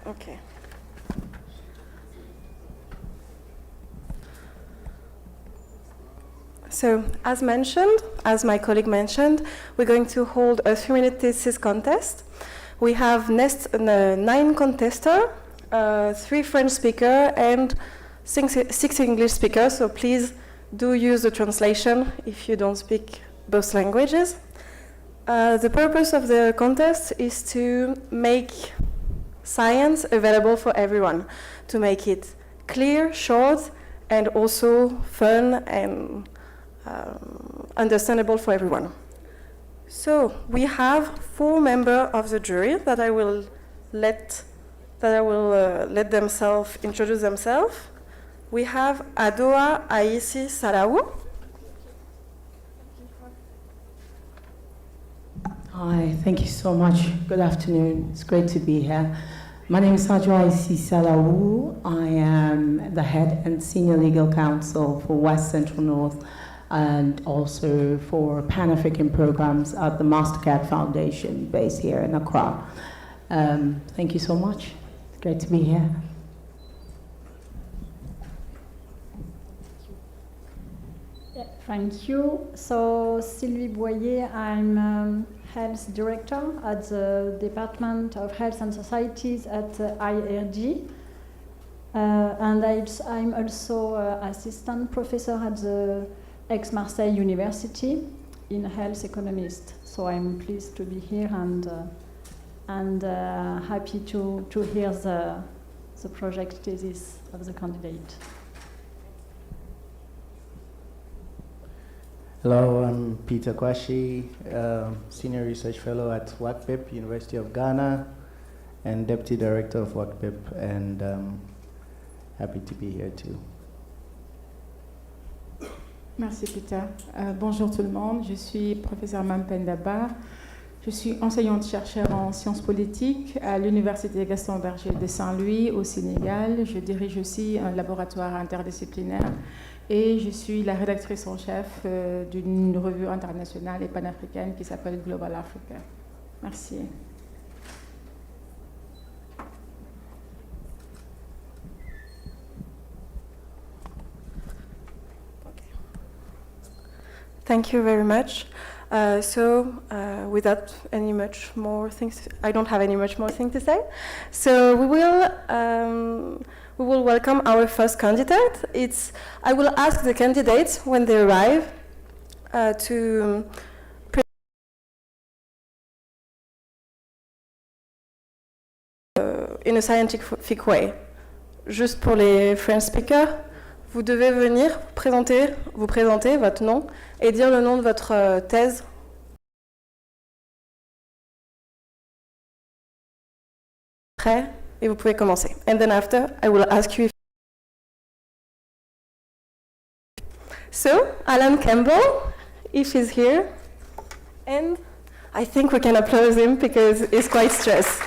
Okay. So, as mentioned, as my colleague mentioned, we're going to hold a 3-minute thesis contest. We have 9 contestants, 3 French speakers, and 6 English speakers, so please do use the translation if you don't speak both languages. The purpose of the contest is to make science available for everyone, to make it clear, short, and also fun and understandable for everyone. So we have 4 members of the jury that I will let themselves introduce themselves. We have Adoa Aissi Salawu. Hi, thank you so much. Good afternoon. It's great to be here. My name is Adoa Aissi Salawu. I am the head and senior legal counsel for West Central North and also for Pan-African programs at the Mastercard Foundation based here in Accra. Thank you so much. It's great to be here. Yeah, thank you. So, Sylvie Boyer, I'm Health Director at the Department of Health and Societies at IRG. And I'm also Assistant Professor at the Aix-Marseille University in Health Economist. So I'm pleased to be here and happy to hear the project thesis of the candidate. Hello, I'm Peter Kwashi, Senior Research Fellow at WACPEP, University of Ghana, and Deputy Director of WACPEP, and happy to be here too. Merci Peter. Bonjour tout le monde, je suis professeur Mampendaba. Je suis enseignante-chercheur en sciences politiques à l'Université Gaston Berger de Saint-Louis au Sénégal. Je dirige aussi un laboratoire interdisciplinaire et je suis la rédactrice en chef d'une revue internationale et panafricaine qui s'appelle Global Africa. Merci. Thank you very much. Without any much more things, I don't have any much more thing to say. So we will welcome our first candidate. I will ask the candidates when they arrive to in a scientific way. Juste pour les French speakers, vous devez venir vous présenter votre nom et dire le nom de votre thèse. Prêt, et vous pouvez commencer. And then after, I will ask you if... So, Alan Campbell, if he's here, and I think we can applaud him because he's quite stressed.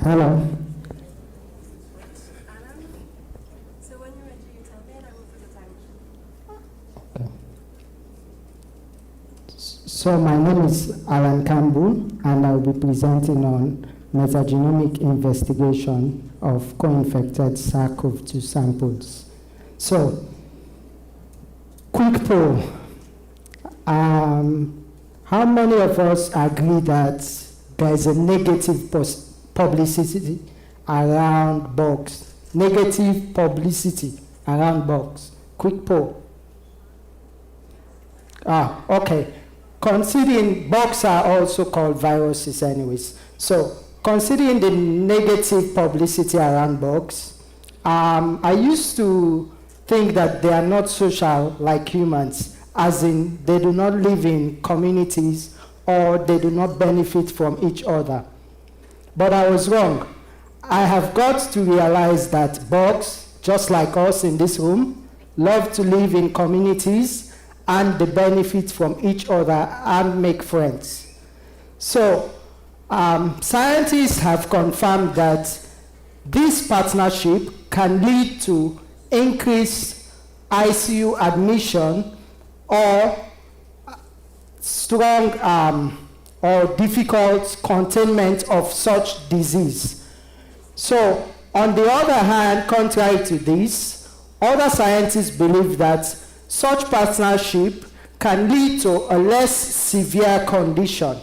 Hello. So when you're ready, you tell me and I will put the time. Okay. So my name is Alan Campbell and I'll be presenting on metagenomic investigation of co-infected SARS-CoV-2 samples. So, quick poll. How many of us agree that there is a negative publicity around bugs? Negative publicity around bugs. Quick poll. Okay. Considering bugs are also called viruses anyways. So, considering the negative publicity around bugs, I used to think that they are not social like humans, as in they do not live in communities or they do not benefit from each other. But I was wrong. I have got to realize that bugs, just like us in this room, love to live in communities and they benefit from each other and make friends. So scientists have confirmed that this partnership can lead to increased ICU admission or strong or difficult containment of such disease. So, on the other hand, contrary to this, other scientists believe that such partnership can lead to a less severe condition.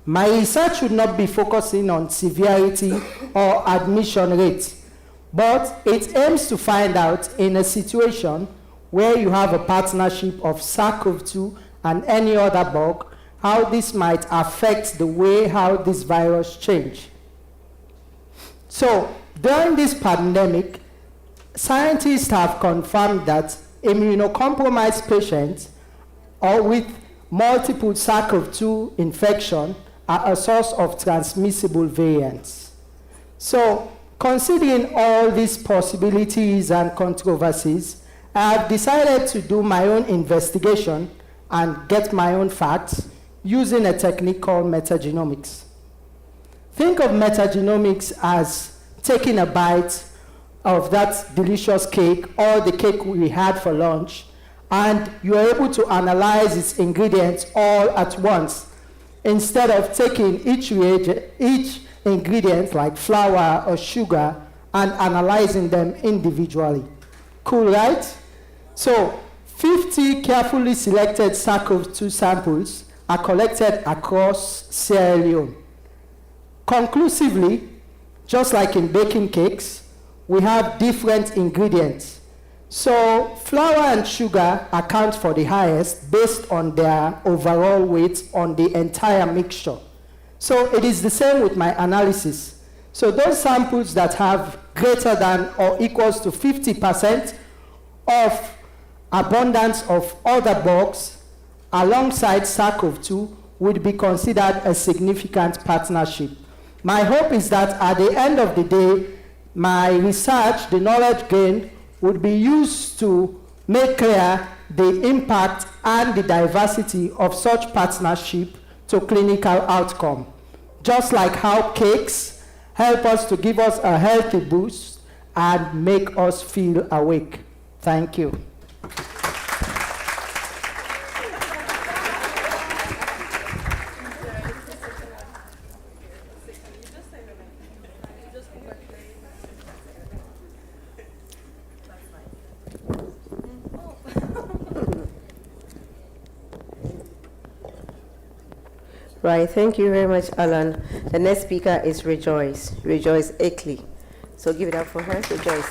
My research would not be focusing on severity or admission rate, but it aims to find out in a situation where you have a partnership of SARS-CoV-2 and any other bug, how this might affect the way how this virus change. So, during this pandemic, scientists have confirmed that immunocompromised patients or with multiple SARS-CoV-2 infection are a source of transmissible variants. So, considering all these possibilities and controversies, I have decided to do my own investigation and get my own facts using a technique called metagenomics. Think of metagenomics as taking a bite of that delicious cake or the cake we had for lunch, and you are able to analyze its ingredients all at once, instead of taking each ingredient like flour or sugar and analyzing them individually. Cool, right? So 50 carefully selected SARS-CoV-2 samples are collected across Sierra Leone. Conclusively, just like in baking cakes, we have different ingredients. So flour and sugar account for the highest based on their overall weight on the entire mixture. So it is the same with my analysis. So those samples that have greater than or equals to 50% of abundance of other bugs alongside SARS-CoV-2 would be considered a significant partnership. My hope is that at the end of the day, my research, the knowledge gained, would be used to make clear the impact and the diversity of such partnership to clinical outcome. Just like how cakes help us to give us a healthy boost and make us feel awake. Thank you. Right, thank you very much, Alan. The next speaker is Rejoice Akeley. So give it up for her, Rejoice.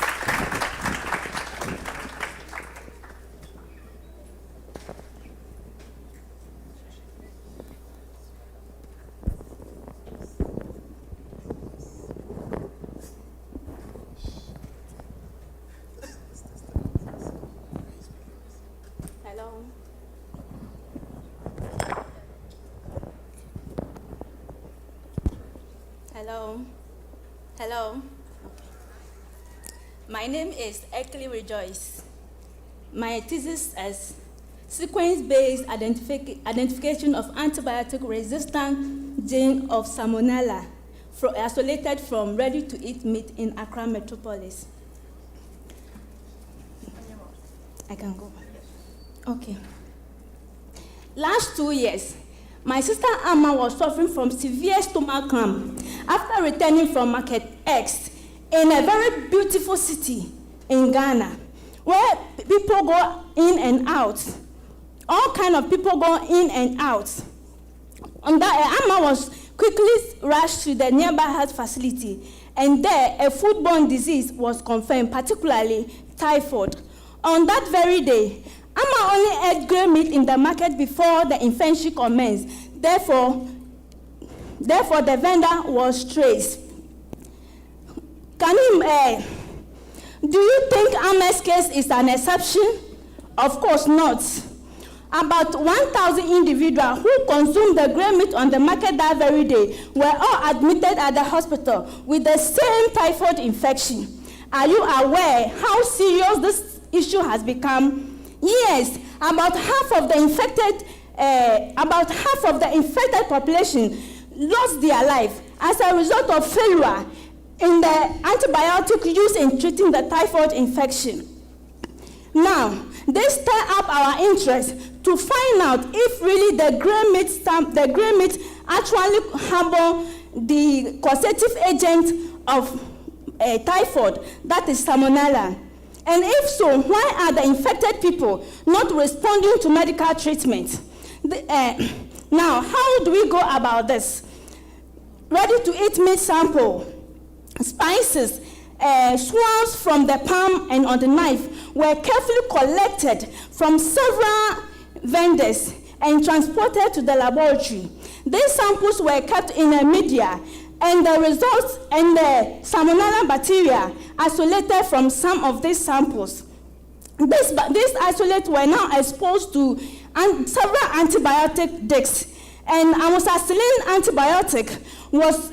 Hello. Hello. Hello. My name is Akeley Rejoice. My thesis is sequence-based identification of antibiotic-resistant gene of Salmonella isolated from ready-to-eat meat in Accra metropolis. I can go. Okay. Last 2 years, my sister Amma was suffering from severe stomach cramp after returning from Market X in a very beautiful city in Ghana, where people go in and out. All kind of people go in and out. And that Amma was quickly rushed to the nearby health facility, and there a foodborne disease was confirmed, particularly typhoid. On that very day, Amma only ate grey meat in the market before the infection commenced. Therefore, the vendor was traced. Do you think Amma's case is an exception? Of course not. about 1,000 individuals who consumed the grey meat on the market that very day were all admitted at the hospital with the same typhoid infection. Are you aware how serious this issue has become? Yes, about half of the infected population lost their life as a result of failure in the antibiotic used in treating the typhoid infection. Now, this stirred up our interest to find out if really the grey meat actually harbor the causative agent of typhoid, that is salmonella. And if so, why are the infected people not responding to medical treatment? Now, how do we go about this? Ready-to-eat meat sample, spices, swabs from the palm and on the knife were carefully collected from several vendors and transported to the laboratory. These samples were kept in a media, and the results and the salmonella bacteria isolated from some of these samples. These isolates were now exposed to several antibiotic discs, and amoxicillin antibiotic was,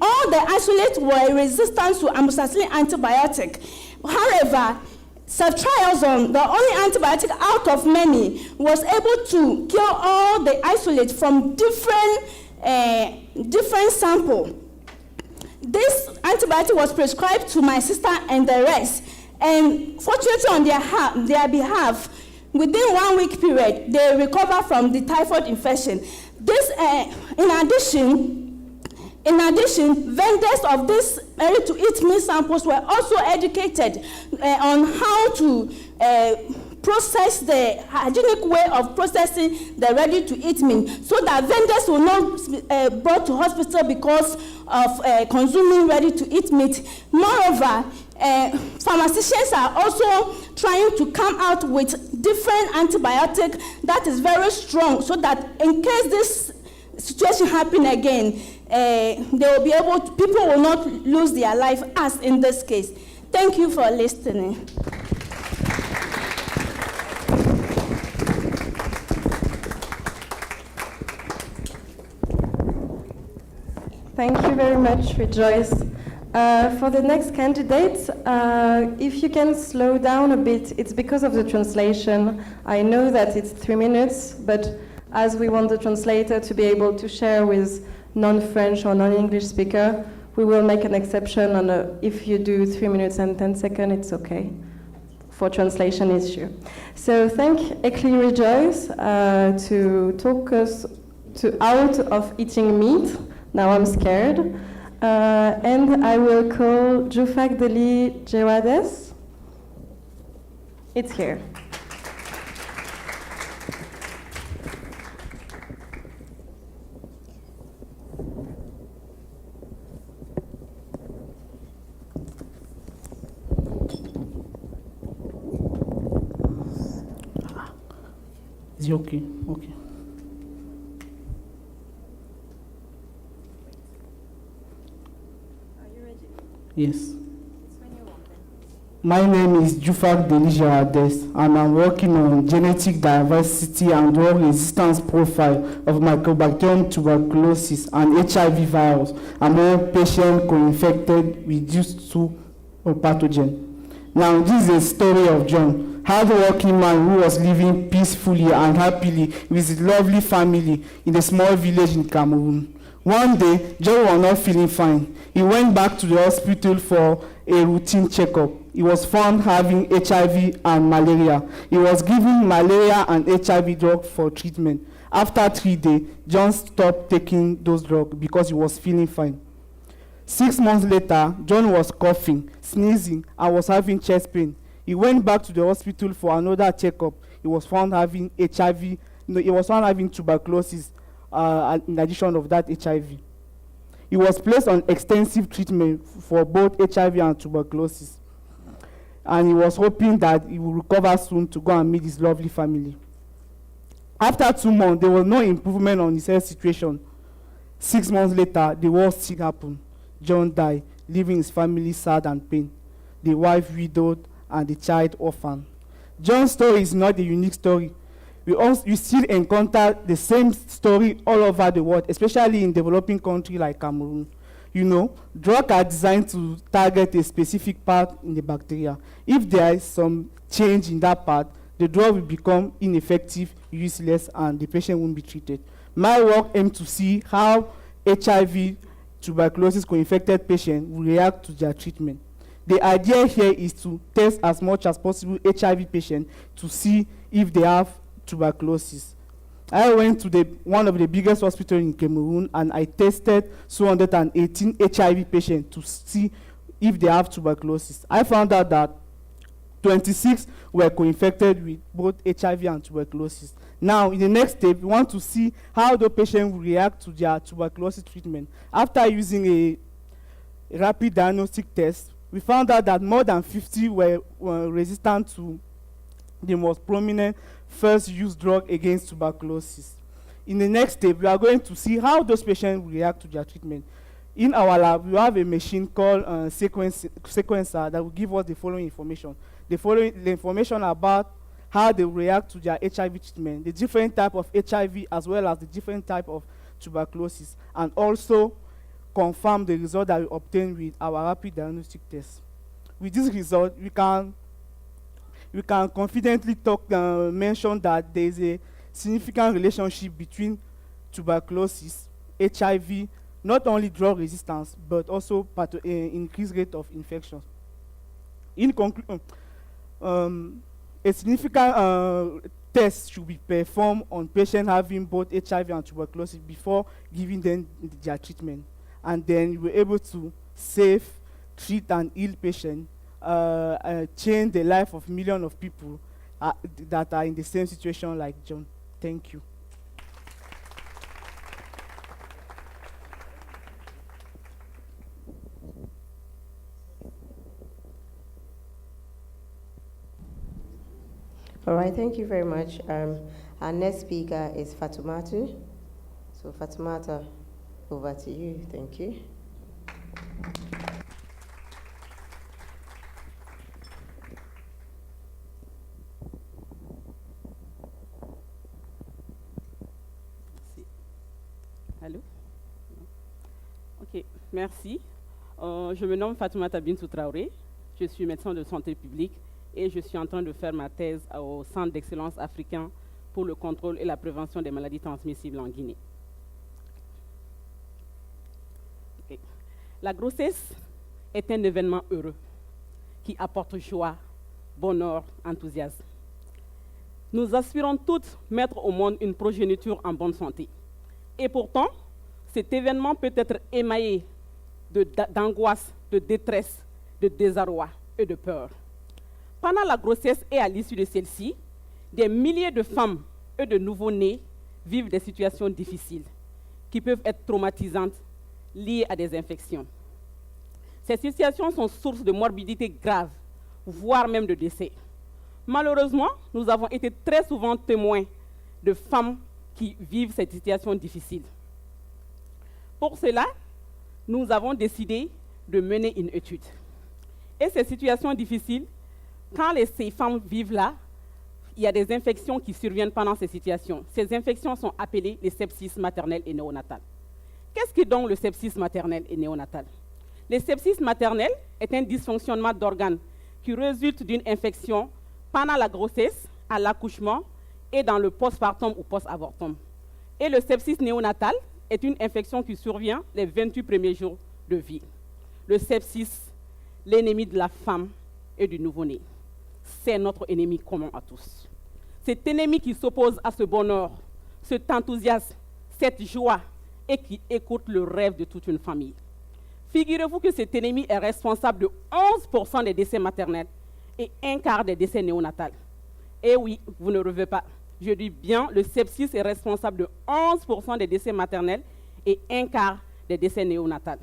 all the isolates were resistant to amoxicillin antibiotic. However, ceftriaxone, the only antibiotic out of many, was able to kill all the isolates from different sample. This antibiotic was prescribed to my sister and the rest, and fortunately on their behalf, within 1 week period, they recover from the typhoid infection. This, in addition, vendors of this ready-to-eat meat samples were also educated on how to process the hygienic way of processing the ready-to-eat meat, so that vendors will not be brought to hospital because of consuming ready-to-eat meat. Moreover, pharmacians are also trying to come out with different antibiotic that is very strong, so that in case this situation happen again, they will be able to, people will not lose their life as in this case. Thank you for listening. Thank you very much, Rejoice. For the next candidate, if you can slow down a bit, it's because of the translation. I know that it's 3 minutes, but as we want the translator to be able to share with non-French or non-English speaker, we will make an exception on if you do 3 minutes and 10 seconds, it's okay for translation issue. So thank Ekli Rejoice to talk us out of eating meat. Now I'm scared. And I will call Jufak Deli Jerades. It's here. Is it okay? Okay. Yes. My name is Jufak Delija Ades, and I'm working on genetic diversity and drug resistance profile of mycobacterium tuberculosis and HIV virus among patients co-infected with these two pathogens. Now, this is a story of John, hard-working man who was living peacefully and happily with his lovely family in a small village in Cameroon. One day, John was not feeling fine. He went back to the hospital for a routine checkup. He was found having HIV and malaria. He was given malaria and HIV drugs for treatment. After 3 days, John stopped taking those drugs because he was feeling fine. 6 months later, John was coughing, sneezing, and was having chest pain. He went back to the hospital for another checkup. He was found having HIV. No, he was found having tuberculosis. In addition of that HIV. He was placed on extensive treatment for both HIV and tuberculosis. And he was hoping that he would recover soon to go and meet his lovely family. After 2 months, there was no improvement on his health situation. 6 months later, the worst thing happened. John died, leaving his family sad and pain, the wife widowed and the child orphan. John's story is not a unique story. we still encounter the same story all over the world, especially in developing countries like Cameroon. You know, drugs are designed to target a specific part in the bacteria. If there is some change in that part, the drug will become ineffective, useless, and the patient won't be treated. My work aims to see how HIV, tuberculosis co-infected patients will react to their treatment. The idea here is to test as much as possible HIV patients to see if they have tuberculosis. I went to one of the biggest hospitals in Cameroon, and I tested 218 HIV patients to see if they have tuberculosis. I found out that 26 were co-infected with both HIV and tuberculosis. Now, in the next step, we want to see how the patient will react to their tuberculosis treatment. After using a rapid diagnostic test, we found out that more than 50 were resistant to the most prominent first use drug against tuberculosis. In the next step, we are going to see how those patients will react to their treatment. In our lab, we have a machine called sequencer that will give us the following information. The information about how they react to their HIV treatment, the different type of HIV as well as the different type of tuberculosis, and also confirm the result that we obtain with our rapid diagnostic test. With this result, we can confidently mention that there is a significant relationship between tuberculosis, HIV, not only drug resistance, but also increased rate of infection. In conclusion, a significant test should be performed on patients having both HIV and tuberculosis before giving them their treatment. And then we're able to save, treat, and heal patients, change the life of millions of people that are in the same situation like John. Thank you. All right, thank you very much. Our next speaker is Fatumatu. So Fatumata, over to you. Thank you. Allô? Ok, merci. Je me nomme Fatoumata Bintou Traoré. Je suis médecin de santé publique et je suis en train de faire ma thèse au Centre d'excellence africain pour le contrôle et la prévention des maladies transmissibles en Guinée. Okay. La grossesse est un événement heureux qui apporte joie, bonheur, enthousiasme. Nous aspirons toutes mettre au monde une progéniture en bonne santé. Et pourtant, cet événement peut être émaillé d'angoisse, de détresse, de désarroi et de peur. Pendant la grossesse et à l'issue de celle-ci, des milliers de femmes et de nouveau-nés vivent des situations difficiles qui peuvent être traumatisantes, liées à des infections. Ces situations sont source de morbidité grave, voire même de décès. Malheureusement, nous avons été très souvent témoins de femmes qui vivent cette situation difficile. Pour cela, nous avons décidé de mener une étude. Et ces situations difficiles, quand ces femmes vivent là, il y a des infections qui surviennent pendant ces situations. Ces infections sont appelées les sepsis maternelles et néonatales. Qu'est-ce que donc le sepsis maternel et néonatal? Le sepsis maternel est un dysfonctionnement d'organes qui résulte d'une infection pendant la grossesse, à l'accouchement et dans le postpartum ou post-avortum. Et le sepsis néonatal est une infection qui survient les 28 premiers jours de vie. Le sepsis, l'ennemi de la femme et du nouveau-né, c'est notre ennemi commun à tous. Cet ennemi qui s'oppose à ce bonheur, cet enthousiasme, cette joie et qui écoute le rêve de toute une famille. Figurez-vous que cet ennemi est responsable de 11% des décès maternels et un quart des décès néonatals. Et oui, vous ne rêvez pas. Je dis bien, le sepsis est responsable de 11% des décès maternels et un quart des décès néonatals.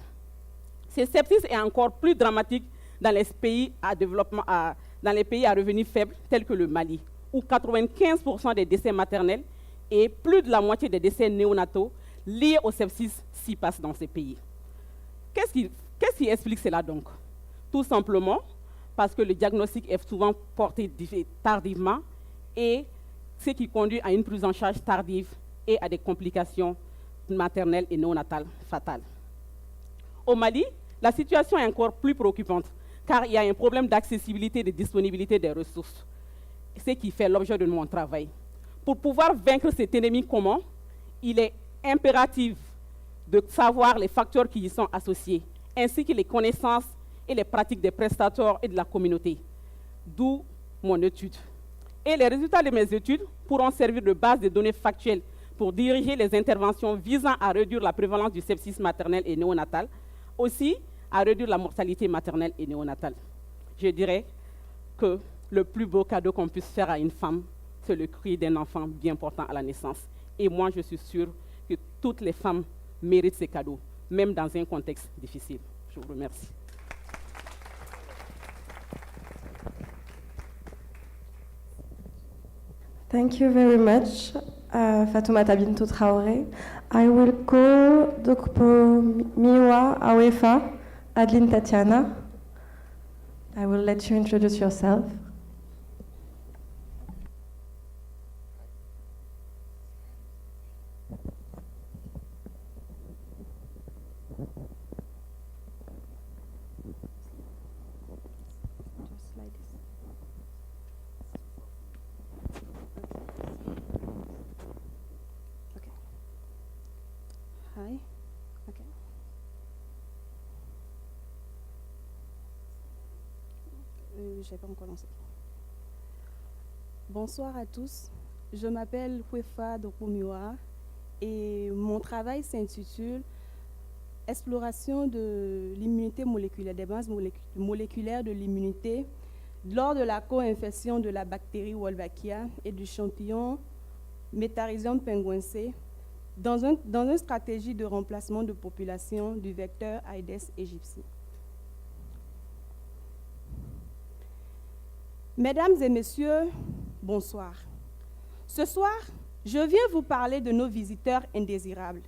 Ce sepsis est encore plus dramatique dans les pays à développement, dans les pays à revenus faibles, tels que le Mali, où 95% des décès maternels et plus de la moitié des décès néonataux liés au sepsis s'y passent dans ces pays. Qu'est-ce qui explique cela donc? Tout simplement parce que le diagnostic est souvent porté tardivement et ce qui conduit à une prise en charge tardive et à des complications maternelles et néonatales fatales. Au Mali, la situation est encore plus préoccupante, car il y a un problème d'accessibilité et de disponibilité des ressources, ce qui fait l'objet de mon travail. Pour pouvoir vaincre cet ennemi commun, il est impératif de savoir les facteurs qui y sont associés, ainsi que les connaissances et les pratiques des prestataires et de la communauté. D'où mon étude. Et les résultats de mes études pourront servir de base de données factuelles pour diriger les interventions visant à réduire la prévalence du sepsis maternel et néonatal, aussi à réduire la mortalité maternelle et néonatale. Je dirais que le plus beau cadeau qu'on puisse faire à une femme, c'est le cri d'un enfant bien portant à la naissance. Et moi, je suis sûre que toutes les femmes méritent ces cadeaux, même dans un contexte difficile. Je vous remercie. Thank you very much, Fatoumata Bintou Traoré. I will call Dr. Miwa Awefa, Adeline Tatiana. I will let you introduce yourself. Hi. Okay. Je n'ai pas encore lancé. Bonsoir à tous. Je m'appelle Huefa Dokumiwa et mon travail s'intitule Exploration de l'immunité moléculaire, des bases moléculaires de l'immunité lors de la co-infection de la bactérie Wolbachia et du champignon Metarhizium penguense dans une stratégie de remplacement de population du vecteur Aedes aegypti. Mesdames et messieurs, bonsoir. Ce soir, je viens vous parler de nos visiteurs indésirables,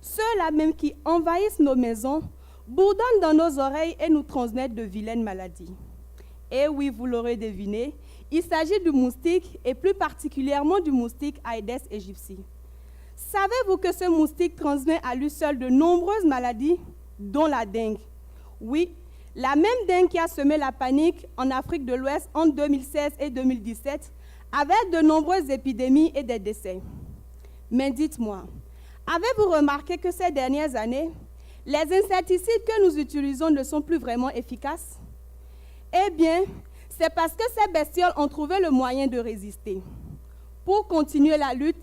ceux-là même qui envahissent nos maisons, bourdonnent dans nos oreilles et nous transmettent de vilaines maladies. Et oui, vous l'aurez deviné, il s'agit du moustique et plus particulièrement du moustique Aedes aegypti. Savez-vous que ce moustique transmet à lui seul de nombreuses maladies, dont la dengue? Oui, la même dengue qui a semé la panique en Afrique de l'Ouest entre 2016 et 2017, avec de nombreuses épidémies et des décès. Mais dites-moi, avez-vous remarqué que ces dernières années, les insecticides que nous utilisons ne sont plus vraiment efficaces? Eh bien, c'est parce que ces bestioles ont trouvé le moyen de résister. Pour continuer la lutte,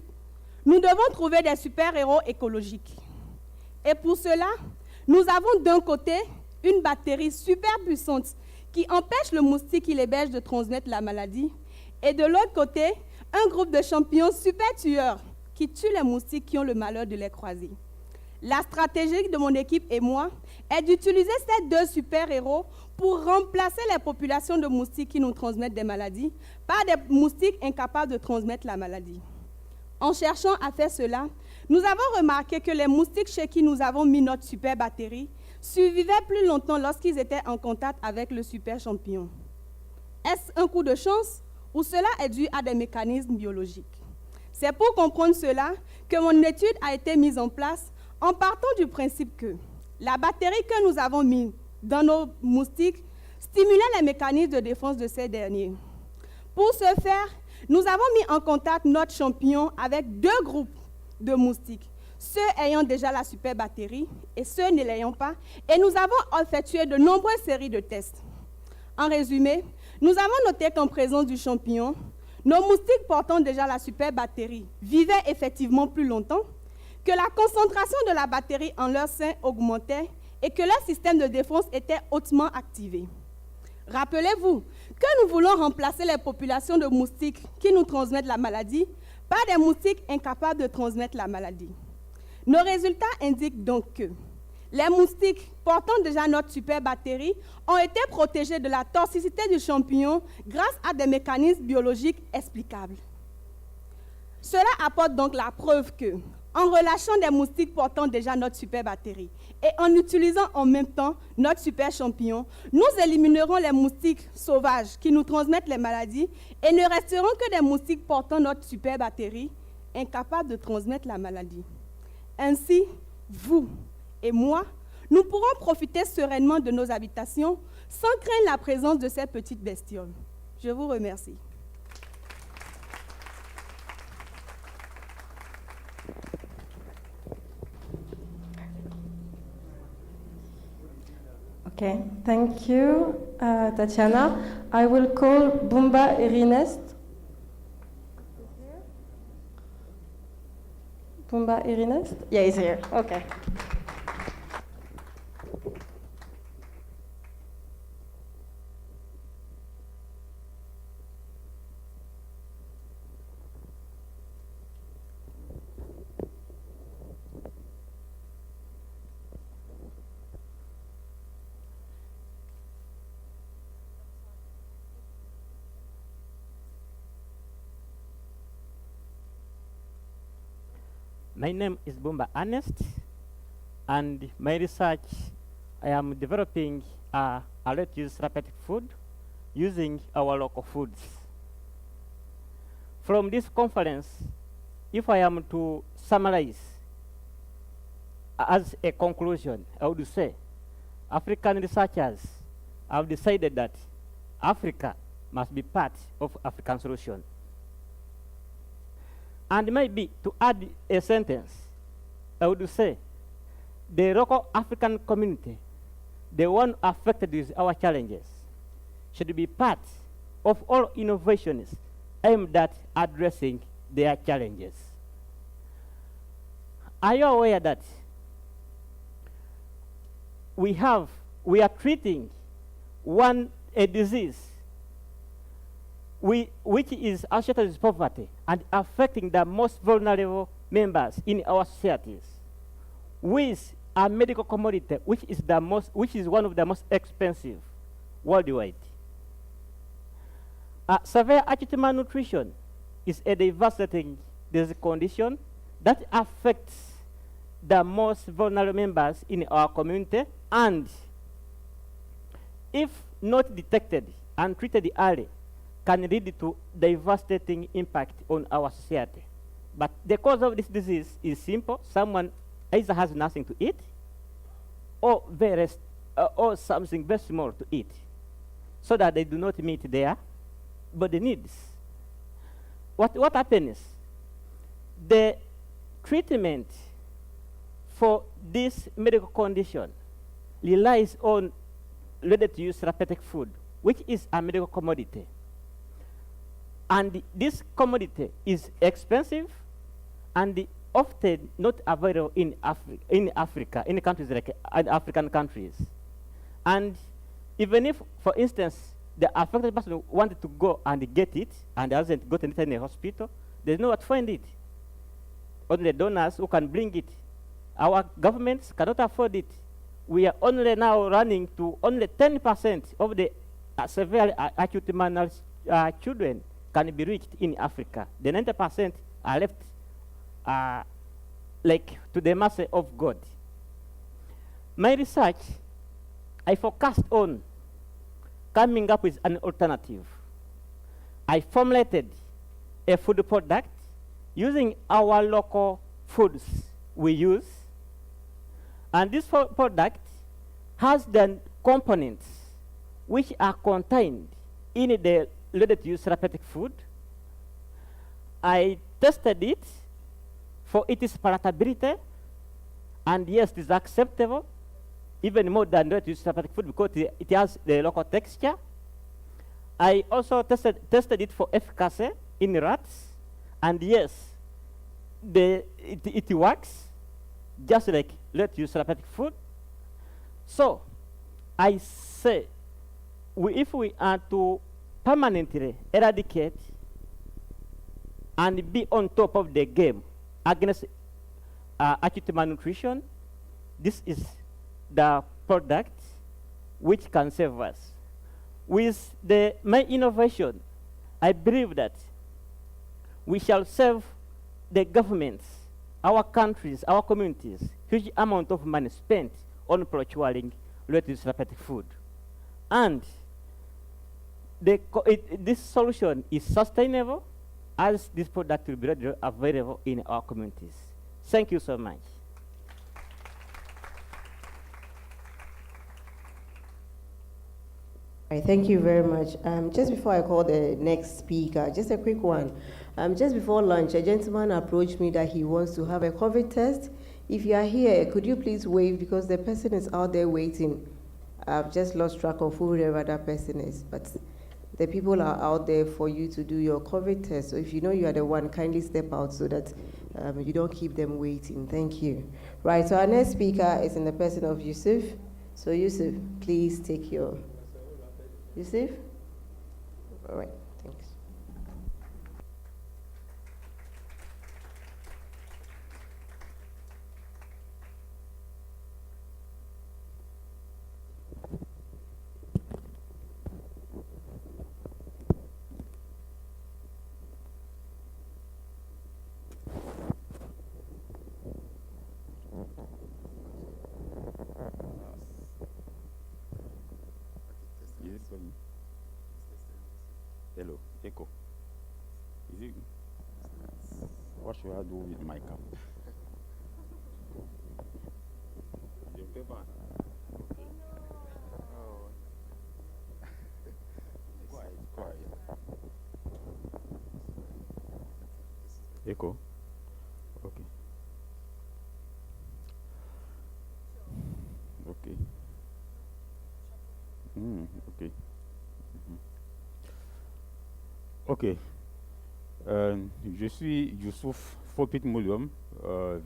nous devons trouver des super-héros écologiques. Et pour cela, nous avons d'un côté une bactérie super puissante qui empêche le moustique et les bêches de transmettre la maladie, et de l'autre côté, un groupe de champignons super tueurs qui tuent les moustiques qui ont le malheur de les croiser. La stratégie de mon équipe et moi est d'utiliser ces deux super-héros pour remplacer les populations de moustiques qui nous transmettent des maladies par des moustiques incapables de transmettre la maladie. En cherchant à faire cela, nous avons remarqué que les moustiques chez qui nous avons mis notre super bactérie survivaient plus longtemps lorsqu'ils étaient en contact avec le super champignon. Est-ce un coup de chance ou cela est dû à des mécanismes biologiques? C'est pour comprendre cela que mon étude a été mise en place en partant du principe que la bactérie que nous avons mise dans nos moustiques stimulait les mécanismes de défense de ces derniers. Pour ce faire, nous avons mis en contact notre champignon avec deux groupes de moustiques, ceux ayant déjà la super bactérie et ceux ne l'ayant pas, et nous avons effectué de nombreuses séries de tests. En résumé, nous avons noté qu'en présence du champignon, nos moustiques portant déjà la super bactérie vivaient effectivement plus longtemps, que la concentration de la bactérie en leur sein augmentait et que leur système de défense était hautement activé. Rappelez-vous que nous voulons remplacer les populations de moustiques qui nous transmettent la maladie par des moustiques incapables de transmettre la maladie. Nos résultats indiquent donc que les moustiques portant déjà notre super bactérie ont été protégés de la toxicité du champignon grâce à des mécanismes biologiques explicables. Cela apporte donc la preuve que, en relâchant des moustiques portant déjà notre super bactérie Et en utilisant en même temps notre super champignon, nous éliminerons les moustiques sauvages qui nous transmettent les maladies et ne resteront que des moustiques portant notre super bactérie, incapables de transmettre la maladie. Ainsi, vous et moi, nous pourrons profiter sereinement de nos habitations sans craindre la présence de ces petites bestioles. Je vous remercie. Okay, thank you, Tatiana. I will call Bumba Ernest. Bumba Ernest? Yeah, he's here. Okay. My name is Bumba Ernest, and my research, I am developing a lettuce therapeutic food using our local foods. From this conference, if I am to summarize as a conclusion, I would say African researchers have decided that Africa must be part of African solution. And maybe to add a sentence, I would say the local African community, the one affected with our challenges, should be part of all innovations aimed at addressing their challenges. Are you aware that we are treating a disease which is associated with poverty and affecting the most vulnerable members in our societies, with a medical commodity which is one of the most expensive worldwide. Severe acute malnutrition is a devastating disease condition that affects the most vulnerable members in our community, and if not detected and treated early, can lead to devastating impact on our society. But the cause of this disease is simple. Someone either has nothing to eat or something very small to eat, so that they do not meet their body needs. What happens? The treatment for this medical condition relies on ready-to-use therapeutic food, which is a medical commodity. And this commodity is expensive and often not available in Africa, in countries like African countries. And even if, for instance, the affected person wanted to go and get it and hasn't gotten it in a hospital, there's nowhere to find it. Only donors who can bring it. Our governments cannot afford it. We are only now running to only 10% of the severely acute malnourished children can be reached in Africa. The 90% are left to the mercy of God. My research, I focused on coming up with an alternative. I formulated a food product using our local foods we use, and this product has the components which are contained in the ready-to-use therapeutic food. I tested it for its palatability, and yes, it is acceptable, even more than ready-to-use therapeutic food because it has the local texture. I also tested it for efficacy in rats, and yes, it works just like ready-to-use therapeutic food. So I say, if we are to permanently eradicate and be on top of the game against acute malnutrition, this is the product which can save us. With my innovation, I believe that we shall save the governments, our countries, our communities, huge amount of money spent on procuring retrospective food. And this solution is sustainable as this product will be readily available in our communities. Thank you so much. Right, thank you very much. Just before I call the next speaker, just a quick one. Just before lunch, a gentleman approached me that he wants to have a COVID test. If you are here, could you please wave, because the person is out there waiting. I've just lost track of whoever that person is, but the people are out there for you to do your COVID test. So if you know you are the one, kindly step out so that you don't keep them waiting. Thank you. Right, so our next speaker is in the person of Yusuf. So Yusuf, please take your... Yusuf? All right, thanks. Hello, Echo. Is it? What should I do with my cap? Je peux pas. Okay. Oh. Quiet. Echo. Okay. Okay. Okay. Ok. Je suis Youssouf Fopit Moulium,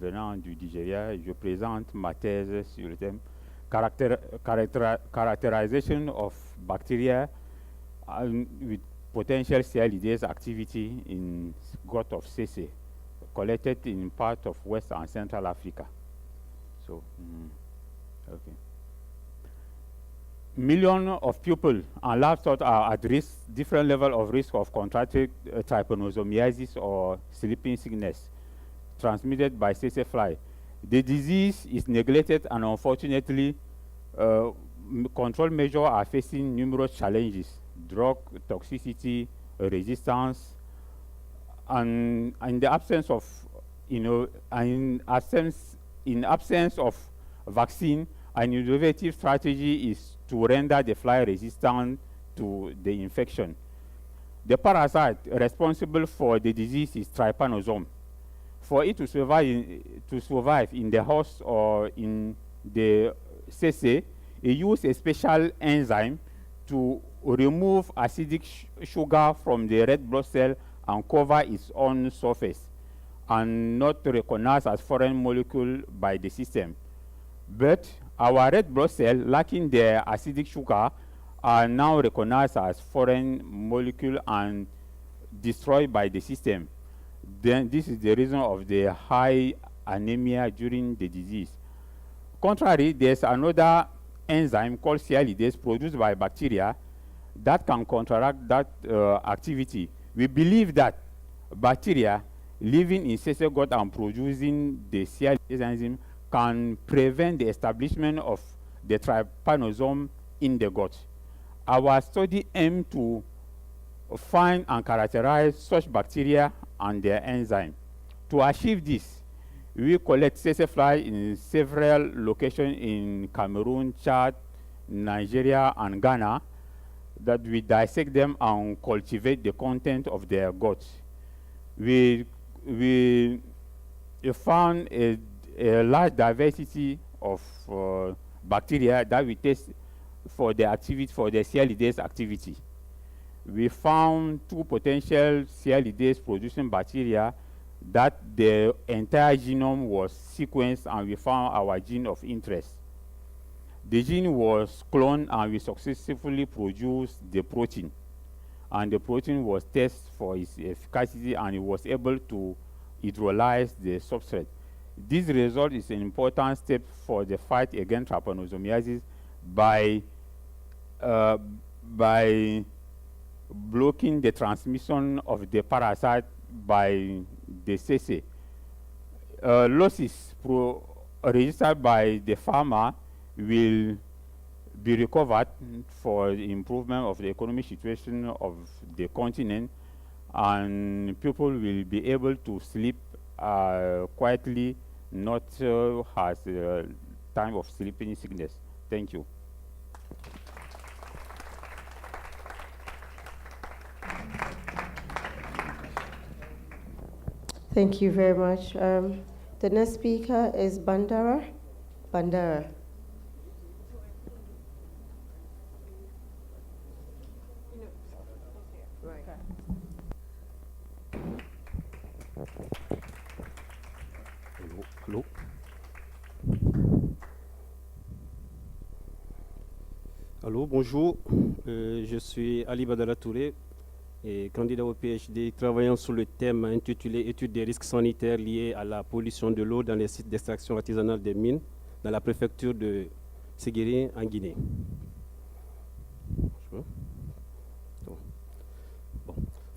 venant du Nigeria. Je présente ma thèse sur le thème Characterization of Bacteria with Potential CLIDase Activity in gut of CC, collected in part of West and Central Africa. So, okay. Millions of people and livestock are at risk, different level of risk of contracting trypanosomiasis or sleeping sickness transmitted by tsetse fly. The disease is neglected, and unfortunately, control measures are facing numerous challenges: drug toxicity, resistance, and in the absence of, in absence of vaccine, an innovative strategy is to render the fly resistant to the infection. The parasite responsible for the disease is trypanosome. For it to survive in the host or in the tsetse, it uses a special enzyme to remove acidic sugar from the red blood cell and cover its own surface, and not recognized as foreign molecule by the system. But our red blood cell, lacking the acidic sugar, are now recognized as foreign molecule and destroyed by the system. Then this is the reason of the high anemia during the disease. Contrary, there's another enzyme called CLIDase produced by bacteria that can counteract that activity. We believe that bacteria living in tsetse gut and producing the CLIDase enzyme can prevent the establishment of the trypanosome in the gut. Our study aimed to find and characterize such bacteria and their enzyme. To achieve this, we collect tsetse fly in several locations in Cameroon, Chad, Nigeria, and Ghana, that we dissect them and cultivate the content of their gut. We found a large diversity of bacteria that we test for the activity, for the CLIDase activity. We found 2 potential CLIDase producing bacteria that the entire genome was sequenced, and we found our gene of interest. The gene was cloned, and we successfully produced the protein. And the protein was tested for its efficacy, and it was able to hydrolyze the substrate. This result is an important step for the fight against trypanosomiasis by blocking the transmission of the parasite by the tsetse. Losses registered by the farmer will be recovered for the improvement of the economic situation of the continent, and people will be able to sleep quietly, not has time of sleeping sickness. Thank you. Thank you very much. The next speaker is Bandara. Bandara. Allô. Allô, bonjour. Je suis Ali Badala Touré, et candidat au PhD travaillant sur le thème intitulé Étude des risques sanitaires liés à la pollution de l'eau dans les sites d'extraction artisanale des mines dans la préfecture de Séguéré en Guinée. Bon.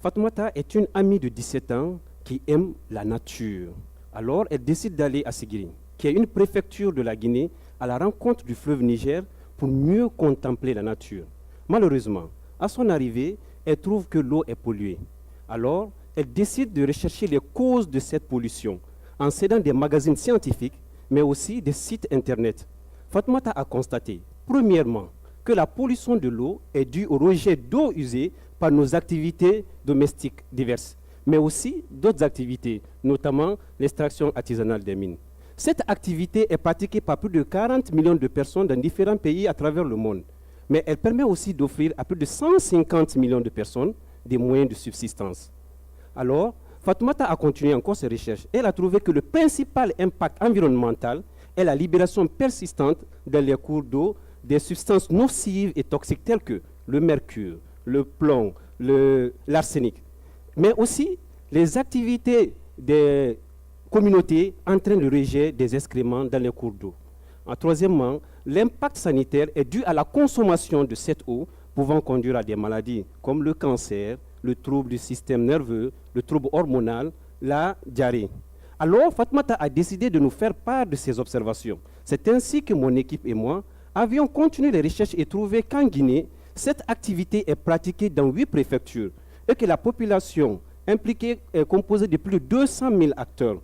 Fatoumata est une amie de 17 ans qui aime la nature. Alors, elle décide d'aller à Séguéré, qui est une préfecture de la Guinée, à la rencontre du fleuve Niger pour mieux contempler la nature. Malheureusement, à son arrivée, elle trouve que l'eau est polluée. Alors, elle décide de rechercher les causes de cette pollution en s'aidant des magazines scientifiques, mais aussi des sites Internet. Fatoumata a constaté, premièrement, que la pollution de l'eau est due au rejet d'eau usée par nos activités domestiques diverses, mais aussi d'autres activités, notamment l'extraction artisanale des mines. Cette activité est pratiquée par plus de 40 millions de personnes dans différents pays à travers le monde, mais elle permet aussi d'offrir à plus de 150 millions de personnes des moyens de subsistance. Alors, Fatoumata a continué encore ses recherches. Elle a trouvé que le principal impact environnemental est la libération persistante dans les cours d'eau des substances nocives et toxiques telles que le mercure, le plomb, l'arsenic, mais aussi les activités des communautés entraînent le rejet des excréments dans les cours d'eau. Troisièmement, l'impact sanitaire est dû à la consommation de cette eau pouvant conduire à des maladies comme le cancer, le trouble du système nerveux, le trouble hormonal, la diarrhée. Alors, Fatoumata a décidé de nous faire part de ses observations. C'est ainsi que mon équipe et moi avions continué les recherches et trouvé qu'en Guinée, cette activité est pratiquée dans 8 préfectures et que la population impliquée est composée de plus de 200 000 acteurs.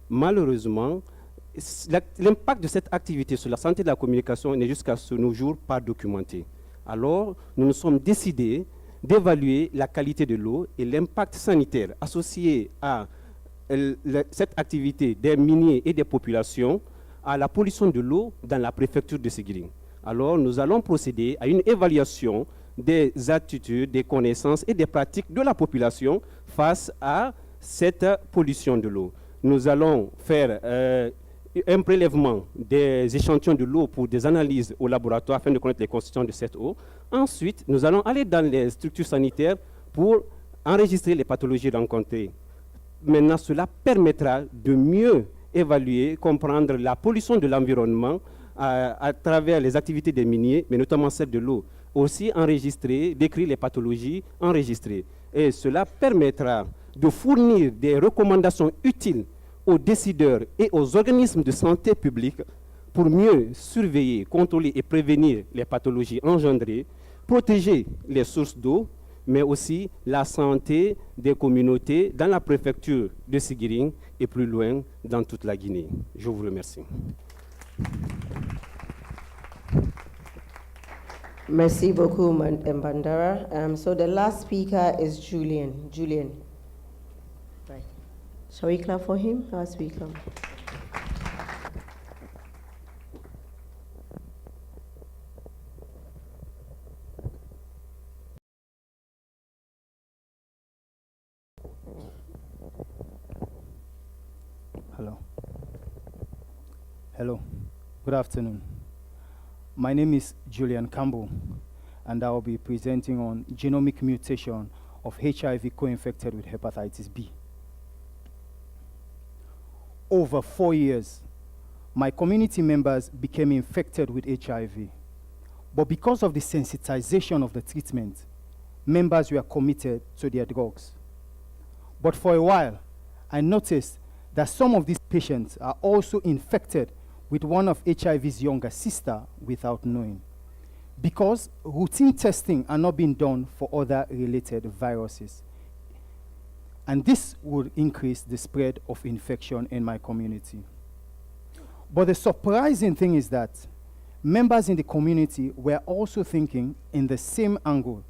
Malheureusement, l'impact de cette activité sur la santé de la communication n'est jusqu'à ce nos jours pas documenté. Alors, nous nous sommes décidés d'évaluer la qualité de l'eau et l'impact sanitaire associé à cette activité des miniers et des populations à la pollution de l'eau dans la préfecture de Séguéré. Alors, nous allons procéder à une évaluation des attitudes, des connaissances et des pratiques de la population face à cette pollution de l'eau. Nous allons faire un prélèvement des échantillons de l'eau pour des analyses au laboratoire afin de connaître les constituants de cette eau. Ensuite, nous allons aller dans les structures sanitaires pour enregistrer les pathologies rencontrées. Maintenant, cela permettra de mieux évaluer, comprendre la pollution de l'environnement à travers les activités des miniers, mais notamment celle de l'eau. Aussi enregistrer, décrire les pathologies enregistrées. Et cela permettra de fournir des recommandations utiles aux décideurs et aux organismes de santé publique pour mieux surveiller, contrôler et prévenir les pathologies engendrées, protéger les sources d'eau, mais aussi la santé des communautés dans la préfecture de Séguéré et plus loin dans toute la Guinée. Je vous remercie. Merci beaucoup, Mbandara. So the last speaker is Julian. Julian. Right. Shall we clap for him as we come? Hello. Hello. Good afternoon. My name is Julian Campbell, and I will be presenting on genomic mutation of HIV co-infected with hepatitis B. Over 4 years, my community members became infected with HIV, but because of the sensitization of the treatment, members were committed to their drugs. But for a while, I noticed that some of these patients are also infected with one of HIV's younger sister without knowing, because routine testing are not being done for other related viruses. And this would increase the spread of infection in my community. But the surprising thing is that members in the community were also thinking in the same angle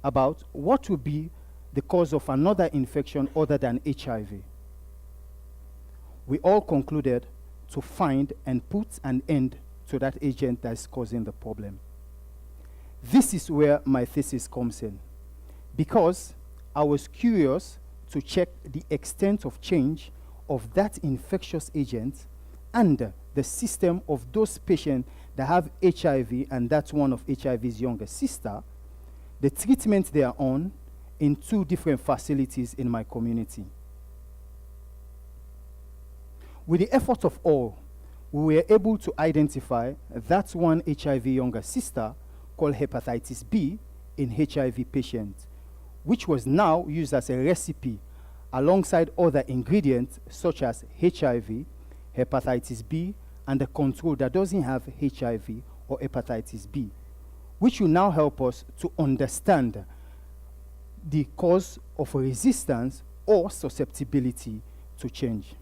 about what would be the cause of another infection other than HIV. We all concluded to find and put an end to that agent that is causing the problem. This is where my thesis comes in, because I was curious to check the extent of change of that infectious agent and the system of those patients that have HIV, and that's one of HIV's younger sister, the treatment they are on in 2 different facilities in my community. With the effort of all, we were able to identify that one HIV younger sister called hepatitis B in HIV patients, which was now used as a recipe alongside other ingredients such as HIV, hepatitis B, and a control that doesn't have HIV or hepatitis B, which will now help us to understand the cause of resistance or susceptibility to change.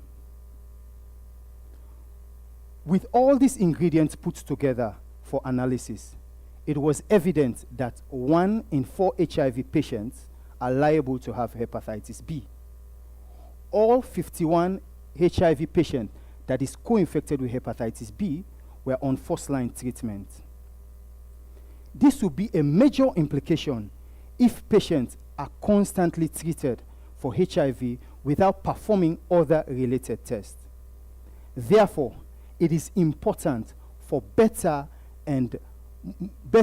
With all these ingredients put together for analysis, it was evident that 1 in 4 HIV patients are liable to have hepatitis B. All 51 HIV patients that is co-infected with hepatitis B were on first-line treatment. This will be a major implication if patients are constantly treated for HIV without performing other related tests. Therefore, it is important for better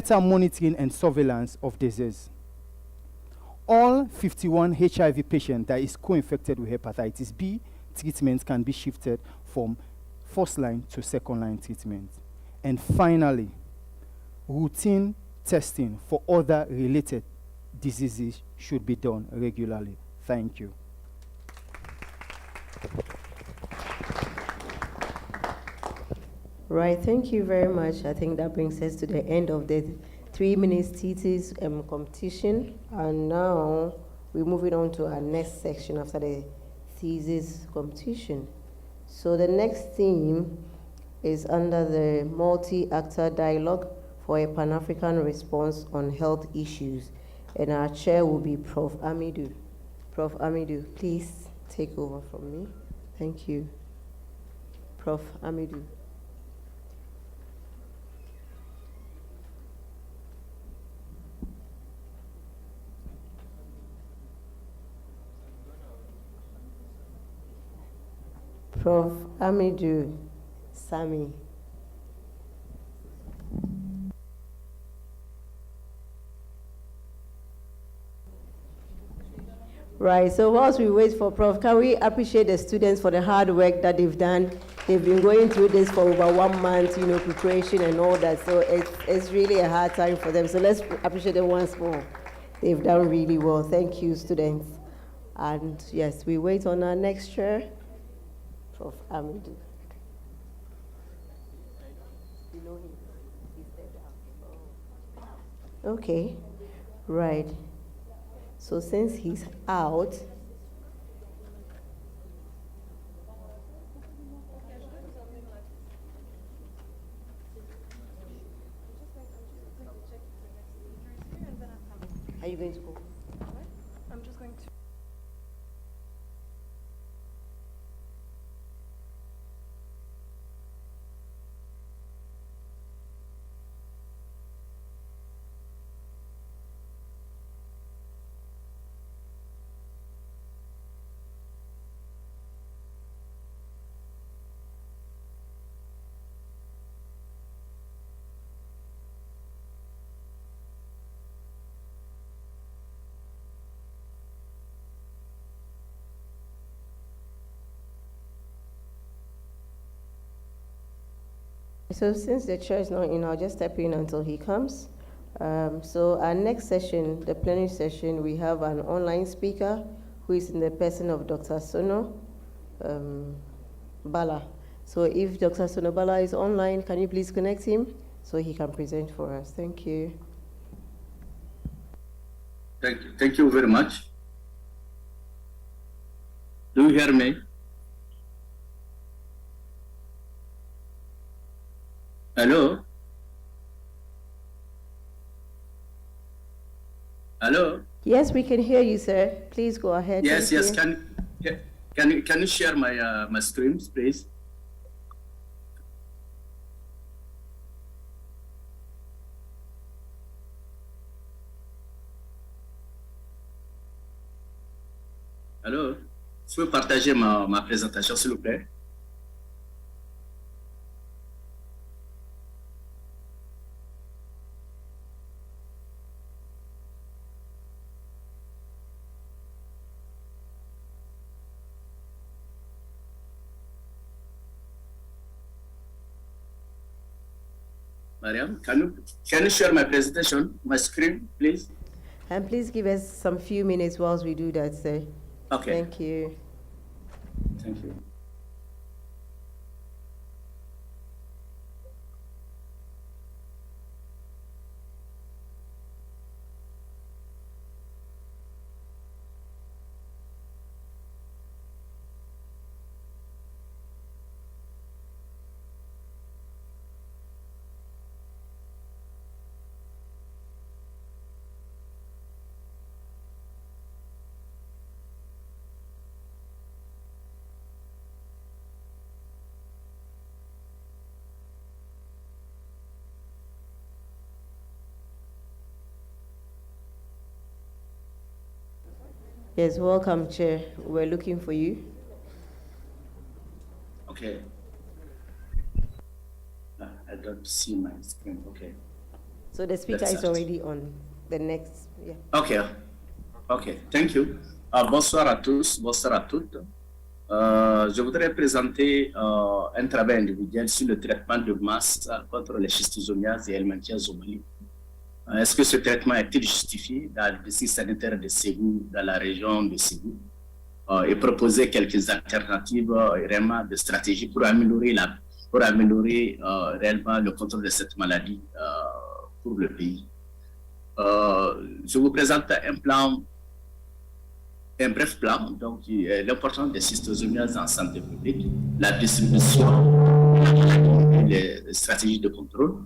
monitoring and surveillance of disease. All 51 HIV patients that is co-infected with hepatitis B, treatments can be shifted from first-line to second-line treatment. And finally, routine testing for other related diseases should be done regularly. Thank you. Right, thank you very much. I think that brings us to the end of the 3 minutes thesis competition. And now we're moving on to our next section after the thesis competition. So the next theme is under the multi-actor dialogue for a Pan-African response on health issues. And our chair will be Prof. Amidou. Prof. Amidou, please take over from me. Thank you. Prof. Amidou. Prof. Amidou Sami. Right, so whilst we wait for Prof, can we appreciate the students for the hard work that they've done? They've been going through this for over 1 month, preparation and all that, so it's really a hard time for them. So let's appreciate them once more. They've done really well. Thank you, students. And yes, we wait on our next chair. Prof. Amidou. You know him? He stepped out. Oh. Okay, right. So since he's out, are you going to go? I'm just going to. So since the chair is not in, I'll just step in until he comes. So our next session, the plenary session, we have an online speaker who is in the person of Dr. Sono Bala. So if Dr. Sonobala is online, can you please connect him so he can present for us? Thank you. Thank you very much. Do you hear me? Hello? Hello? Yes, we can hear you, sir. Please go ahead. Yes, Thank yes. you. Can you share my screen, please? Allô? Je peux partager ma présentation, s'il vous plaît? Mariam, can you share my presentation, my screen, please? And please give us some few minutes whilst we do that, sir. Okay. Thank you. Thank you. Yes, welcome, Chair. We're looking for you. Okay. I don't see my screen. Okay. So the speaker is already on. The next, yeah. Okay. Okay. Thank you. Bonsoir à tous, bonsoir à toutes. Je voudrais présenter un travail individuel sur le traitement de masse contre les schistosomiases et helminthias au Mali. Est-ce que ce traitement est-il justifié dans le district sanitaire de Ségou, dans la région de Ségou, et proposer quelques alternatives réellement de stratégies pour améliorer réellement le contrôle de cette maladie pour le pays. Je vous présente un bref plan, donc l'importance des schistosomiases en santé publique, la distribution, les stratégies de contrôle,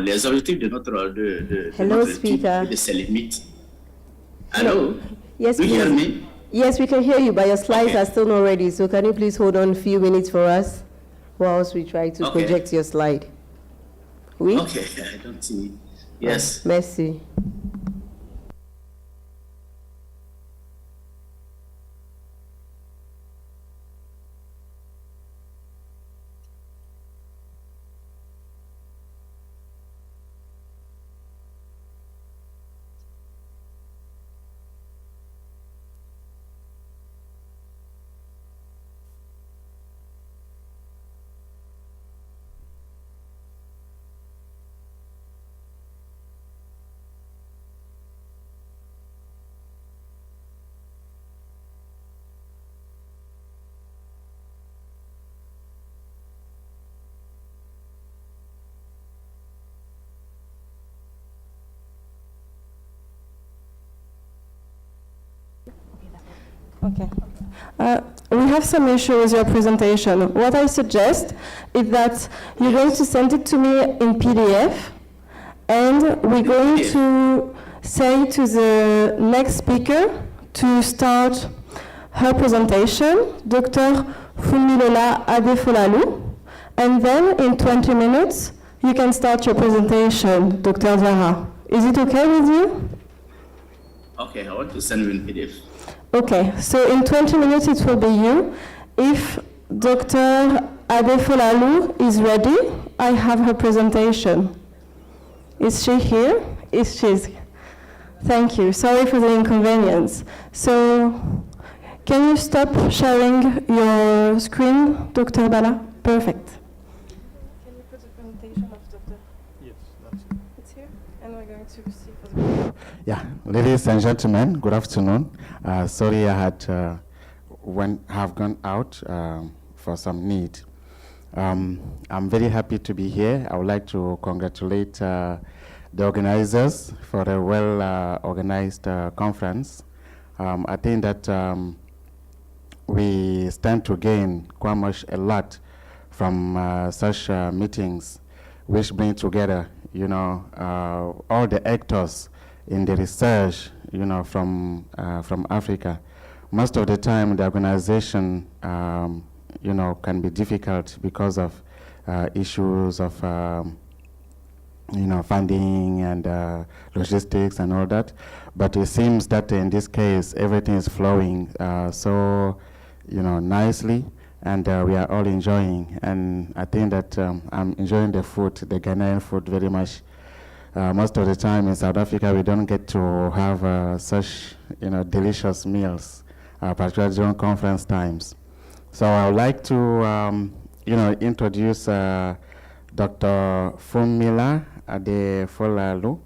les objectifs de notre étude et de ses limites. Hello? Yes, do you hear me? Yes, we can hear you, but your slides are still not ready. So can you please hold on a few minutes for us whilst we try to project your slide? Oui? Okay, I don't see. Yes. Merci. Okay. We have some issue with your presentation. What I suggest is that you're going to send it to me in PDF, and we're going to say to the next speaker to start her presentation, Dr. Funmilola Adefolalu, and then in 20 minutes, you can start your presentation, Dr. Zara. Is it okay with you? Okay, I want to send you in PDF. Okay, so in 20 minutes it will be you. If Dr. Adefolalu is ready, I have her presentation. Is she here? She's. Thank you. Sorry for the inconvenience. So, can you stop sharing your screen, Dr. Bala? Perfect. Can you put the presentation of Dr. Yes, that's it. It's here, and we're going to see for the. Yeah, ladies and gentlemen, good afternoon. Sorry I have gone out for some need. I'm very happy to be here. I would like to congratulate the organizers for a well-organized conference. I think that we stand to gain quite much a lot from such meetings, which bring together, you know, all the actors in the research, you know, from Africa. Most of the time, the organization, you know, can be difficult because of issues of, you know, funding and logistics and all that. But it seems that in this case, everything is flowing so, you know, nicely, and we are all enjoying. And I think that I'm enjoying the food, the Ghanaian food, very much. Most of the time in South Africa, we don't get to have such, you know, delicious meals, particularly during conference times. So I would like to, you know, introduce Dr. Funmila Adefolalu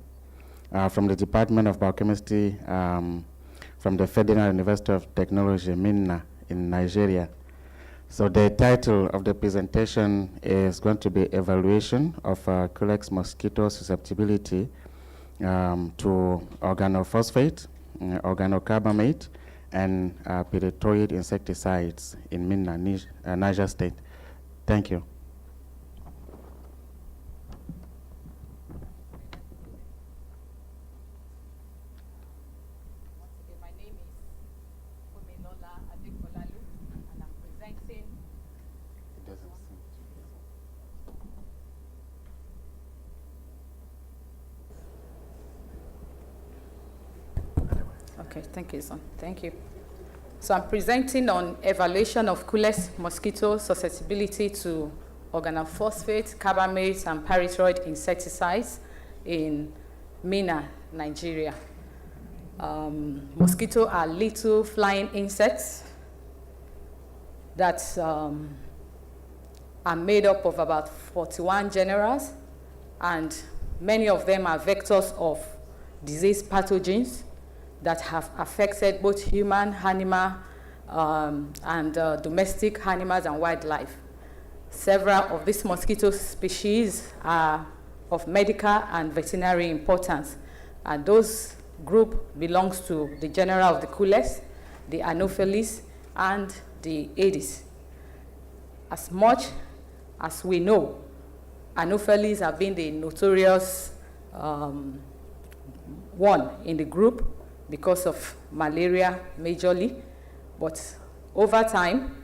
from the Department of Biochemistry from the Federal University of Technology, Minna, in Nigeria. So the title of the presentation is going to be Evaluation of Culex mosquito susceptibility to organophosphate, organocarbamate, and pyrethroid insecticides in Minna, Niger State. Thank you. My name is Fumilola Adekolalu, and I'm presenting. Okay, thank you, son. Thank you. So I'm presenting on evaluation of Culex mosquito susceptibility to organophosphate, carbamate, and pyrethroid insecticides in Minna, Nigeria. Mosquitoes are little flying insects that are made up of about 41 genera, and many of them are vectors of disease pathogens that have affected both human, animal, and domestic animals and wildlife. Several of these mosquito species are of medical and veterinary importance, and those group belongs to the genera of the Culex, the Anopheles, and the Aedes. As much as we know, Anopheles have been the notorious one in the group because of malaria majorly, but over time,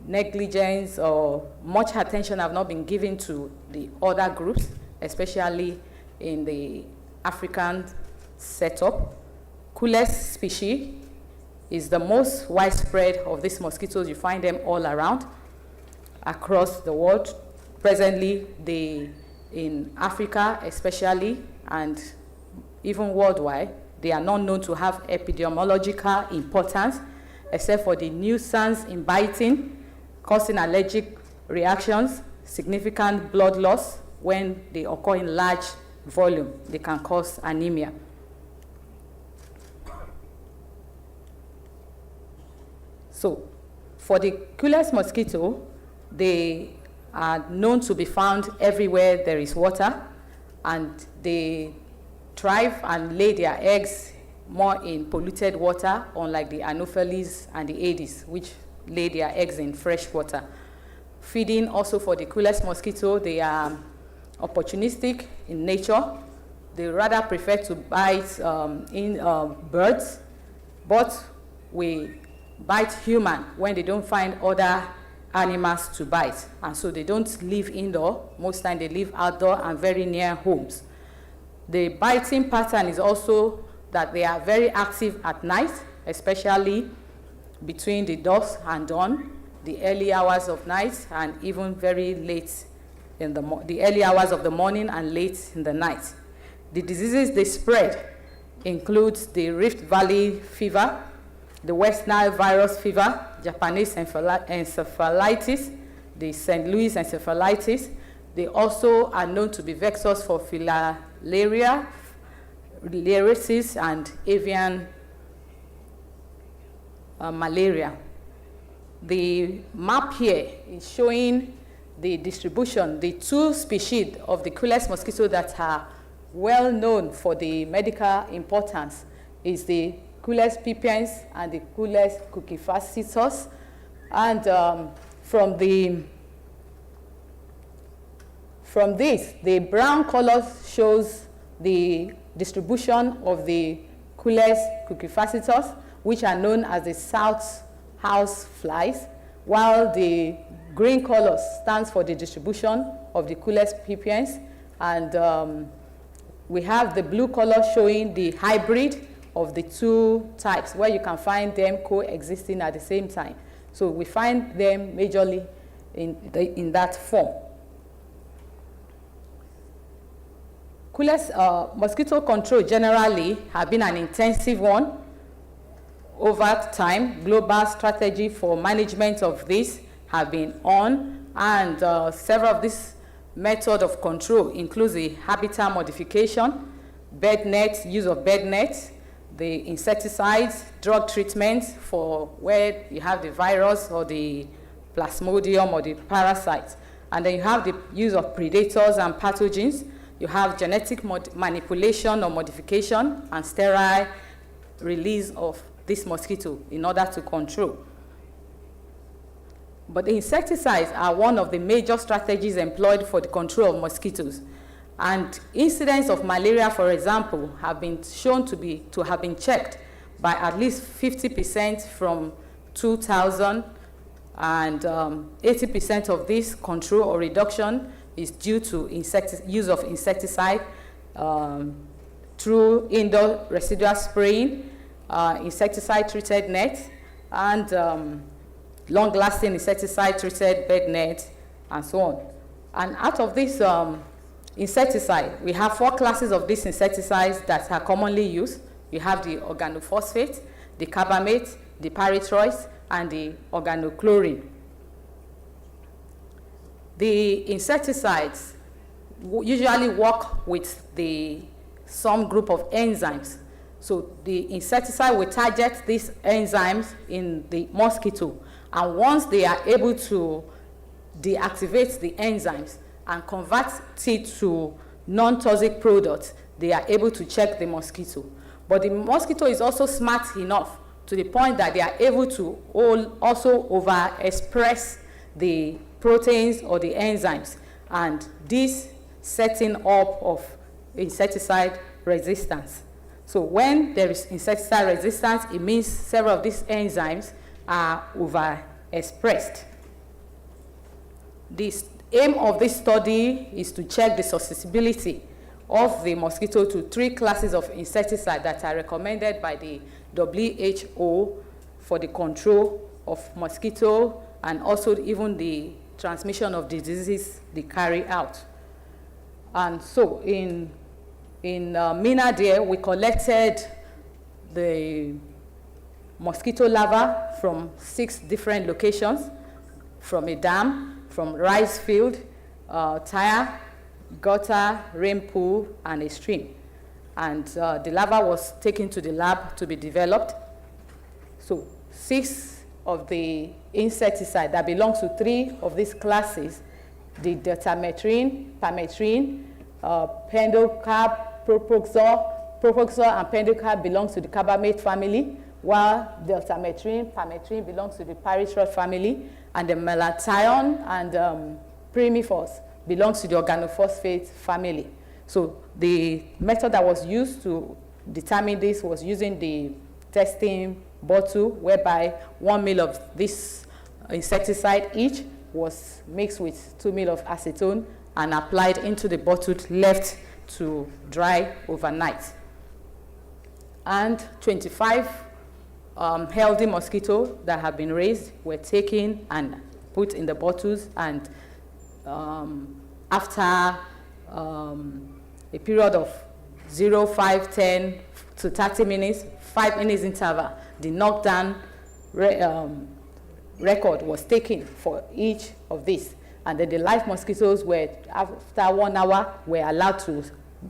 negligence or much attention have not been given to the other groups, especially in the African setup. Culex species is the most widespread of these mosquitoes. You find them all around across the world. Presently, in Africa especially, and even worldwide, they are not known to have epidemiological importance, except for the nuisance in biting, causing allergic reactions, significant blood loss. When they occur in large volume, they can cause anemia. So, for the Culex mosquito, they are known to be found everywhere there is water, and they thrive and lay their eggs more in polluted water, unlike the Anopheles and the Aedes, which lay their eggs in fresh water. Feeding also for the Culex mosquito, they are opportunistic in nature. They rather prefer to bite birds, but we bite human when they don't find other animals to bite, and so they don't live indoor. Most time they live outdoor and very near homes. The biting pattern is also that they are very active at night, especially between the dusk and dawn, the early hours of night, and even very late in the early hours of the morning and late in the night. The diseases they spread includes the Rift Valley fever, the West Nile virus fever, Japanese encephalitis, the St. Louis encephalitis. They also are known to be vectors for filariasis and avian malaria. The map here is showing the distribution, the two species of the Culex mosquito that are well known for the medical importance is the Culex pipiens and the Culex cucufacitus. And from this, the brown color shows the distribution of the Culex cucufacitus, which are known as the South House flies, while the green color stands for the distribution of the Culex pipiens, and we have the blue color showing the hybrid of the two types, where you can find them coexisting at the same time. So we find them majorly in that form. Culex mosquito control generally have been an intensive one over time. Global strategy for management of this have been on, and several of these methods of control includes the habitat modification, bed nets, use of bed nets, the insecticides, drug treatments for where you have the virus or the plasmodium or the parasites. And then you have the use of predators and pathogens. You have genetic manipulation or modification and sterile release of this mosquito in order to control. But the insecticides are one of the major strategies employed for the control of mosquitoes. And incidence of malaria, for example, have been shown to have been checked by at least 50% from 2000, and 80% of this control or reduction is due to use of insecticide through indoor residual spraying, insecticide-treated nets, and long-lasting insecticide-treated bed nets, and so on. And out of this insecticide, we have 4 classes of these insecticides that are commonly used. You have the organophosphate, the carbamate, the pyrethroids, and the organochlorine. The insecticides usually work with some group of enzymes. So the insecticide will target these enzymes in the mosquito, and once they are able to deactivate the enzymes and convert it to non-toxic products, they are able to check the mosquito. But the mosquito is also smart enough to the point that they are able to also overexpress the proteins or the enzymes, and this setting up of insecticide resistance. So when there is insecticide resistance, it means several of these enzymes are overexpressed. The aim of this study is to check the susceptibility of the mosquito to 3 classes of insecticide that are recommended by the WHO for the control of mosquito, and also even the transmission of diseases they carry out. And so in Mina there, we collected the mosquito larvae from 6 different locations, from a dam, from rice field, tire, gutter, rain pool, and a stream. And the larva was taken to the lab to be developed. So 6 of the insecticide that belongs to 3 of these classes, the deltametrine, permetrine, pendocarb, propoxol, and pendocarb belongs to the carbamate family, while deltametrine, permetrine belongs to the pyrethroid family, and the malathion and primifos belongs to the organophosphate family. So the method that was used to determine this was using the testing bottle, whereby 1 ml of this insecticide each was mixed with 2 ml of acetone and applied into the bottle, left to dry overnight. And 25 healthy mosquitoes that have been raised were taken and put in the bottles, and after a period of 0, 5, 10 to 30 minutes, 5 minutes interval, the knockdown record was taken for each of these. And then the live mosquitoes were, after 1 hour, were allowed to,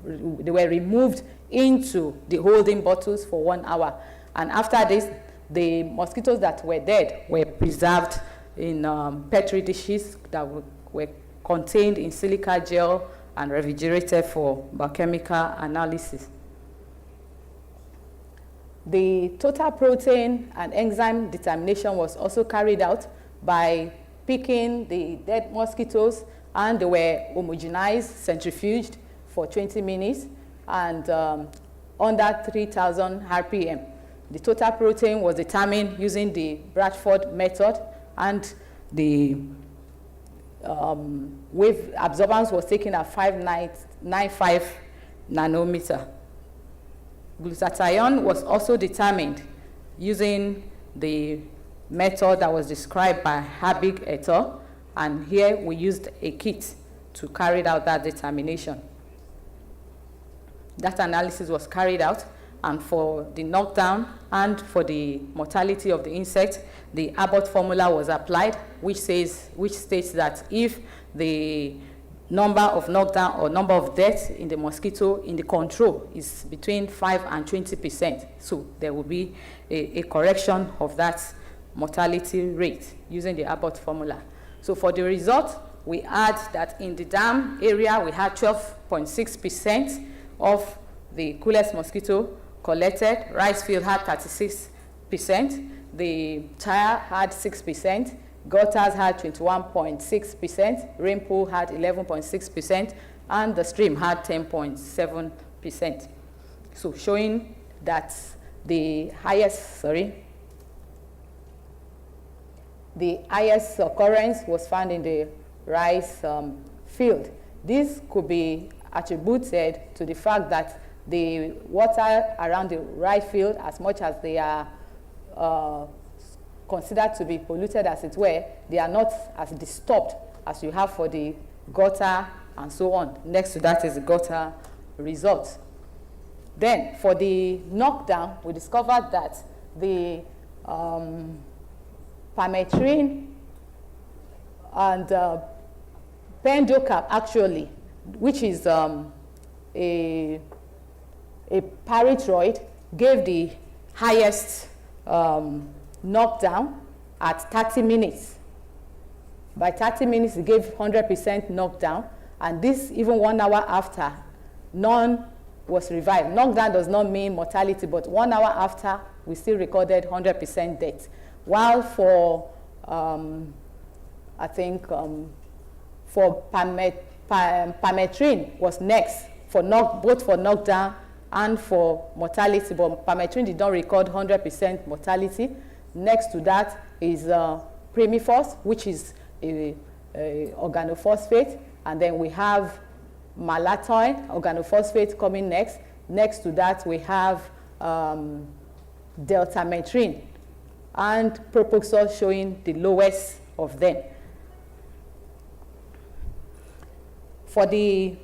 they were removed into the holding bottles for 1 hour. And after this, the mosquitoes that were dead were preserved in Petri dishes that were contained in silica gel and refrigerated for biochemical analysis. The total protein and enzyme determination was also carried out by picking the dead mosquitoes, and they were homogenized, centrifuged for 20 minutes, and under 3,000 RPM. The total protein was determined using the Bradford method, and the wave absorbance was taken at 595 nanometer. Glutathione was also determined using the method that was described by Habig et al. And here we used a kit to carry out that determination. That analysis was carried out, and for the knockdown and for the mortality of the insect, the Abbott formula was applied, which states that if the number of knockdown or number of deaths in the mosquito in the control is between 5 and 20%, so there will be a correction of that mortality rate using the Abbott formula. So for the result, we had that in the dam area, we had 12.6% of the coolest mosquito collected. Rice field had 36%. The tire had 6%. Gutters had 21.6%. Rainpool had 11.6%. And the stream had 10.7%. So showing that the highest occurrence was found in the rice field. This could be attributed to the fact that the water around the rice field, as much as they are considered to be polluted as it were, they are not as disturbed as you have for the gutter and so on. Next to that is the gutter result. Then for the knockdown, we discovered that the permethrin and pendocap actually, which is a pyrethroid, gave the highest knockdown at 30 minutes. By 30 minutes, it gave 100% knockdown, and this even 1 hour after, none was revived. Knockdown does not mean mortality, but 1 hour after, we still recorded 100% death. While for, I think, for permethrin was next, both for knockdown and for mortality, but permethrin did not record 100% mortality. Next to that is primifos, which is a organophosphate, and then we have malatoin, organophosphate coming next. Next to that, we have deltamethrin, and propoxol showing the lowest of them. For the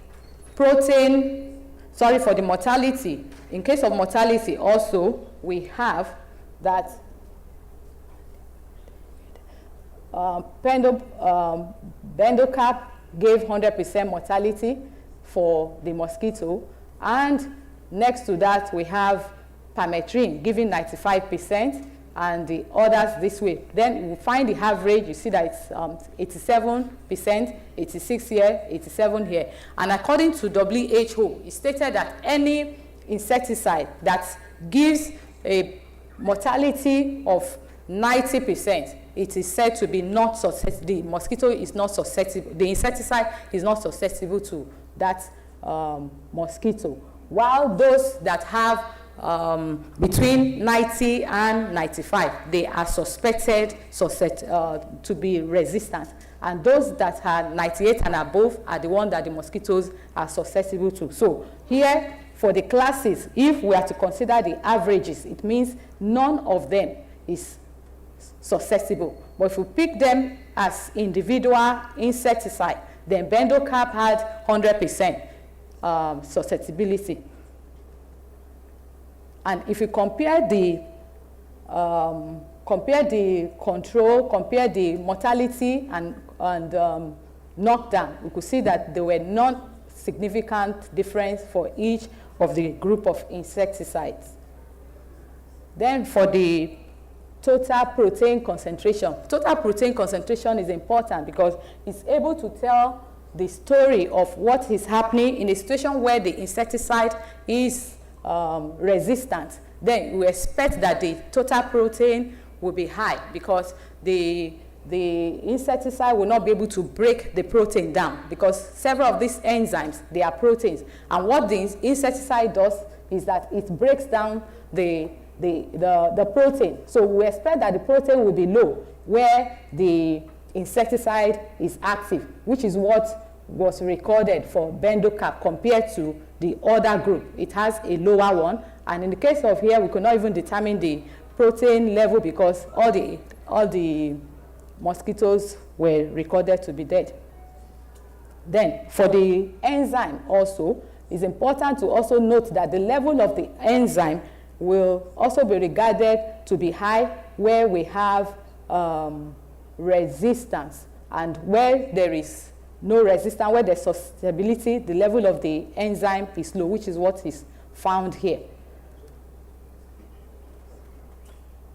for the mortality, in case of mortality also, we have that bendocap gave 100% mortality for the mosquito, and next to that we have permethrin giving 95%, and the others this way. Then we find the average. You see that it's 87%, 86 here, 87 here. And according to WHO, it stated that any insecticide that gives a mortality of 90%, it is said to be not susceptible. The mosquito is not susceptible. The insecticide is not susceptible to that mosquito. While those that have between 90 and 95, they are suspected to be resistant. And those that are 98 and above are the ones that the mosquitoes are susceptible to. So here, for the classes, if we are to consider the averages, it means none of them is susceptible. But if we pick them as individual insecticide, then bendocap had 100% susceptibility. And if you compare the control, compare the mortality and knockdown, we could see that there were not significant difference for each of the group of insecticides. Then for the total protein concentration. Total protein concentration is important because it's able to tell the story of what is happening in a situation where the insecticide is resistant. Then we expect that the total protein will be high because the insecticide will not be able to break the protein down because several of these enzymes, they are proteins. And what the insecticide does is that it breaks down the protein. So we expect that the protein will be low where the insecticide is active, which is what was recorded for bendocap compared to the other group. It has a lower one. And in the case of here, we could not even determine the protein level because all the mosquitoes were recorded to be dead. Then, for the enzyme also, it's important to also note that the level of the enzyme will also be regarded to be high where we have resistance, and where there is no resistance, where there's susceptibility, the level of the enzyme is low, which is what is found here.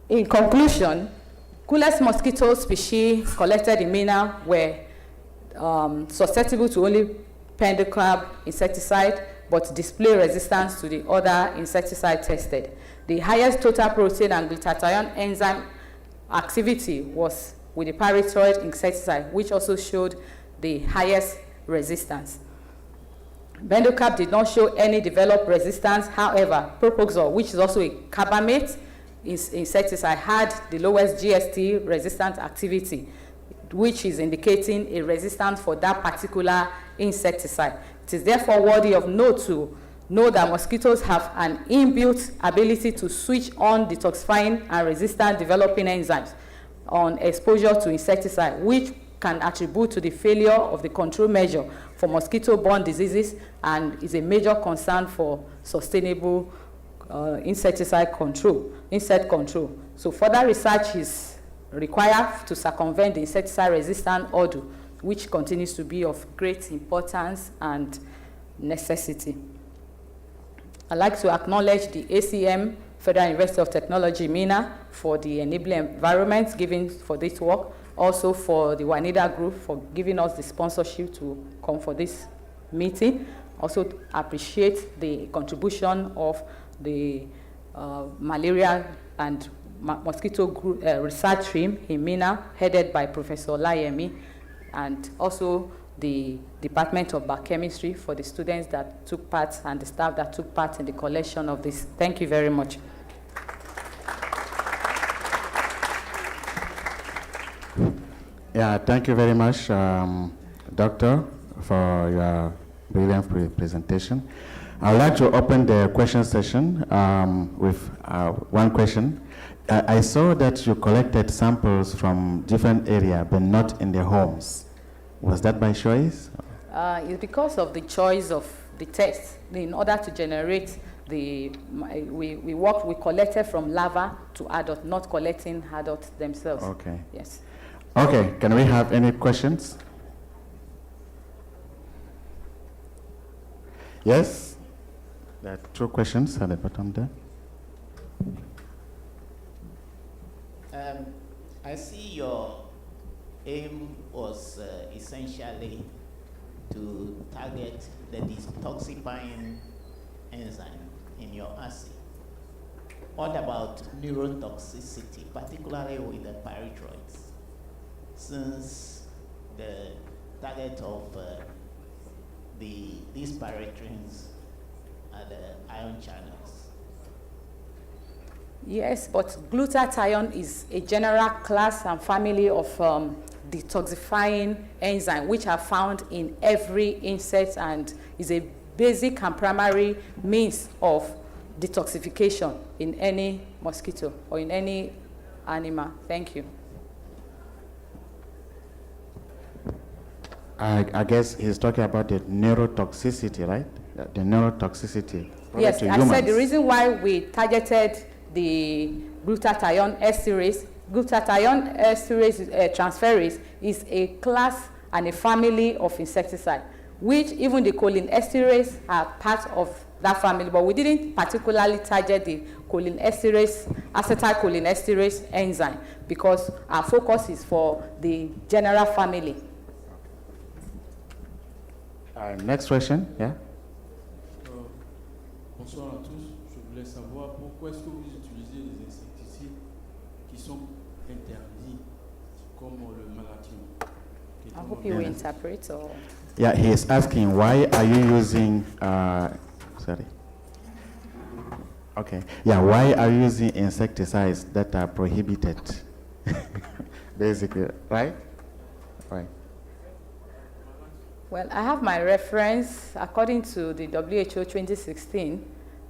In conclusion, coolest mosquito species collected in MENA were susceptible to only pendocrab insecticide, but display resistance to the other insecticide tested. The highest total protein and glutathione enzyme activity was with the pyrethroid insecticide, which also showed the highest resistance. Bendocap did not show any developed resistance. However, propoxol, which is also a carbamate insecticide, had the lowest GST resistant activity, which is indicating a resistance for that particular insecticide. It is therefore worthy of note to know that mosquitoes have an inbuilt ability to switch on detoxifying and resistant developing enzymes on exposure to insecticide, which can attribute to the failure of the control measure for mosquito-borne diseases and is a major concern for sustainable insect control. So further research is required to circumvent the insecticide-resistant order, which continues to be of great importance and necessity. I'd like to acknowledge the ACM, Federal University of Technology, MENA, for the enabling environment given for this work, also for the WANIDA group for giving us the sponsorship to come for this meeting. Also appreciate the contribution of the malaria and mosquito group, research team in MENA, headed by Professor Layemi, and also the Department of Biochemistry for the students that took part and the staff that took part in the collection of this. Thank you very much. Yeah, thank you very much, Doctor, for your brilliant presentation. I would like to open the question session with one question. I saw that you collected samples from different areas, but not in their homes. Was that by choice? It's because of the choice of the test. In order to generate we collected from larva to adult, not collecting adults themselves. Okay. Yes. Okay, can we have any questions? Yes? There are two questions at the bottom there. I see your aim was essentially to target the detoxifying enzyme in your assay. What about neurotoxicity, particularly with the pyrethroids, since the target of these pyrethrins are the ion channels? Yes, but glutathione is a general class and family of detoxifying enzyme, which are found in every insect and is a basic and primary means of detoxification in any mosquito or in any animal. Thank you. I guess he's talking about the neurotoxicity, right? The neurotoxicity. Yes, I said the reason why we targeted the glutathione esterase transferase is a class and a family of insecticide, which even the cholinesterase are part of that family, but we didn't particularly target the cholinesterase, acetylcholinesterase enzyme, because our focus is for the general family. Next question, yeah? Bonsoir à tous. Je voulais savoir pourquoi est-ce que vous utilisez des insecticides qui sont interdits, comme le malathion. I hope you will interpret. Or Yeah, he is asking, why are you using, sorry. Okay, yeah, why are you using insecticides that are prohibited? Basically, right? Right. well, I have my reference. According to the WHO 2016,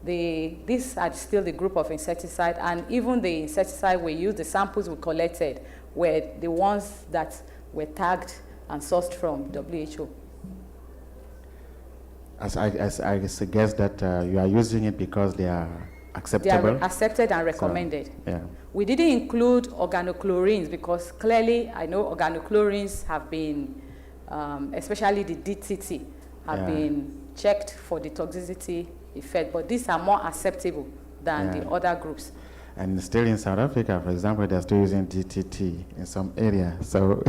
these are still the group of insecticide, and even the insecticide we used, the samples we collected, were the ones that were tagged and sourced from WHO. As I suggest that you are using it because they are acceptable. They are accepted and recommended. So, yeah. We didn't include organochlorines because clearly I know organochlorines have been, especially the DTT, have been checked for the toxicity effect, but these are more acceptable than the other groups. And still in South Africa, for example, they're still using DTT in some areas. So,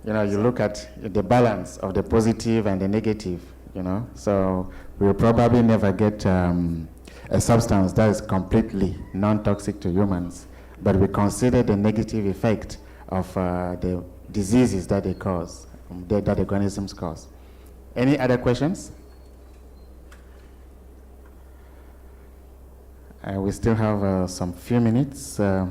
you know, you look at the balance of the positive and the negative, you know. So we'll probably never get a substance that is completely non-toxic to humans, but we consider the negative effect of the diseases that they cause, that the organisms cause. Any other questions? We still have some few minutes. Yeah.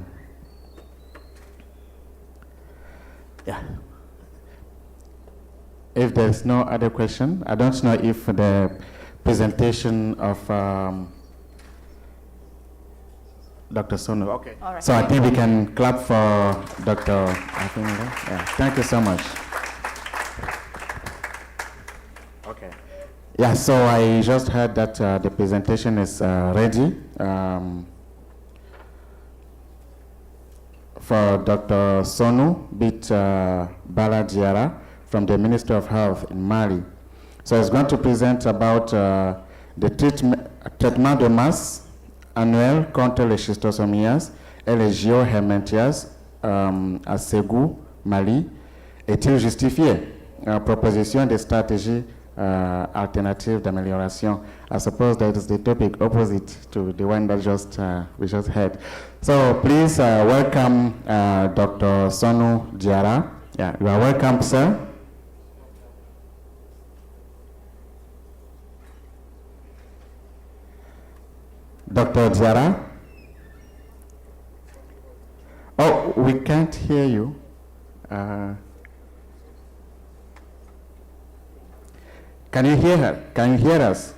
If there's no other question, I don't know if the presentation of Dr. Sonu. Okay. All right. So I think we can clap for Dr. Yeah. Thank you so much. Okay. Yeah, so I just heard that the presentation is ready for Dr. Sonu Bit Baladiara from the Ministry of Health in Mali. So he's going to present about the traitement de masse annuel contre les schistosomiases et les géohermentias à Ségou, Mali. Est-il justifié? Proposition de stratégie alternative d'amélioration. I suppose that is the topic opposite to the one that we just had. So please welcome Dr. Sonu Diara. Yeah, you are welcome, sir. Dr. Diara? Oh, we can't hear you. Can you hear her? Can you hear us?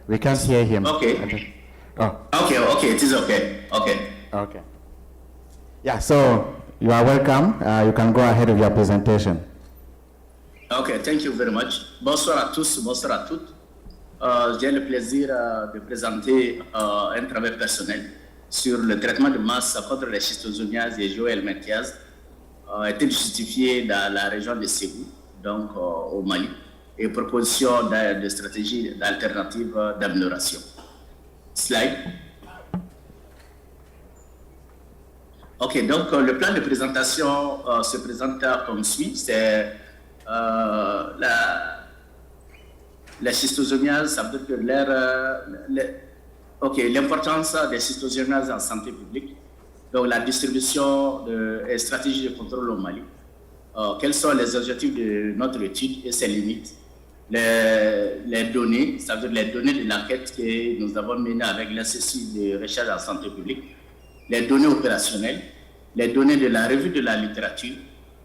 We can't hear him. Okay. Oh. Okay, it is okay. Okay. Okay. Yeah, so you are welcome. You can go ahead with your presentation. Okay, thank you very much. Bonsoir à tous, bonsoir à toutes. J'ai le plaisir de présenter un travail personnel sur le traitement de masse contre les schistosomiases et géohelminthiases est justifié dans la région de Ségou, donc au Mali, et proposition de stratégie d'alternative d'amélioration. Slide. Ok, donc le plan de présentation se présente comme suit. C'est la schistosomiase, ça veut dire l'importance des schistosomiases en santé publique. Donc la distribution et stratégie de contrôle au Mali. Quels sont les objectifs de notre étude et ses limites? Les données, ça veut dire les données de l'enquête que nous avons menée avec l'Institut de recherche en santé publique, les données opérationnelles, les données de la revue de la littérature,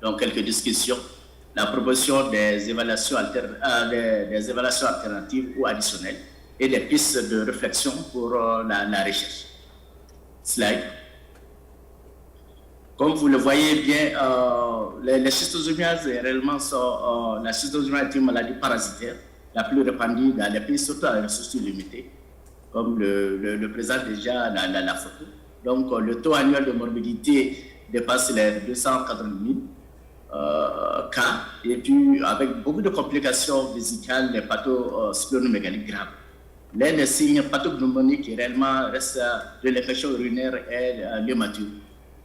donc quelques discussions, la proposition des évaluations alternatives ou additionnelles et des pistes de réflexion pour la recherche. Slide. Comme vous le voyez bien, les schistosomiases réellement sont, la schistosomie est une maladie parasitaire, la plus répandue dans les pays surtout à ressources limitées, comme le présente déjà la photo. Donc le taux annuel de morbidité dépasse les 280 000. cas, et puis avec beaucoup de complications vésicales, des patho-splénomégaliques graves. L'un des signes pathognomoniques qui réellement reste de l'infection urinaire est l'hémature,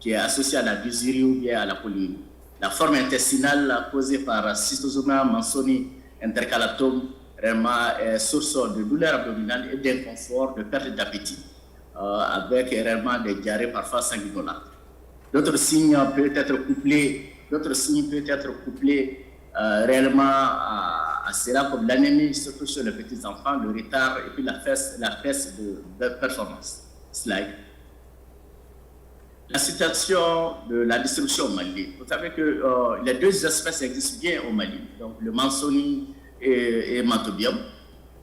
qui est associé à la dysurie ou bien à la polyurie. La forme intestinale causée par Schistosoma mansoni intercalatum vraiment est source de douleur abdominale et d'inconfort, de perte d'appétit, avec réellement des diarrhées parfois sanguinolentes. D'autres signes peuvent être couplés réellement à cela, comme l'anémie, surtout chez les petits enfants, le retard et puis la fesse de performance. Slide. La situation de la distribution au Mali. Vous savez que les deux espèces existent bien au Mali, donc le mansoni et Matobium.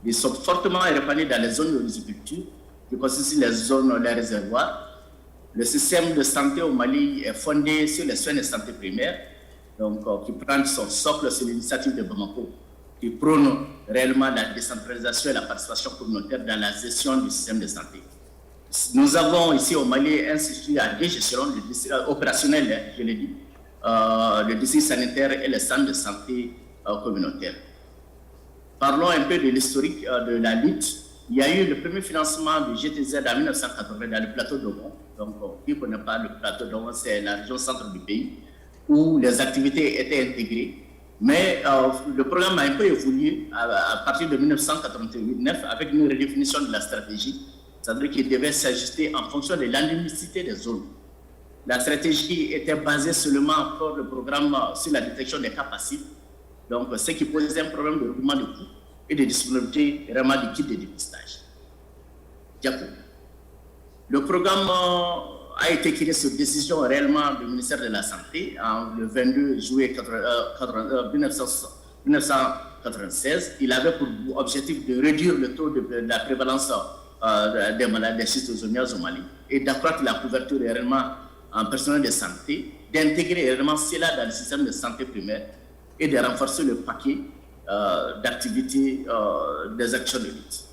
Ils sont fortement répandus dans les zones de riziculture, qui constituent les réservoirs. Le système de santé au Mali est fondé sur les soins de santé primaire, donc qui prend son socle sur l'initiative de Bamako, qui prône réellement la décentralisation et la participation communautaire dans la gestion du système de santé. Nous avons ici au Mali un institut à deux gestions, le district opérationnel, je l'ai dit, le district sanitaire et le centre de santé communautaire. Parlons un peu de l'historique de la lutte. Il y a eu le premier financement du GTZ en 1980 dans le plateau d'Ogon. Donc, qui ne connaît pas le plateau d'Ogon, c'est la région centre du pays, où les activités étaient intégrées. Mais le programme a un peu évolué à partir de 1989 avec une redéfinition de la stratégie, c'est-à-dire qu'il devait s'ajuster en fonction de l'endémicité des zones. La stratégie était basée seulement pour le programme sur la détection des cas passifs, donc ce qui posait un problème de roulement de coûts et de disponibilité vraiment du kit de dépistage. Le programme a été créé sur décision réellement du ministère de la Santé le 22 juillet 1996. Il avait pour objectif de réduire le taux de la prévalence des maladies des schistosomiases au Mali et d'accroître la couverture réellement en personnel de santé, d'intégrer réellement cela dans le système de santé primaire et de renforcer le paquet d'activités des actions de lutte.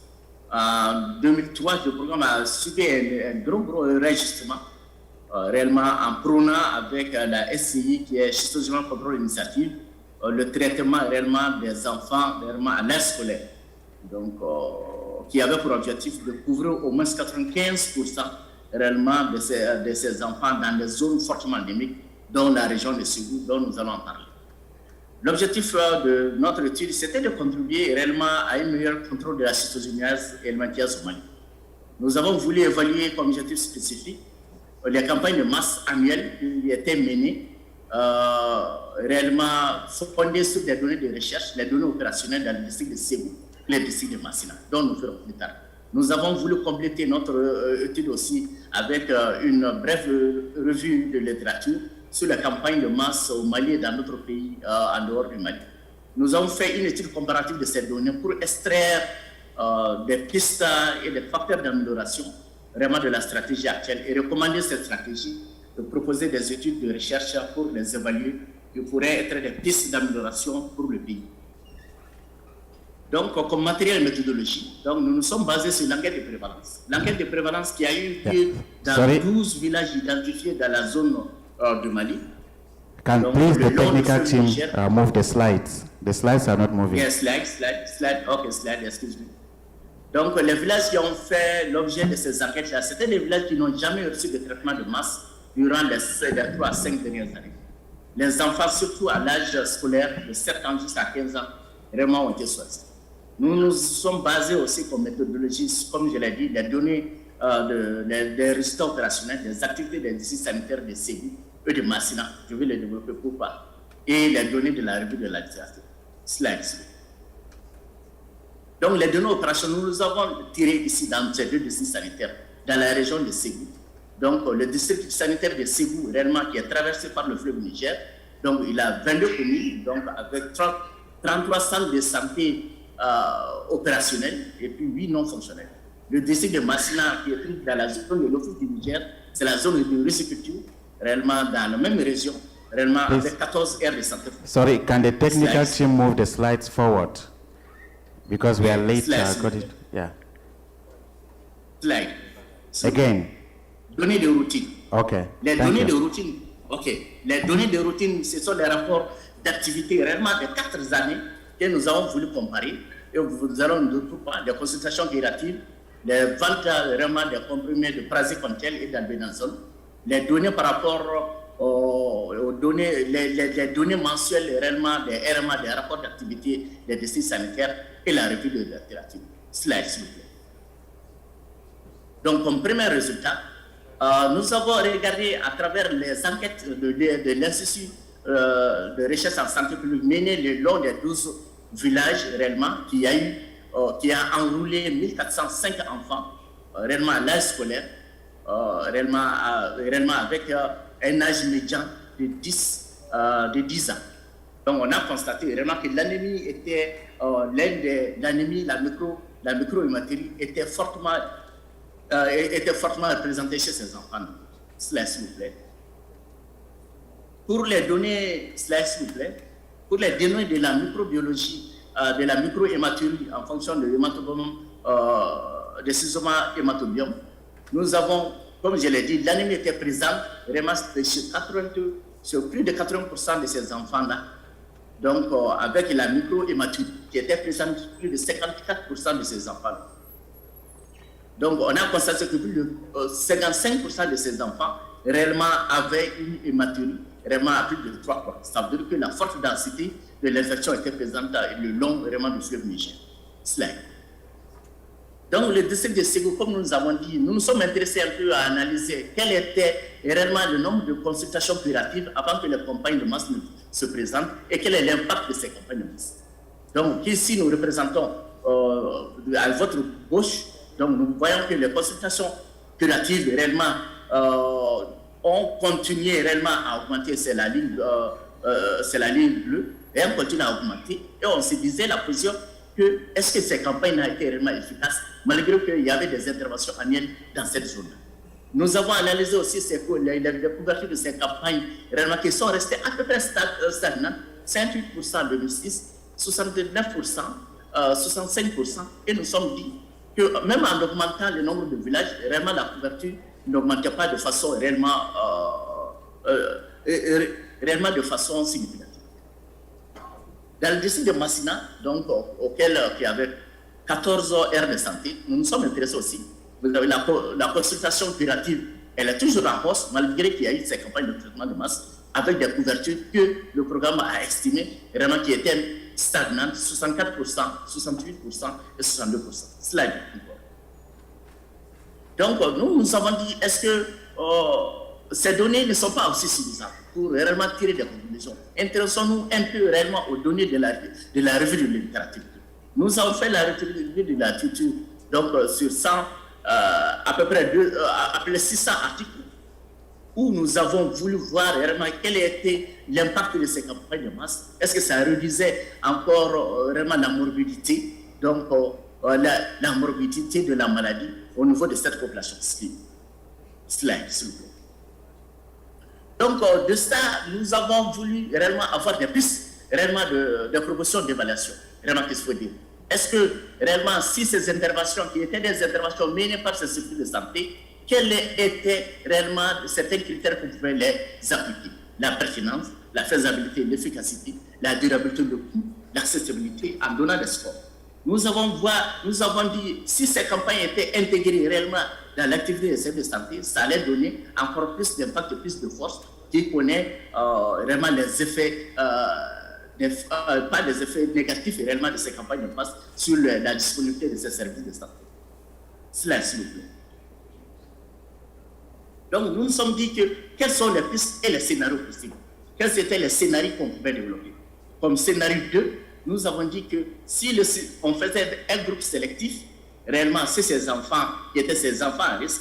En 2003, le programme a subi un gros réajustement, réellement en prônant avec la SCI, qui est Schistosoma Control Initiative, le traitement réellement des enfants réellement à l'âge scolaire. Donc, qui avait pour objectif de couvrir au moins 95% réellement de ces enfants dans des zones fortement endémiques, dont la région de Ségou, dont nous allons en parler. L'objectif de notre étude, c'était de contribuer réellement à un meilleur contrôle de la schistosomiase et helminthiase au Mali. Nous avons voulu évaluer comme objectif spécifique les campagnes de masse annuelles qui étaient menées, réellement fondées sur des données de recherche, les données opérationnelles dans le district de Ségou, les districts de Massina, dont nous ferons plus tard. Nous avons voulu compléter notre étude aussi avec une brève revue de littérature sur la campagne de masse au Mali et dans d'autres pays en dehors du Mali. Nous avons fait une étude comparative de ces données pour extraire des pistes et des facteurs d'amélioration vraiment de la stratégie actuelle et recommander cette stratégie, de proposer des études de recherche pour les évaluer qui pourraient être des pistes d'amélioration pour le pays. Donc, comme matériel et méthodologie, donc, nous nous sommes basés sur l'enquête de prévalence. L'enquête de prévalence qui a eu lieu dans 12 villages identifiés dans la zone du Mali. Can please the technical team move the slides? The slides are not moving. Yes, slide. Okay, slide, excuse me. Donc, les villages qui ont fait l'objet de ces enquêtes-là, c'était des villages qui n'ont jamais reçu de traitement de masse durant les 3 à 5 dernières années. Les enfants, surtout à l'âge scolaire, de 7 ans jusqu'à 15 ans, vraiment ont été choisis. Nous nous sommes basés aussi comme méthodologie, comme je l'ai dit, les données des résultats opérationnels, des activités des districts sanitaires de Ségou et de Massina. Je vais les développer pourquoi. Et les données de la revue de la littérature. Slides. Donc, les données opérationnelles, nous les avons tirées ici dans ces deux districts sanitaires, dans la région de Ségou. Donc, le district sanitaire de Ségou, réellement, qui est traversé par le fleuve Niger, donc il a 22 communes, donc avec 33 centres de santé opérationnels et puis 8 non fonctionnels. Le district de Massina, qui est pris dans la zone de l'Office du Niger, c'est la zone de riziculture, réellement dans la même région, réellement avec 14 aires de santé. Sorry, can the technical team move the slides forward? Because we are late. Got it. Yeah. Slide. Again. Données de routine. Okay. Les données de routine. OK. Les données de routine, ce sont les rapports d'activité réellement de 4 années que nous avons voulu comparer. Et nous allons nous trouver des consultations curatives, les ventes vraiment des comprimés de praziquantel et d'albendazole, les données par rapport aux données, les données mensuelles réellement des RMA, des rapports d'activité des districts sanitaires et la revue de la littérature. Slide, s'il vous plaît. Donc, comme premier résultat, nous avons regardé à travers les enquêtes de l'Institut de recherche en santé publique menées le long des 12 villages réellement qui a enroulé 1405 enfants réellement à l'âge scolaire, réellement avec un âge médian de 10 ans. Donc on a constaté vraiment que l'anémie était l'anémie, la microhématérie était fortement représentée chez ces enfants. Slide, s'il vous plaît. Pour les données, slide, s'il vous plaît. Pour les données de la microbiologie, de la microhématurie en fonction de l'hématobiome, de schizoma hématobiome, nous avons, comme je l'ai dit, l'anémie était présente vraiment sur plus de 80% de ces enfants-là. Donc, avec la microhématurie qui était présente sur plus de 54% de ces enfants-là. Donc, on a constaté que plus de 55% de ces enfants réellement avaient une hématurie vraiment à plus de 3 points. Ça veut dire que la forte densité de l'infection était présente le long vraiment du fleuve Niger. Slide. Donc, le district de Ségou, comme nous avons dit, nous nous sommes intéressés un peu à analyser quel était réellement le nombre de consultations curatives avant que les campagnes de masse se présentent et quel est l'impact de ces campagnes de masse. Donc, ici, nous représentons à votre gauche, donc nous voyons que les consultations curatives réellement ont continué réellement à augmenter, c'est la ligne bleue, et on continue à augmenter. Et on se disait la position que est-ce que ces campagnes ont été réellement efficaces, malgré qu'il y avait des interventions annuelles dans cette zone. Nous avons analysé aussi les couvertures de ces campagnes réellement qui sont restées à peu près stagnantes, 58% en 2006, 69%, 65%, et nous sommes dit que même en augmentant le nombre de villages, réellement la couverture n'augmentait pas de façon réellement de façon significative. Dans le district de Massina, donc, qui avait 14 aires de santé, nous nous sommes intéressés aussi. Vous avez la consultation curative, elle est toujours en hausse, malgré qu'il y a eu ces campagnes de traitement de masse, avec des couvertures que le programme a estimées, vraiment qui étaient stagnantes, 64%, 68% et 62%. Slide. Donc, nous avons dit, est-ce que ces données ne sont pas aussi suffisantes pour réellement tirer des conclusions? Intéressons-nous un peu réellement aux données de la revue de littérature. Nous avons fait la revue de la littérature donc, sur 100, à peu près 600 articles, où nous avons voulu voir réellement quel était l'impact de ces campagnes de masse. Est-ce que ça réduisait encore vraiment la morbidité, donc la morbidité de la maladie au niveau de cette population? Slide, s'il vous plaît. Donc, de ça, nous avons voulu réellement avoir des pistes réellement de propositions d'évaluation, réellement qu'est-ce qu'il faut dire. Est-ce que réellement, si ces interventions, qui étaient des interventions menées par ces structures de santé, quels étaient réellement certains critères qu'on pouvait les appliquer? La pertinence, la faisabilité, l'efficacité, la durabilité, le coût, l'accessibilité en donnant des scores. Nous avons dit, si ces campagnes étaient intégrées réellement dans l'activité des services de santé, ça allait donner encore plus d'impact, plus de force, qui connaît réellement les effets, pas des effets négatifs réellement de ces campagnes de masse sur la disponibilité de ces services de santé. Cela, s'il vous plaît. Donc, nous nous sommes dit que quels sont les pistes et les scénarios possibles. Quels étaient les scénarios qu'on pouvait développer? Comme scénario 2, nous avons dit que si on faisait un groupe sélectif, réellement, c'est ces enfants qui étaient ces enfants à risque,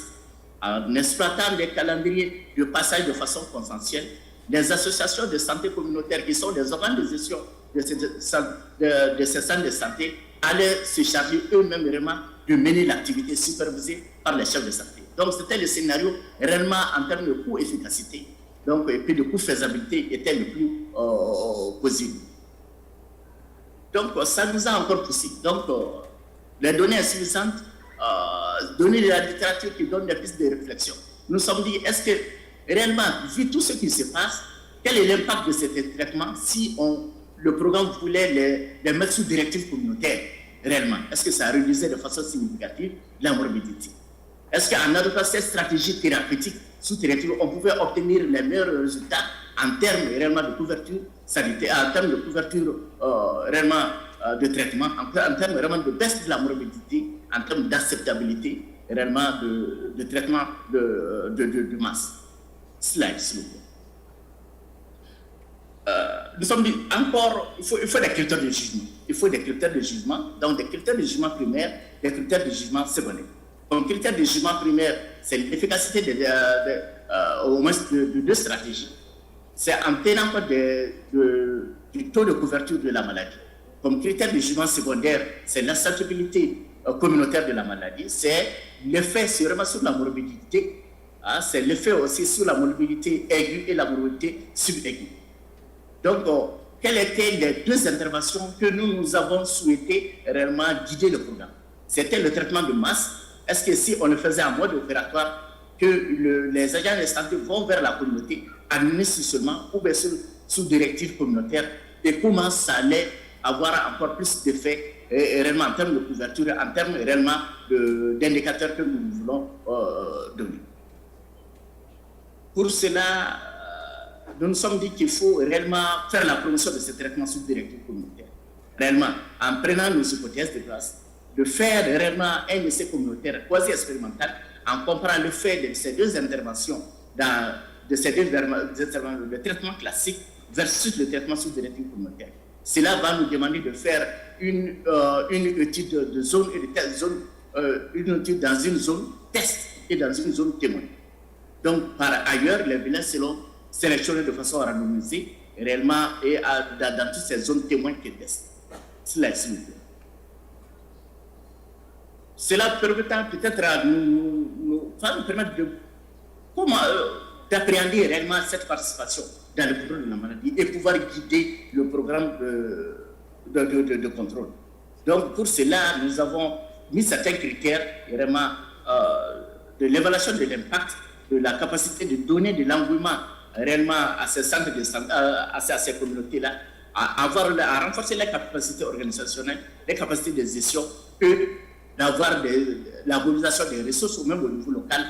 en exploitant des calendriers de passage de façon consensuelle, les associations de santé communautaire qui sont des organes de gestion de ces centres de santé allaient se charger eux-mêmes vraiment de mener l'activité supervisée par les chefs de santé. Donc c'était le scénario réellement en termes de coût-efficacité, donc et puis de coût-faisabilité était le plus possible. Donc ça nous a encore poussé. Donc les données insuffisantes, données de la littérature qui donnent des pistes de réflexion. Nous sommes dit, est-ce que réellement, vu tout ce qui se passe, quel est l'impact de ces traitements si le programme voulait les mettre sous directive communautaire, réellement? Est-ce que ça réduisait de façon significative la morbidité? Est-ce qu'en adoptant cette stratégie thérapeutique sous directive, on pouvait obtenir les meilleurs résultats en termes réellement de couverture sanitaire, en termes de couverture réellement de traitement, en termes vraiment de baisse de la morbidité, en termes d'acceptabilité réellement de traitement de masse? Slide, s'il vous plaît. Nous sommes dit encore, il faut des critères de jugement. Il faut des critères de jugement, donc des critères de jugement primaire, des critères de jugement secondaire. Donc, critère de jugement primaire, c'est l'efficacité au moins de deux stratégies. C'est en tenant compte du taux de couverture de la maladie. Comme critère de jugement secondaire, c'est l'acceptabilité communautaire de la maladie, c'est l'effet vraiment sur la morbidité, c'est l'effet aussi sur la morbidité aiguë et la morbidité subaiguë. Donc, quelles étaient les deux interventions que nous avons souhaité réellement guider le programme? C'était le traitement de masse. Est-ce que si on le faisait en mode opératoire, que les agents de santé vont vers la communauté, administrent seulement ou bien sous directive communautaire, et comment ça allait avoir encore plus d'effets réellement en termes de couverture, en termes réellement d'indicateurs que nous voulons donner. Pour cela, nous nous sommes dit qu'il faut réellement faire la promotion de ces traitements sous directive communautaire. Réellement, en prenant nos hypothèses de base, de faire réellement un essai communautaire quasi-expérimental en comparant le fait de ces deux interventions, le traitement classique versus le traitement sous directive communautaire. Cela va nous demander de faire une étude de zone et une étude dans une zone test et dans une zone témoin. Donc, par ailleurs, les bilans seront sélectionnés de façon randomisée réellement et dans toutes ces zones témoins qui testent. Cela, s'il vous plaît. Cela permettra peut-être à nous permettre d'appréhender réellement cette participation dans le contrôle de la maladie et pouvoir guider le programme de contrôle. Donc, pour cela, nous avons mis certains critères vraiment de l'évaluation de l'impact, de la capacité de donner de l'engouement réellement à ces centres de santé, à ces communautés-là, à renforcer les capacités organisationnelles, les capacités de gestion et d'avoir la mobilisation des ressources ou même au niveau local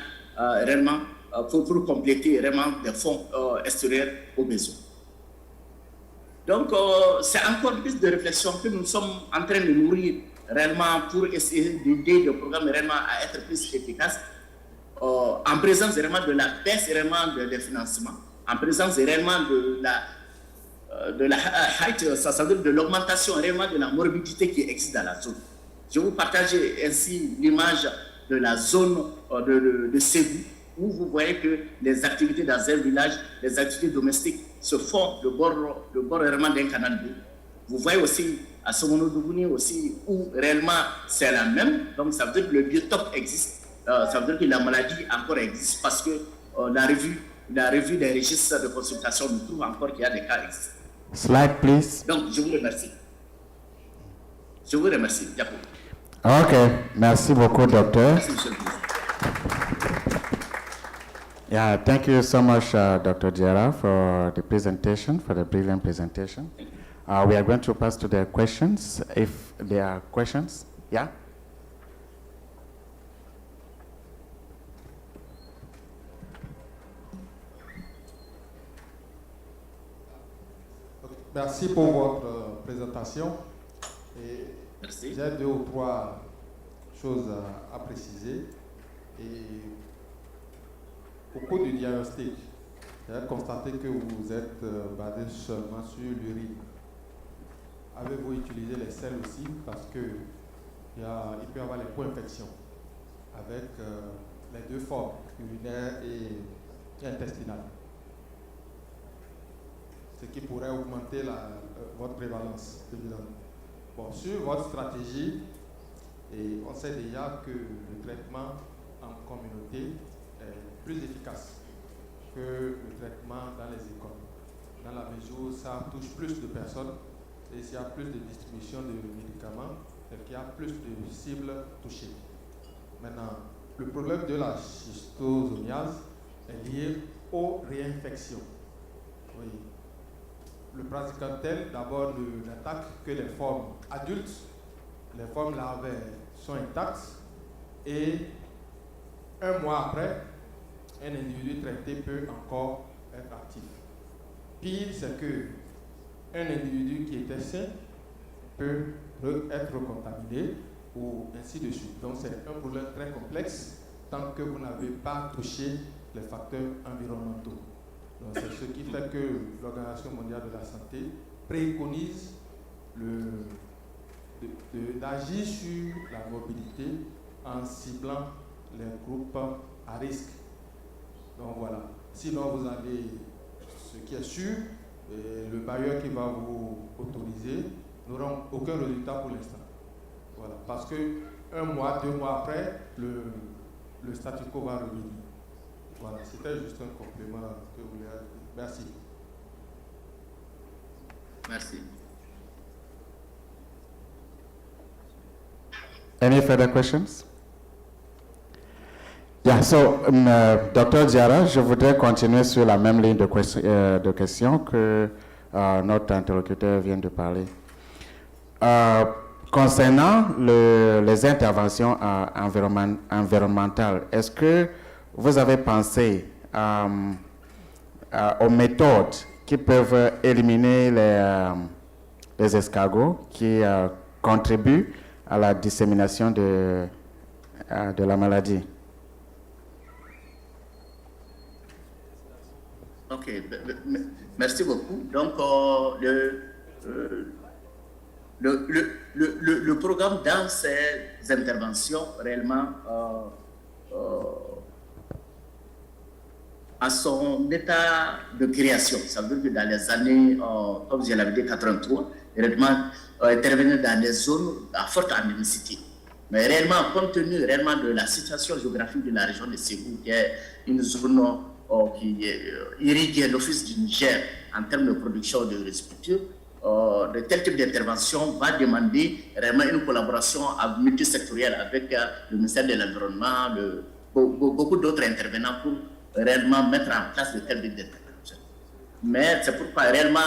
réellement pour compléter vraiment des fonds extérieurs aux besoins. Donc, c'est encore plus de réflexion que nous sommes en train de nourrir réellement pour essayer d'aider le programme réellement à être plus efficace en présence vraiment de la baisse réellement des financements, en présence réellement de l'augmentation réellement de la morbidité qui existe dans la zone. Je vous partage ainsi l'image de la zone de Ségou, où vous voyez que les activités dans un village, les activités domestiques se font le bord réellement d'un canal d'eau. Vous voyez aussi à Somono-Doubouni aussi, où réellement c'est la même, donc ça veut dire que le biotope existe, ça veut dire que la maladie encore existe parce que la revue des registres de consultation nous trouve encore qu'il y a des cas existants. Slide, please. Donc, je vous remercie. Je vous remercie. Ok, merci beaucoup, docteur. Merci, monsieur le président. Yeah, thank you so much, Dr. Diarra, for the presentation, for the brilliant presentation. We are going to pass to the questions, if there are questions. Yeah? Merci pour votre présentation. J'ai 2 ou 3 choses à préciser. Et au cours du diagnostic, j'ai constaté que vous êtes basé seulement sur l'urine. Avez-vous utilisé les selles aussi? Parce qu'il peut y avoir les co-infections avec les 2 formes, urinaire et intestinale. Ce qui pourrait augmenter votre prévalence, évidemment. Bon, sur votre stratégie, et on sait déjà que le traitement en communauté est plus efficace que le traitement dans les écoles, dans la mesure où ça touche plus de personnes et s'il y a plus de distribution de médicaments, c'est qu'il y a plus de cibles touchées. Maintenant, le problème de la schistosomiase est lié aux réinfections. Oui. Le praticateur, d'abord, n'attaque que les formes adultes. Les formes larvaires sont intactes. Et un mois après, un individu traité peut encore être actif. Pire, c'est qu'un individu qui était sain peut être contaminé ou ainsi de suite. Donc c'est un problème très complexe tant que vous n'avez pas touché les facteurs environnementaux. Donc c'est ce qui fait que l'Organisation mondiale de la santé préconise d'agir sur la mobilité en ciblant les groupes à risque. Donc voilà. Sinon vous avez ce qui est sûr, le bailleur qui va vous autoriser n'aura aucun résultat pour l'instant. Voilà. Parce que 1 mois, 2 mois après, le statu quo va revenir. Voilà, c'était juste un complément que vous voulez ajouter. Merci. Merci. Any further questions? Yeah, so, Dr. Diarra, je voudrais continuer sur la même ligne de questions que notre interlocuteur vient de parler. Concernant les interventions environnementales, est-ce que vous avez pensé aux méthodes qui peuvent éliminer les escargots qui contribuent à la dissémination de la maladie? Ok, merci beaucoup. Donc, le programme dans ces interventions réellement à son état de création. Ça veut dire que dans les années, comme je l'avais dit, 83, réellement intervenir dans des zones à forte endémicité. Mais réellement, compte tenu réellement de la situation géographique de la région de Ségou, qui est une zone qui irrigue l'office du Niger en termes de production de riziculture, de tel type d'intervention va demander réellement une collaboration multisectorielle avec le ministère de l'Environnement, beaucoup d'autres intervenants pour réellement mettre en place de tels types d'intervention. Mais c'est pourquoi réellement,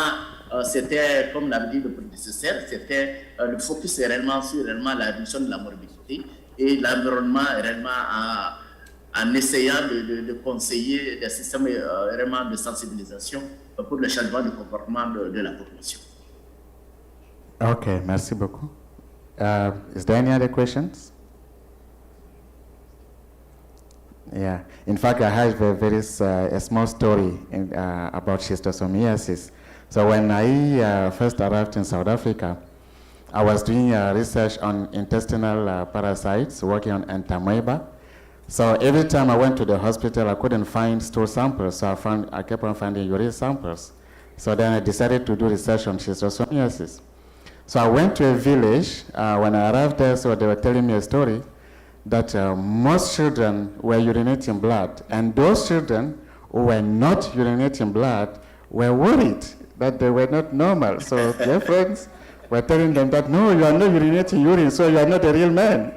c'était, comme l'avait dit le prédécesseur, c'était le focus réellement sur réellement la réduction de la morbidité et l'environnement réellement en essayant de conseiller des systèmes vraiment de sensibilisation pour le changement de comportement de la population. Okay, merci beaucoup. Is there any other questions? Yeah, in fact, I have a small story about schistosomiasis. So when I first arrived in South Africa, I was doing research on intestinal parasites, working on entamoeba. So every time I went to the hospital, I couldn't find stool samples, so I kept on finding urine samples. So then I decided to do research on schistosomiasis. So I went to a village. When I arrived there, so they were telling me a story that most children were urinating blood, and those children who were not urinating blood were worried that they were not normal. So their friends were telling them that, no, you are not urinating urine, so you are not a real man.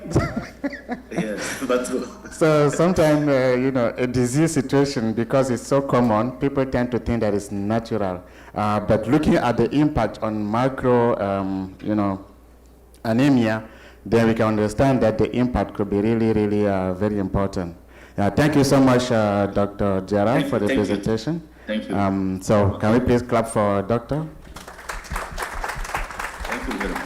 Yes, that's true. So sometimes, a disease situation, because it's so common, people tend to think that it's natural. But looking at the impact on micro, anemia, then we can understand that the impact could be really, really very important. Thank you so much, Dr. Diarra, for the presentation. Thank you. So can we please clap for Doctor? Thank you very much.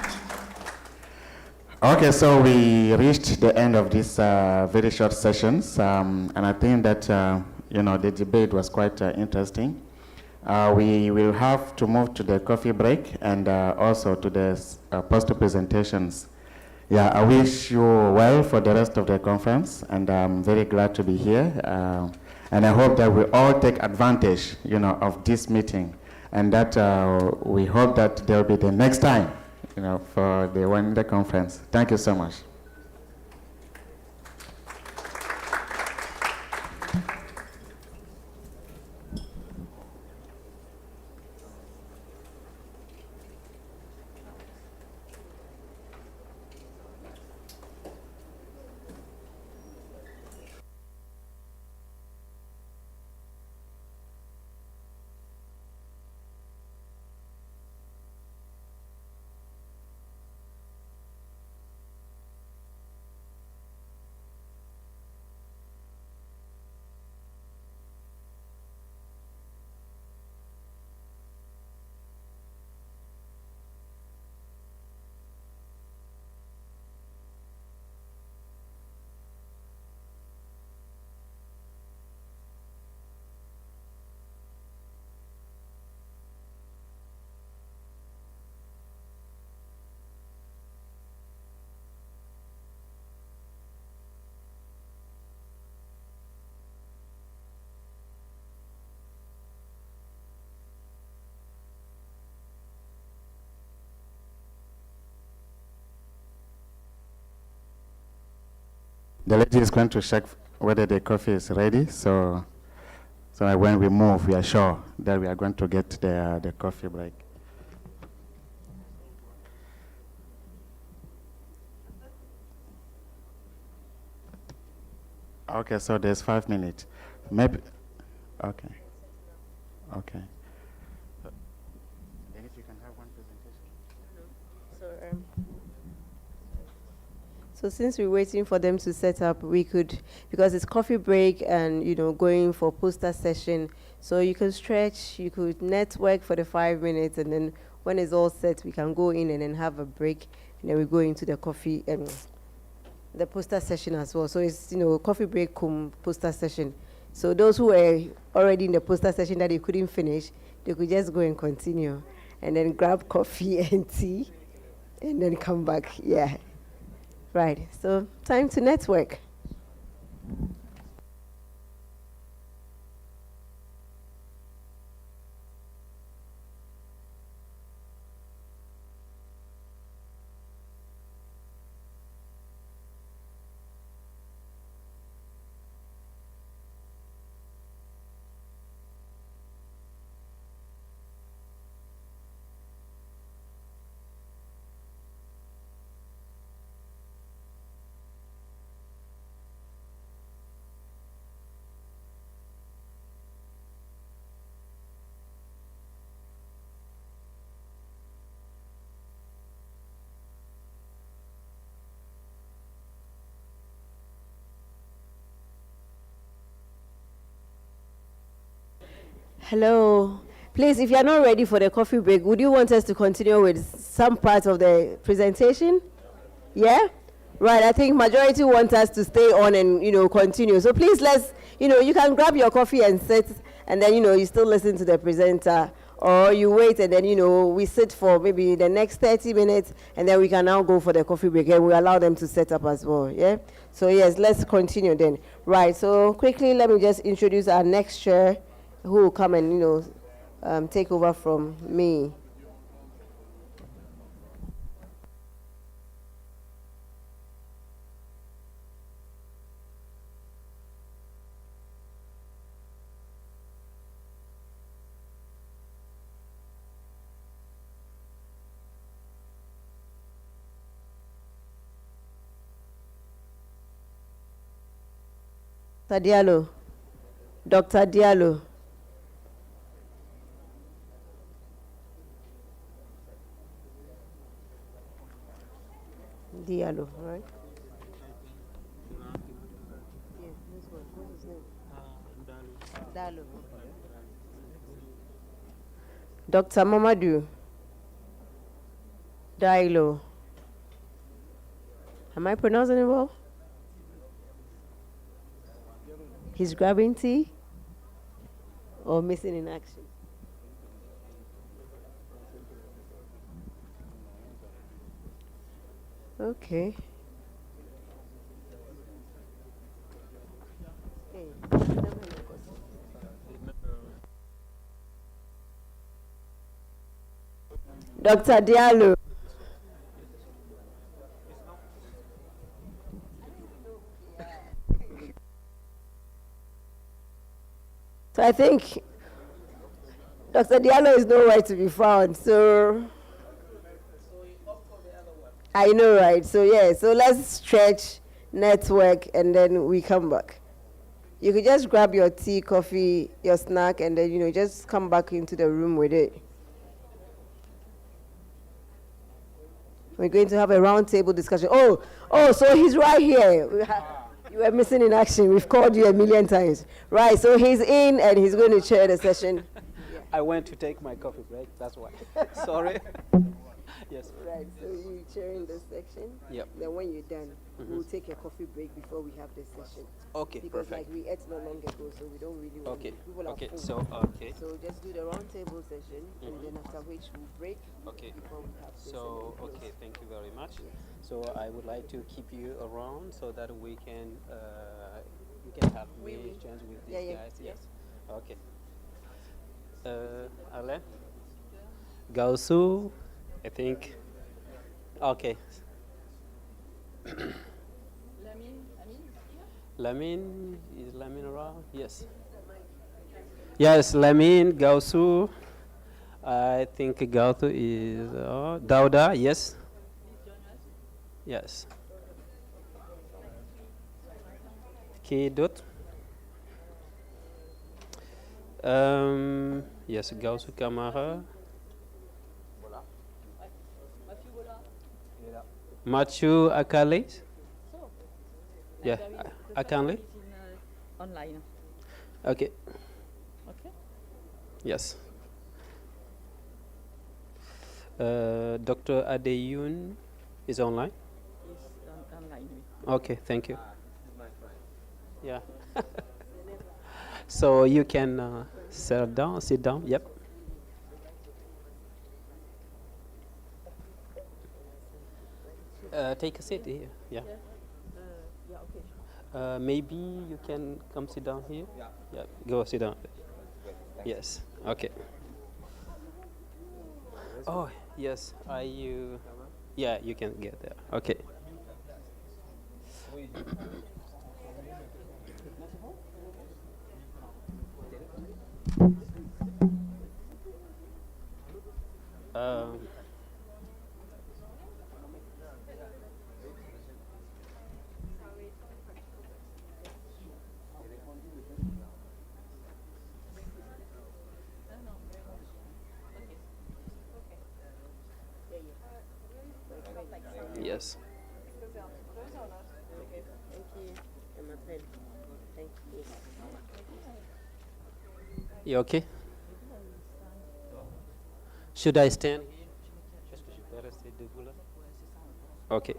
Okay, so we reached the end of this very short sessions, and I think that the debate was quite interesting. We will have to move to the coffee break and also to the poster presentations. Yeah, I wish you well for the rest of the conference, and I'm very glad to be here. And I hope that we all take advantage, of this meeting, and that we hope that there will be the next time, for the WANIDA conference. Thank you so much. the lady is going to check whether the coffee is ready. So that when we move, we are sure that we are going to get the coffee break. Okay, so there's 5 minutes. Maybe, okay. Okay. Then if you can have one presentation. So since we're waiting for them to set up, we could, because it's coffee break and, going for poster session, so you could stretch, you could network for the 5 minutes, and then when it's all set, we can go in and then have a break, and then we go into the coffee, the poster session as well. So it's, coffee break, poster session. So those who were already in the poster session that they couldn't finish, they could just go and continue, and then grab coffee and tea, and then come back, yeah. Right, so time to network. Hello. Please, if you're not ready for the coffee break, would you want us to continue with some part of the presentation? Yeah? Right, I think majority want us to stay on and, continue. So please, let's, you can grab your coffee and sit, and then, you still listen to the presenter. Or you wait, and then, we sit for maybe the next 30 minutes, and then we can now go for the coffee break, and we allow them to set up as well, yeah? So yes, let's continue then. Right, so quickly, let me just introduce our next chair, who will come and, take over from me. Dr. Diallo. Diallo, right? Yes, this one. What's his name? Diallo. Dr. Mamadou. Diallo. Am I pronouncing it well? He's grabbing tea or missing in action? Okay. Dr. Diallo. So I think Dr. Diallo is nowhere to be found, so I know, right? So yeah, so let's stretch, network, and then we come back. You could just grab your tea, coffee, your snack, and then, just come back into the room with it. We're going to have a round table discussion. Oh, so he's right here. You were missing in action. We've called you a million times. Right, so he's in and he's going to chair the session. Yeah. I went to take my coffee break, that's why. Sorry. Yes. Right, so you're chairing this section. Yep. Then when you're done, we'll take a coffee break before we have this session. Okay, because perfect. we ate not long ago, so we don't really want people are full. So just do the round table session, and then after which we'll break before we have this. Okay, thank you very much. So I would like to keep you around so that we can have many chances with these guys. Yes. Okay. Alain? Gausu, I think. Okay. Lamine, is Lamine around? Yes. Yes, Lamine, Gausu. I think Gautu is Dauda, yes. Yes. Kidot. Yes, Gausu Kamara. Mathieu Akale. Yeah, Akale. Online. Okay. Okay. Yes. Dr. Adeyun is online. He's online. Okay, thank you. Yeah. So you can sit down. Yep. Take a seat here. Yeah. Yeah, okay. Maybe you can come sit down here. Yeah. Go sit down. Yes. Okay. Oh yes. Are you? Yeah, you can get there. Okay. Yes. You okay? Should I stand here? Est-ce que je peux rester debout là? Okay.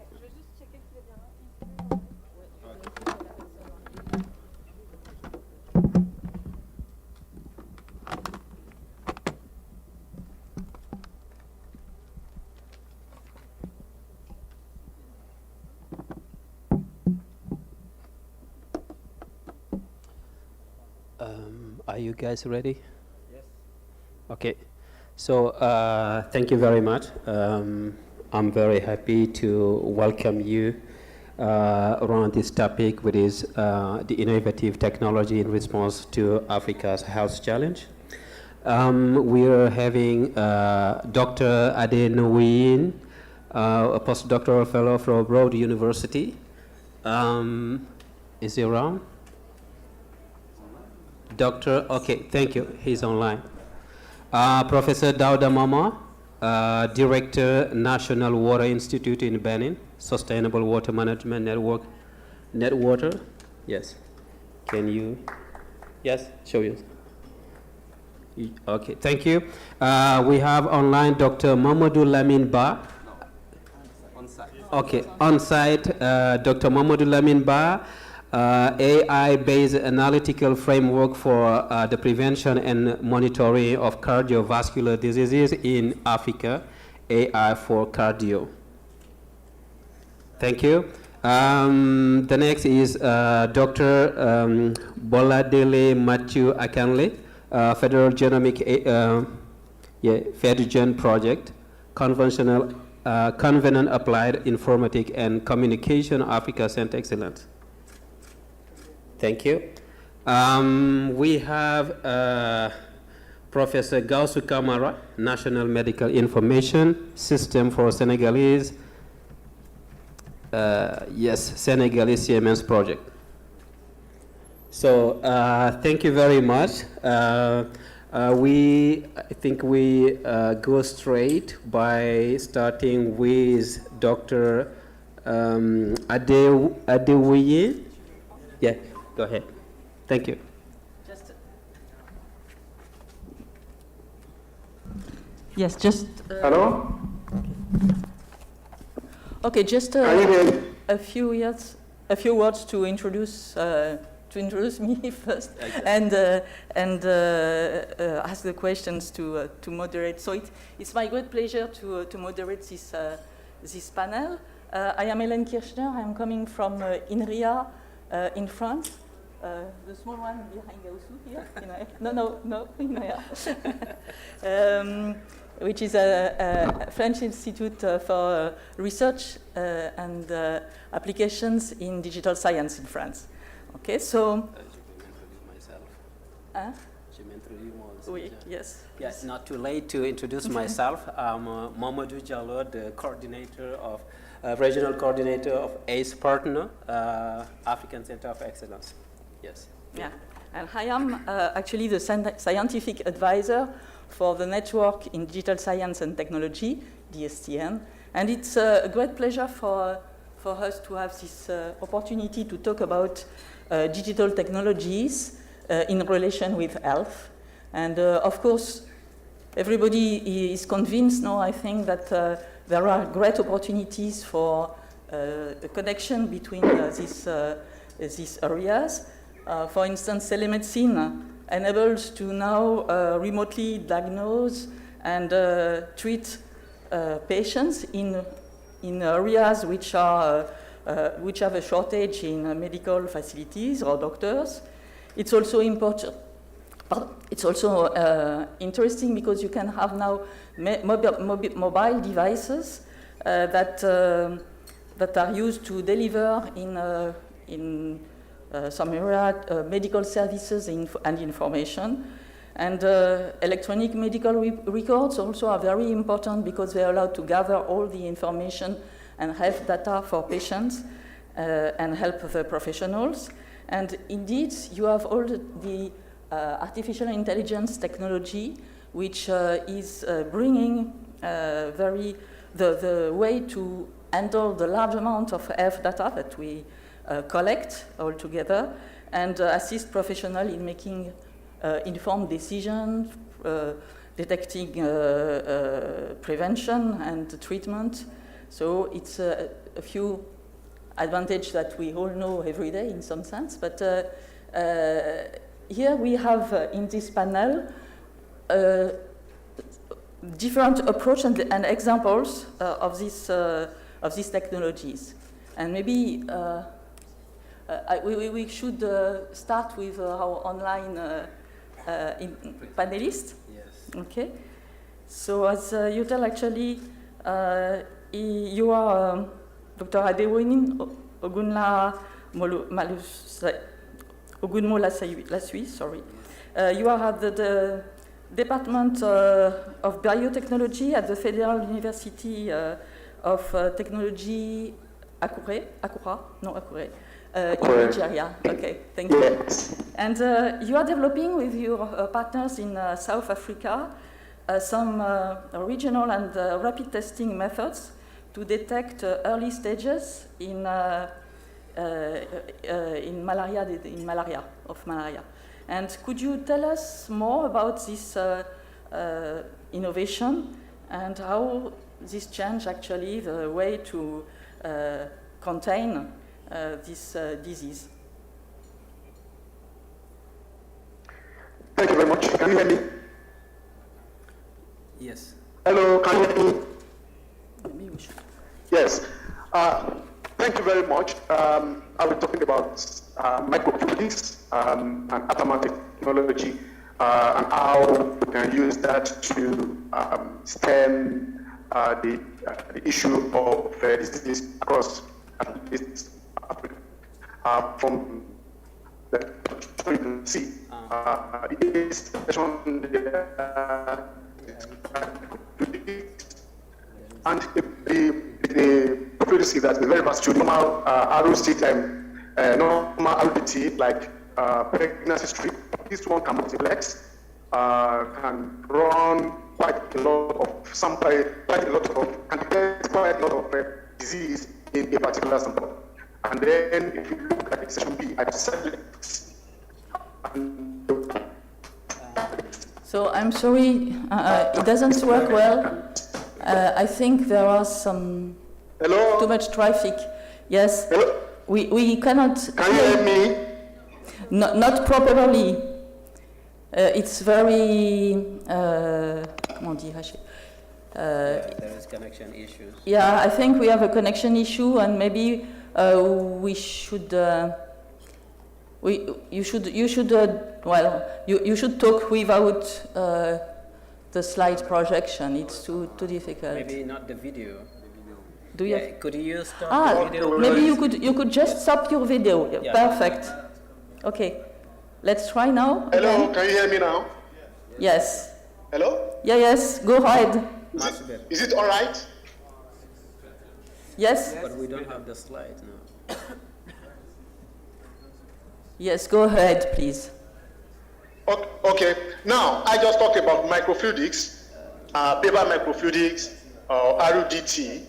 Are you guys ready? Yes. Okay. So thank you very much. I'm very happy to welcome you around this topic, which is the innovative technology in response to Africa's health challenge. We are having Dr. Ade Nouyin, a postdoctoral fellow from Broad University. Is he around? Doctor, okay, thank you. He's online. Professor Dauda Mama, Director, National Water Institute in Benin, Sustainable Water Management Network. Netwater, yes. Can you? Yes, show you. Okay, thank you. We have online Dr. Mamadou Lamine Ba. On-site. Okay, on-site, Dr. Mamadou Lamine Ba. AI-based analytical framework for the prevention and monitoring of cardiovascular diseases in Africa, AI for cardio. Thank you. The next is Dr. Boladele Matthew Akanle, Federal Genomic FedGen Project, Convenant Applied Informatics and Communication, Africa Center Excellence. Thank you. We have Professor Gausu Kamara, National Medical Information System for Senegalese. Yes, Senegalese CMS project. So thank you very much. I think we go straight by starting with Dr. Adewuye. Yeah. Go ahead. Thank you. Yes, just. Hello? Okay, just a few words to introduce me first, and ask the questions to moderate. So it's my great pleasure to moderate this panel. I am Hélène Kirchner. I am coming from INRIA in France. The small one behind Gausu here. No, INRIA. Which is a French institute for research and applications in digital science in France. Okay, so. Oui, yes. Yes, not too late to introduce myself. I'm Mamadou Diallo, the coordinator of, regional coordinator of ACE Partner, African Center of Excellence. Yes. Yeah, and I am actually the scientific advisor for the Network in Digital Science and Technology, DSTN, and it's a great pleasure for us to have this opportunity to talk about digital technologies in relation with health. And of course, everybody is convinced now, I think, that there are great opportunities for a connection between these areas. For instance, telemedicine enables to now remotely diagnose and treat patients in areas which have a shortage in medical facilities or doctors. It's also important. It's also interesting because you can have now mobile devices that are used to deliver in some area medical services and information. And electronic medical records also are very important because they are allowed to gather all the information and health data for patients and help the professionals. And indeed, you have all the artificial intelligence technology, which is bringing the way to handle the large amount of health data that we collect all together and assist professionals in making informed decisions, detecting prevention and treatment. So it's a few advantages that we all know every day in some sense, but here we have in this panel different approaches and examples of these technologies. And maybe we should start with our online panelists. Yes. Okay. So as you tell, actually, you are Dr. Adewini Ogunmolasui, sorry. You are at the Department of Biotechnology at the Federal University of Technology, Akure, in Nigeria. Okay, thank you. Yes. And you are developing with your partners in South Africa some regional and rapid testing methods to detect early stages in malaria. And could you tell us more about this innovation and how this changed actually the way to contain this disease? Thank you very much. Can you hear me? Yes. Hello, can you hear me? Yes. Thank you very much. I was talking about microfluidics and atomic technology and how we can use that to stem the issue of disease across Africa. From the you can see, and the fluidity that is very much to normal ROC time, normal RDT, like pregnancy strip. This one can multiplex, can run quite a lot of sample, can detect quite a lot of disease in a particular sample. And then if you look at the section B, I select. So I'm sorry, it doesn't work well. I think there was some too much traffic. Yes. Hello? We cannot. Can you hear me? Not properly. It's very. Comment dirais-je? There is connection issues. Yeah, I think we have a connection issue, and maybe we should. You should talk without the slide projection. It's too difficult. Maybe not the video. Do you? Could you stop the video? Maybe you could just stop your video. Yeah. Perfect. Okay, let's try now. Hello, again. can you hear me now? Yes. Hello? Yeah, yes, go ahead. Is it all right? Yes? But we don't have the slide now. Yes, go ahead, please. Okay, now I just talked about microfluidics, paper microfluidics, RUDT,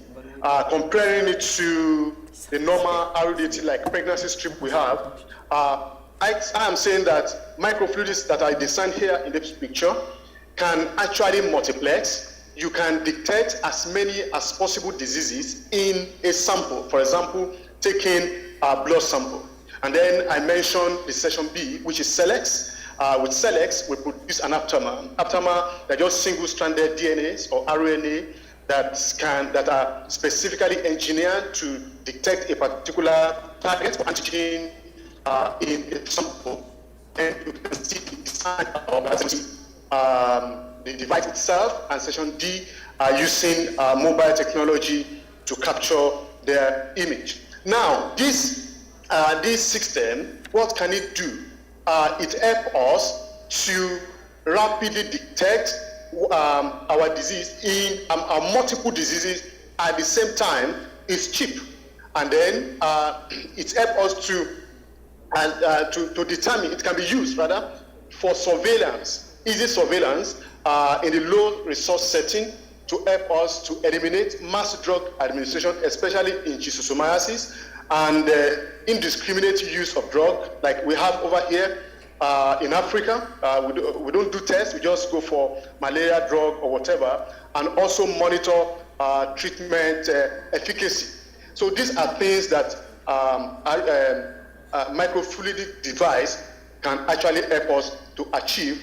comparing it to the normal RUDT like pregnancy strip we have. I am saying that microfluidics that I designed here in this picture can actually multiplex. You can detect as many as possible diseases in a sample. For example, taking a blood sample. And then I mentioned the section B, which is Selex. With Selex, we produce an aptamer. Aptamer, they're just single-stranded DNAs or RNA that are specifically engineered to detect a particular target or antigen in a sample. And you can see the device itself, and section D are using mobile technology to capture their image. Now, this system, what can it do? It helps us to rapidly detect our disease in our multiple diseases at the same time. It's cheap, and then it helps us to determine. It can be used rather for surveillance, easy surveillance in the low resource setting to help us to eliminate mass drug administration, especially in schistosomiasis and indiscriminate use of drug like we have over here in Africa. We don't do tests, we just go for malaria drug or whatever, and also monitor treatment efficacy. So these are things that microfluidic device can actually help us to achieve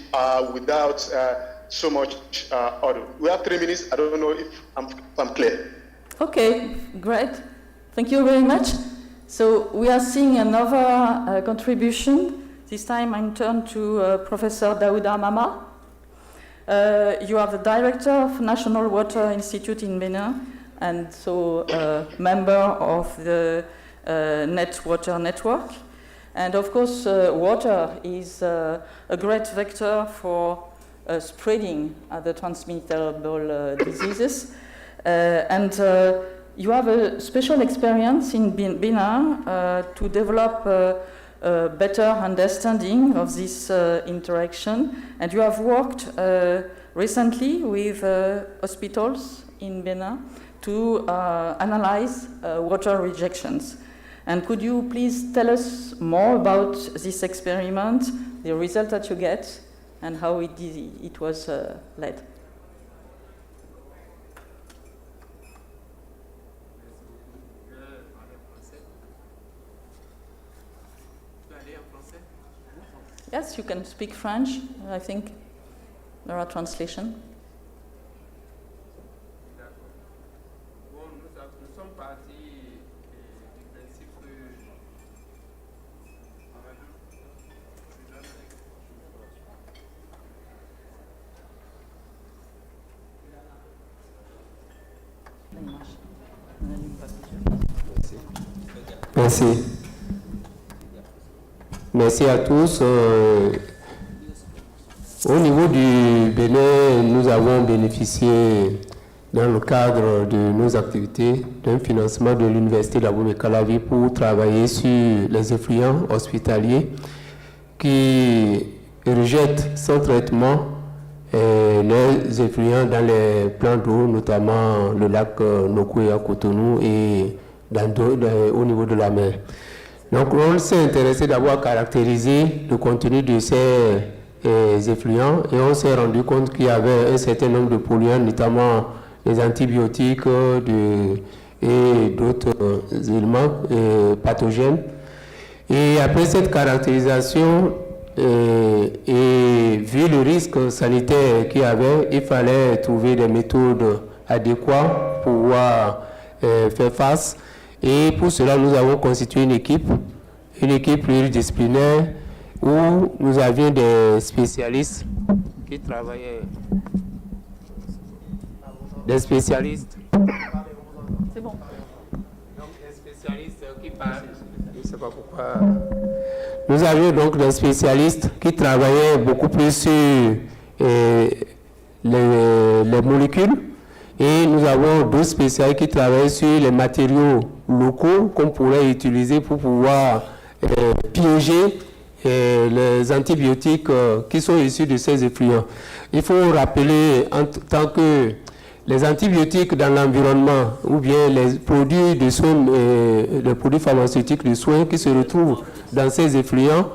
without so much order. We have 3 minutes. I don't know if I'm clear. Okay, great. Thank you very much. So we are seeing another contribution. This time I'm turned to Professor Daouda Mama. You are the director of National Water Institute in Benin, and so a member of the Net Water Network. And of course, water is a great vector for spreading the transmittable diseases. And you have a special experience in Benin to develop a better understanding of this interaction. And you have worked recently with hospitals in Benin to analyze water rejections. And could you please tell us more about this experiment, the result that you get, and how it was led? Yes, you can speak French. I think there are translations. Merci. Merci à tous. Au niveau du Bénin, nous avons bénéficié, dans le cadre de nos activités, d'un financement de l'Université de la Boumé-Calavi pour travailler sur les effluents hospitaliers qui rejettent sans traitement les effluents dans les plans d'eau, notamment le lac Nokoué à Cotonou et au niveau de la mer. Donc on s'est intéressé d'abord à caractériser le contenu de ces effluents et on s'est rendu compte qu'il y avait un certain nombre de polluants, notamment les antibiotiques et d'autres éléments pathogènes. Et après cette caractérisation et vu le risque sanitaire qu'il y avait, il fallait trouver des méthodes adéquates pour pouvoir faire face. Et pour cela, nous avons constitué une équipe pluridisciplinaire où nous avions des spécialistes qui travaillaient. Des spécialistes. C'est bon. Donc, des spécialistes qui parlent. Je ne sais pas pourquoi. Nous avions donc des spécialistes qui travaillaient beaucoup plus sur les molécules, et nous avons d'autres spécialistes qui travaillent sur les matériaux locaux qu'on pourrait utiliser pour pouvoir piéger les antibiotiques qui sont issus de ces effluents. Il faut rappeler en tant que les antibiotiques dans l'environnement ou bien les produits de soins, les produits pharmaceutiques de soins qui se retrouvent dans ces effluents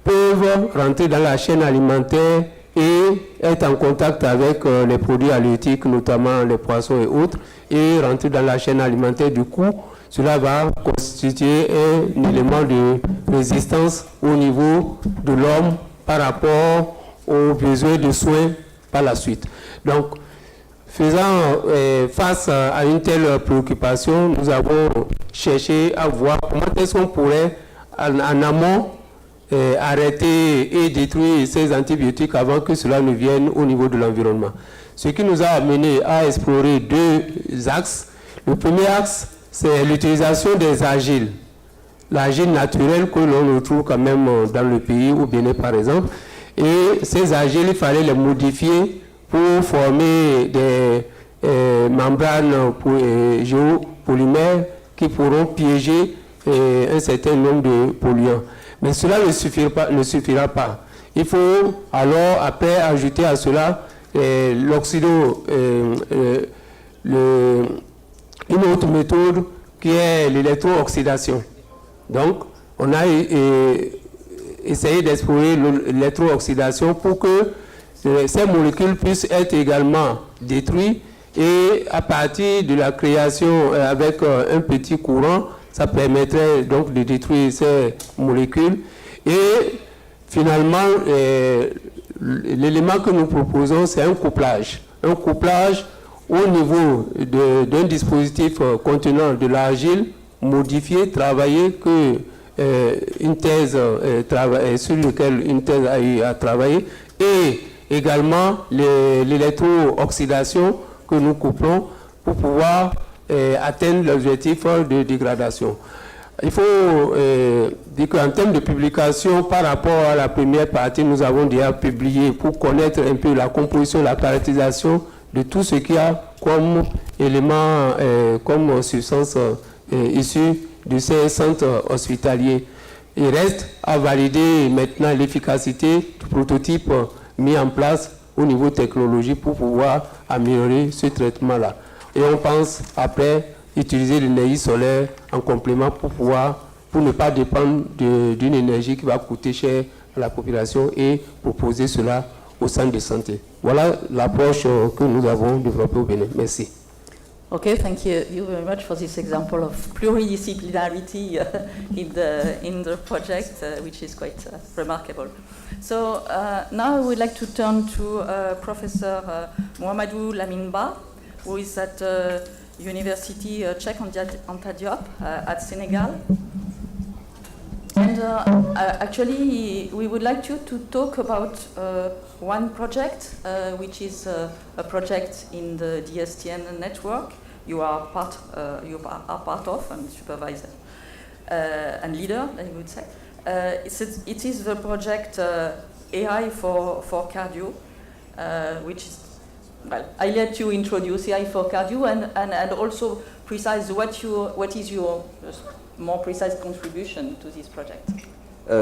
peuvent rentrer dans la chaîne alimentaire et être en contact avec les produits halieutiques, notamment les poissons et autres, et rentrer dans la chaîne alimentaire. Du coup, cela va constituer un élément de résistance au niveau de l'homme par rapport aux besoins de soins par la suite. Donc, faisant face à une telle préoccupation, nous avons cherché à voir comment est-ce qu'on pourrait en amont arrêter et détruire ces antibiotiques avant que cela ne vienne au niveau de l'environnement. Ce qui nous a amené à explorer deux axes. Le premier axe, c'est l'utilisation des argiles. L'argile naturelle que l'on retrouve quand même dans le pays, au Bénin par exemple. Et ces argiles, il fallait les modifier pour former des membranes géopolymères qui pourront piéger un certain nombre de polluants. Mais cela ne suffira pas. Il faut alors après ajouter à cela une autre méthode qui est l'électro-oxydation. Donc, on a essayé d'explorer l'électro-oxydation pour que ces molécules puissent être également détruites, et à partir de la création avec un petit courant, ça permettrait donc de détruire ces molécules. Et finalement, l'élément que nous proposons, c'est un couplage. Un couplage au niveau d'un dispositif contenant de l'argile modifié, travaillé, une thèse sur laquelle une thèse a eu à travailler, et également l'électro-oxydation que nous couplons pour pouvoir atteindre l'objectif de dégradation. Il faut dire qu'en termes de publication, par rapport à la première partie, nous avons déjà publié pour connaître un peu la composition, la caractérisation de tout ce qu'il y a comme élément, comme substance issue de ces centres hospitaliers. Il reste à valider maintenant l'efficacité du prototype mis en place au niveau technologique pour pouvoir améliorer ce traitement-là. Et on pense après utiliser l'énergie solaire en complément pour ne pas dépendre d'une énergie qui va coûter cher à la population, et proposer cela au centre de santé. Voilà l'approche que nous avons développée au Bénin. Merci. Okay, thank you very much for this example of pluridisciplinarity in the project, which is quite remarkable. So now I would like to turn to Professor Mohamedou Lamine-Ba, who is at University Cheikh Anta Diop at Senegal. And actually, we would like you to talk about one project, which is a project in the DSTN network. You are part of and supervisor and leader, I would say. It is the project AI for cardio, which is, well, I let you introduce AI for cardio and also precise what is your more precise contribution to this project.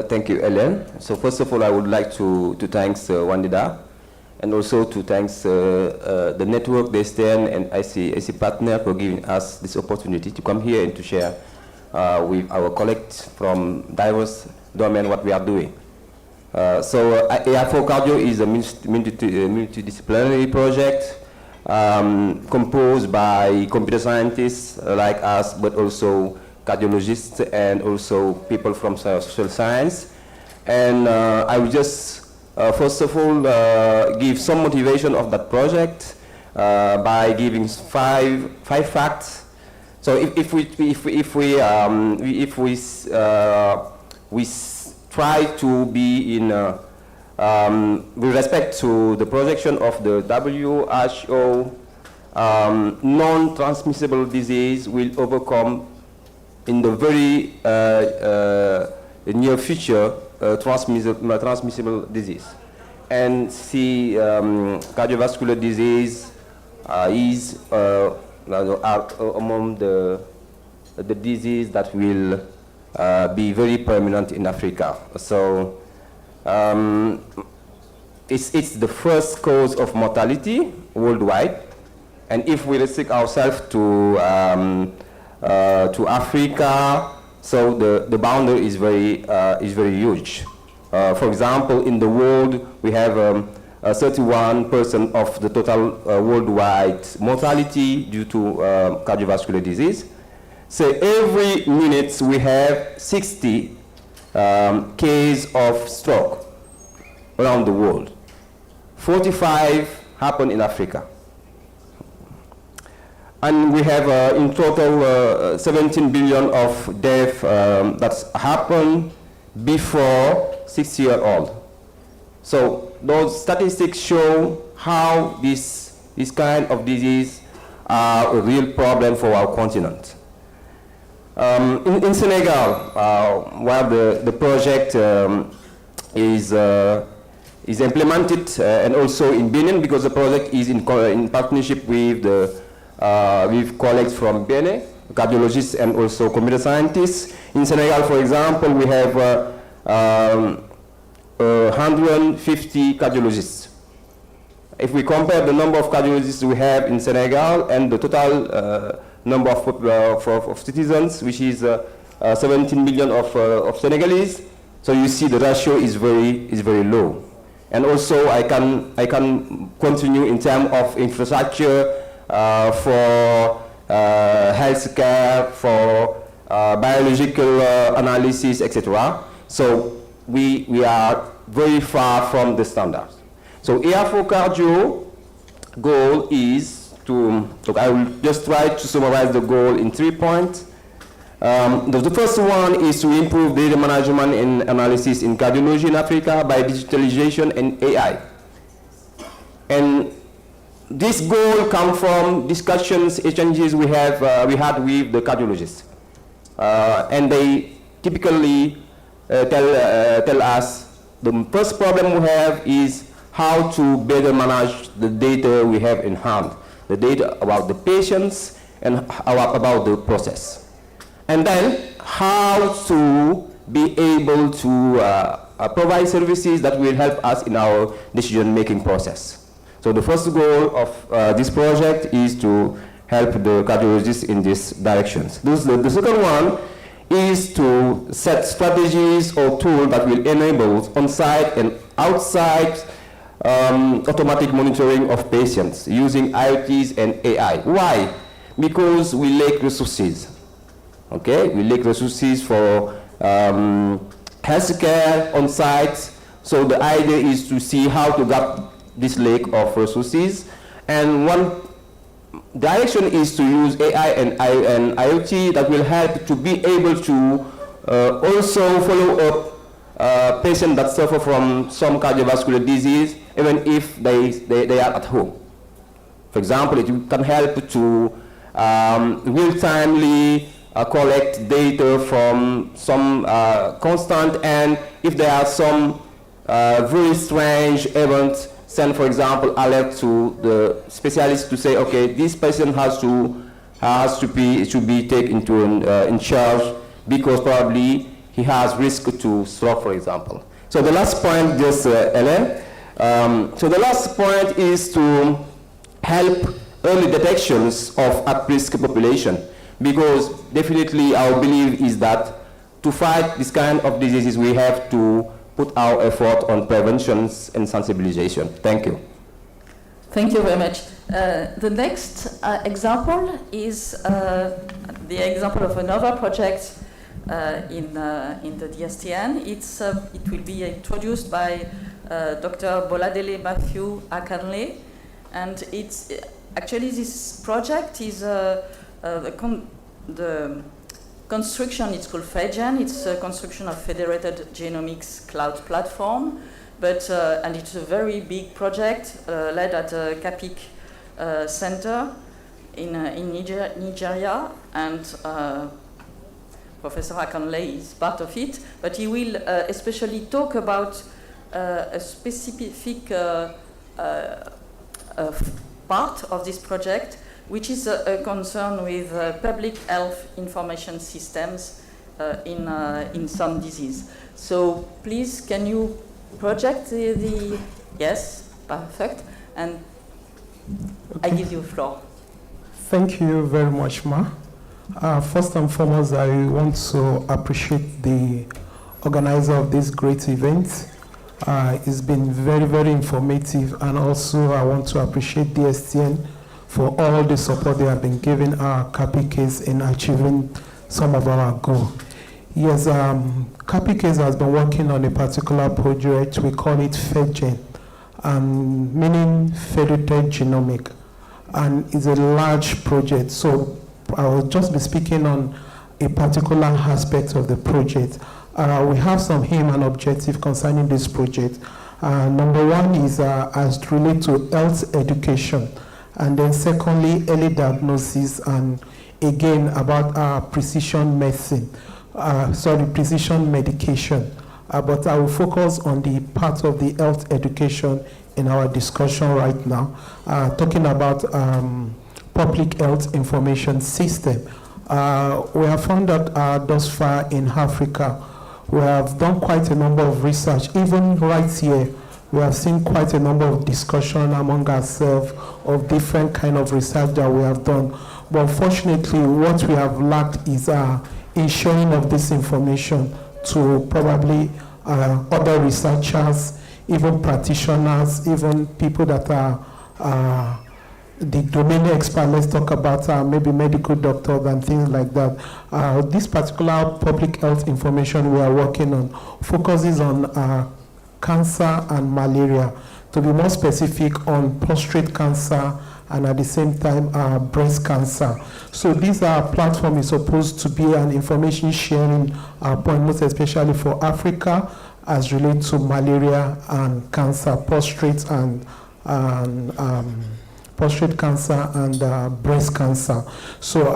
Thank you, Hélène. So first of all, I would like to thank WANIDA, and also to thank the network, the STN and IC partner for giving us this opportunity to come here and to share with our colleagues from diverse domains what we are doing. So AI for Cardio is a multidisciplinary project composed by computer scientists like us, but also cardiologists and also people from social science. And I will just first of all give some motivation of that project by giving five facts. So if we try to be in with respect to the projection of the WHO, non-transmissible disease will overcome in the very near future transmissible disease. And cardiovascular disease is among the disease that will be very prominent in Africa. So it's the first cause of mortality worldwide. And if we restrict ourselves to Africa, so the boundary is very huge. For example, in the world, we have 31% of the total worldwide mortality due to cardiovascular disease. So every minute we have 60 cases of stroke around the world. 45 happen in Africa. And we have in total 17 billion of deaths that happen before 6 years old. So those statistics show how this kind of disease are a real problem for our continent. In Senegal, where the project is implemented, and also in Benin, because the project is in partnership with colleagues from Benin, cardiologists and also computer scientists. In Senegal, for example, we have 150 cardiologists. If we compare the number of cardiologists we have in Senegal and the total number of citizens, which is 17 million of Senegalese, so you see the ratio is very low. And also, I can continue in terms of infrastructure for healthcare, for biological analysis, etc. So we are very far from the standards. So AR4Cardio goal is to, I will just try to summarize the goal in 3 points. The first one is to improve data management and analysis in cardiology in Africa by digitalization and AI. And this goal comes from discussions, exchanges we had with the cardiologists. And they typically tell us the first problem we have is how to better manage the data we have in hand, the data about the patients and about the process. And then how to be able to provide services that will help us in our decision-making process. So the first goal of this project is to help the cardiologists in these directions. The second one is to set strategies or tools that will enable on-site and outside automatic monitoring of patients using IoTs and AI. Why? Because we lack resources. Okay, we lack resources for healthcare on site. So the idea is to see how to get this lack of resources. And one direction is to use AI and IoT that will help to be able to also follow up patients that suffer from some cardiovascular disease, even if they are at home. For example, it can help to real-timely collect data from some constant, and if there are some very strange events, send, for example, alert to the specialist to say, okay, this person should be taken in charge because probably he has risk to stroke, for example. So the last point, just Ellen. So the last point is to help early detections of at-risk population, because definitely our belief is that to fight this kind of diseases, we have to put our effort on preventions and sensibilization. Thank you. Thank you very much. The next example is the example of another project in the DSTN. It will be introduced by Dr. Boladele Matthew Akanle, and it's actually this project is the construction. It's called FEGEN. It's a construction of Federated Genomics Cloud Platform, but and it's a very big project led at the Capik Center in Nigeria, and Professor Akanley is part of it, but he will especially talk about a specific part of this project, which is a concern with public health information systems in some disease. So please, can you project the yes, perfect, and I give you the floor. Thank you very much, Ma. First and foremost, I want to appreciate the organizer of this great event. It's been very, very informative, and also I want to appreciate DSTN for all the support they have been giving our CAPI case in achieving some of our goals. Yes, CAPI case has been working on a particular project. We call it FedGen, meaning Federated Genomic, and it's a large project. So I will just be speaking on a particular aspect of the project. We have some aim and objective concerning this project. Number one is as it relates to health education, and then secondly, early diagnosis, and again about precision medicine. Precision medication. But I will focus on the part of the health education in our discussion right now, talking about public health information system. We have found that thus far in Africa, we have done quite a number of research. Even right here, we have seen quite a number of discussion among ourselves of different kind of research that we have done. But unfortunately, what we have lacked is ensuring of this information to probably other researchers, even practitioners, even people that are the domain experts. Let's talk about maybe medical doctors and things like that. This particular public health information we are working on focuses on cancer and malaria. To be more specific, on prostate cancer and at the same time breast cancer. So this platform is supposed to be an information sharing point, most especially for Africa, as relates to malaria and cancer, prostate cancer and breast cancer. So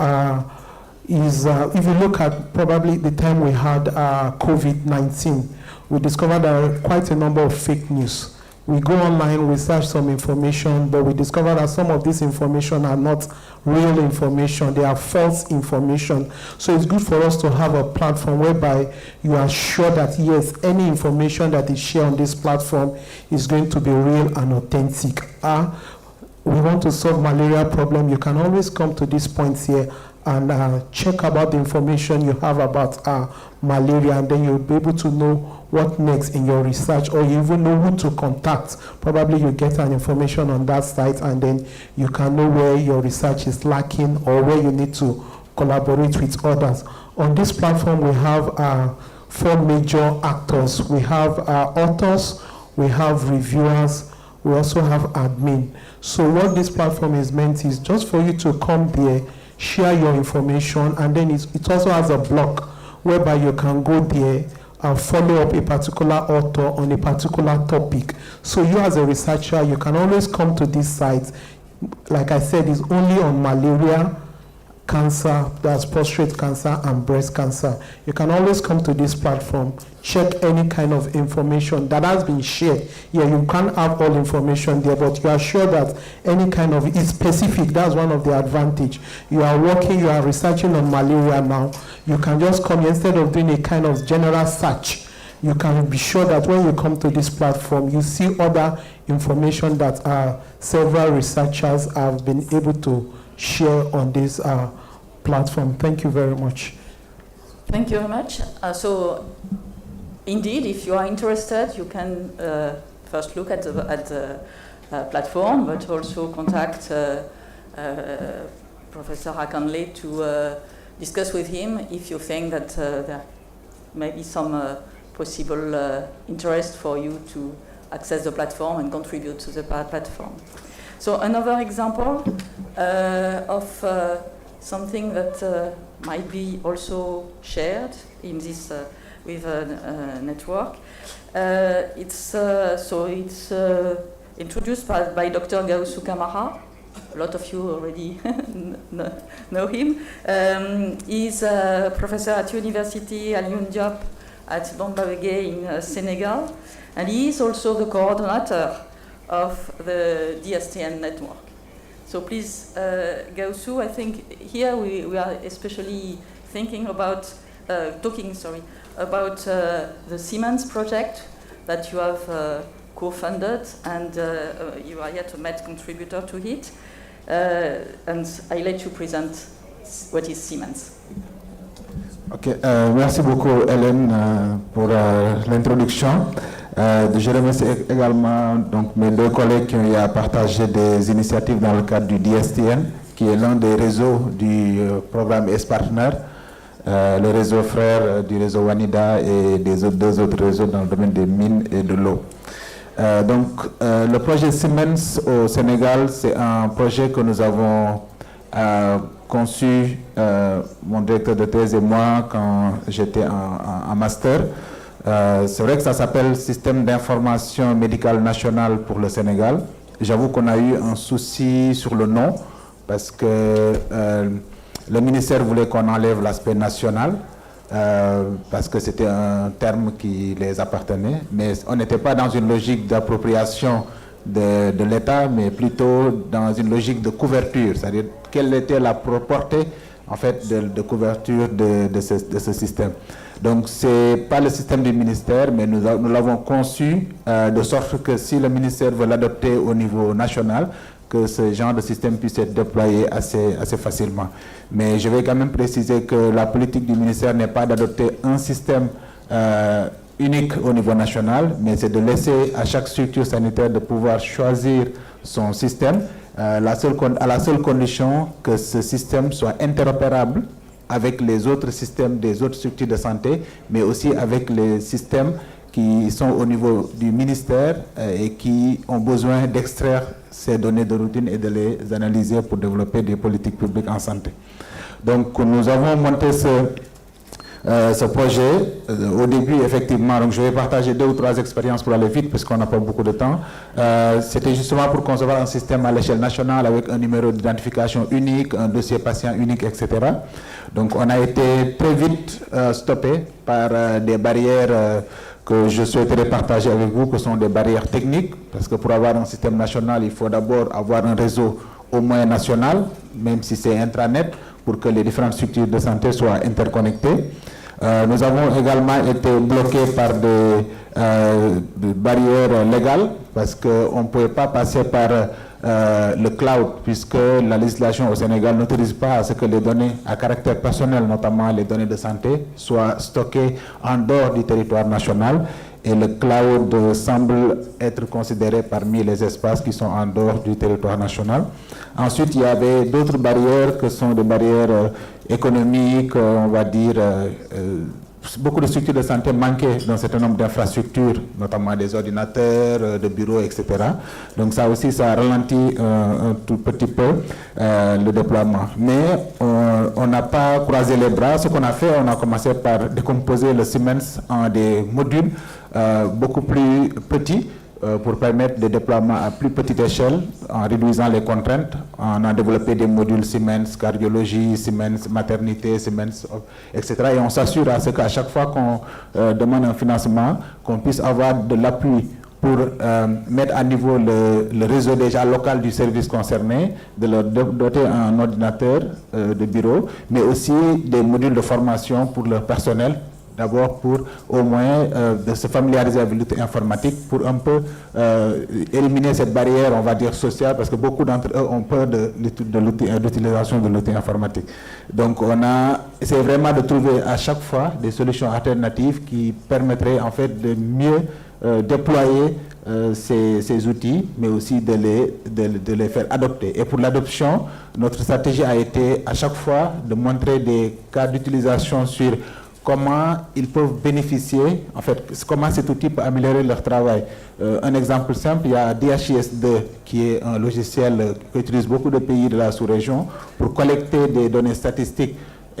if you look at probably the time we had COVID-19, we discovered there are quite a number of fake news. We go online, we search some information, but we discover that some of this information are not real information, they are false information. So it's good for us to have a platform whereby you are sure that yes, any information that is shared on this platform is going to be real and authentic. We want to solve malaria problem, you can always come to these points here and check about the information you have about malaria, and then you'll be able to know what next in your research, or you even know who to contact. Probably you get an information on that site, and then you can know where your research is lacking or where you need to collaborate with others. On this platform, we have 4 major actors. We have authors, we have reviewers, we also have admin. So what this platform is meant is just for you to come there, share your information, and then it also has a blog whereby you can go there and follow up a particular author on a particular topic. So you as a researcher, you can always come to this site. Like I said, it's only on malaria, cancer, that's prostate cancer and breast cancer. You can always come to this platform, check any kind of information that has been shared. Yeah, you can't have all information there, but you are sure that any kind of, it's specific, that's one of the advantage. You are working, you are researching on malaria now, you can just come, instead of doing a kind of general search, you can be sure that when you come to this platform, you see other information that several researchers have been able to share on this platform. Thank you very much. Thank you very much. So, indeed, if you are interested, you can first look at the platform, but also contact Professor Akanley to discuss with him if you think that there may be some possible interest for you to access the platform and contribute to the platform. So another example of something that might be also shared in this with a network. It's introduced by Dr. Gausu Kamara, a lot of you already know him. He's a professor at University Alioune Diop at Bambabege in Senegal, and he is also the coordinator of the DSTN network. So please, Gausu, I think here we are especially thinking about, about the Siemens project that you have co-funded, and you are yet a MED contributor to it. And I let you present what is Siemens. Ok, merci beaucoup Hélène pour l'introduction. Je remercie également donc, mes deux collègues qui ont partagé des initiatives dans le cadre du DSTN, qui est l'un des réseaux du programme S-Partner, le réseau frère du réseau WANIDA et deux autres réseaux dans le domaine des mines et de l'eau. Donc, le projet Siemens au Sénégal, c'est un projet que nous avons conçu, mon directeur de thèse et moi, quand j'étais en master. C'est vrai que ça s'appelle Système d'information médicale nationale pour le Sénégal. J'avoue qu'on a eu un souci sur le nom, parce que le ministère voulait qu'on enlève l'aspect national, parce que c'était un terme qui les appartenait, mais on n'était pas dans une logique d'appropriation de l'État, mais plutôt dans une logique de couverture, c'est-à-dire quelle était la portée en fait de couverture de ce système. Donc ce n'est pas le système du ministère, mais nous l'avons conçu de sorte que si le ministère veut l'adopter au niveau national, que ce genre de système puisse être déployé assez facilement. Mais je vais quand même préciser que la politique du ministère n'est pas d'adopter un système unique au niveau national, mais c'est de laisser à chaque structure sanitaire de pouvoir choisir son système, à la seule condition que ce système soit interopérable avec les autres systèmes des autres structures de santé, mais aussi avec les systèmes qui sont au niveau du ministère et qui ont besoin d'extraire ces données de routine et de les analyser pour développer des politiques publiques en santé. Donc nous avons monté ce projet. Au début, effectivement, donc je vais partager 2 ou 3 expériences pour aller vite, puisqu'on n'a pas beaucoup de temps. C'était justement pour concevoir un système à l'échelle nationale avec un numéro d'identification unique, un dossier patient unique, etc. Donc on a été très vite stoppé par des barrières que je souhaiterais partager avec vous, que sont des barrières techniques, parce que pour avoir un système national, il faut d'abord avoir un réseau au moins national, même si c'est intranet, pour que les différentes structures de santé soient interconnectées. Nous avons également été bloqués par des barrières légales, parce qu'on ne pouvait pas passer par le cloud, puisque la législation au Sénégal n'autorise pas à ce que les données à caractère personnel, notamment les données de santé, soient stockées en dehors du territoire national. Et le cloud semble être considéré parmi les espaces qui sont en dehors du territoire national. Ensuite, il y avait d'autres barrières que sont des barrières économiques, on va dire. Beaucoup de structures de santé manquaient d'un certain nombre d'infrastructures, notamment des ordinateurs, de bureaux, etc. Donc ça aussi, ça ralentit un tout petit peu le déploiement. Mais on n'a pas croisé les bras. Ce qu'on a fait, on a commencé par décomposer le Siemens en des modules beaucoup plus petits, pour permettre des déploiements à plus petite échelle en réduisant les contraintes. On a développé des modules Siemens cardiologie, Siemens maternité, Siemens, etc. Et on s'assure à ce qu'à chaque fois qu'on demande un financement, qu'on puisse avoir de l'appui pour mettre à niveau le réseau déjà local du service concerné, de leur doter un ordinateur de bureau, mais aussi des modules de formation pour leur personnel, d'abord pour au moins de se familiariser avec l'outil informatique, pour un peu éliminer cette barrière, on va dire, sociale, parce que beaucoup d'entre eux ont peur de l'utilisation de l'outil informatique. Donc on a essayé vraiment de trouver à chaque fois des solutions alternatives qui permettraient en fait de mieux déployer ces outils, mais aussi de les faire adopter. Et pour l'adoption, notre stratégie a été à chaque fois de montrer des cas d'utilisation sur comment ils peuvent bénéficier, en fait, comment cet outil peut améliorer leur travail. Un exemple simple, il y a DHIS2, qui est un logiciel qu'utilisent beaucoup de pays de la sous-région pour collecter des données statistiques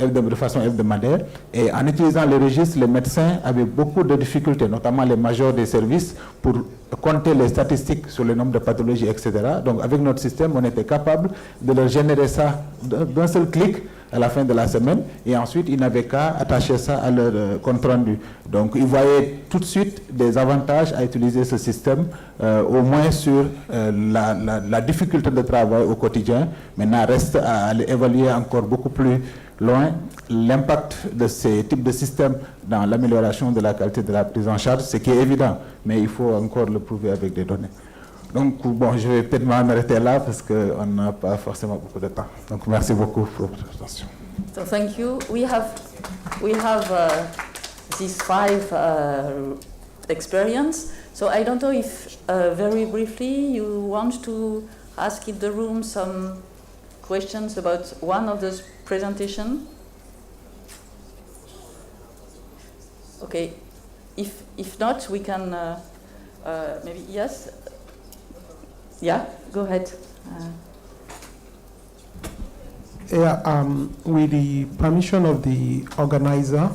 de façon hebdomadaire. Et en utilisant les registres, les médecins avaient beaucoup de difficultés, notamment les majors des services, pour compter les statistiques sur le nombre de pathologies, etc. Donc avec notre système, on était capable de leur générer ça d'un seul clic à la fin de la semaine, et ensuite ils n'avaient qu'à attacher ça à leur compte rendu. Donc ils voyaient tout de suite des avantages à utiliser ce système, au moins sur la difficulté de travail au quotidien. Maintenant, reste à aller évaluer encore beaucoup plus loin l'impact de ces types de systèmes dans l'amélioration de la qualité de la prise en charge, ce qui est évident, mais il faut encore le prouver avec des données. Donc, bon, je vais peut-être m'arrêter là parce qu'on n'a pas forcément beaucoup de temps. Donc, merci beaucoup pour votre attention. So thank you. We have these 5 experience. So I don't know if very briefly you want to ask in the room some questions about one of those presentation. Okay. If not, we can maybe yes. Yeah, go ahead. With the permission of the organizer,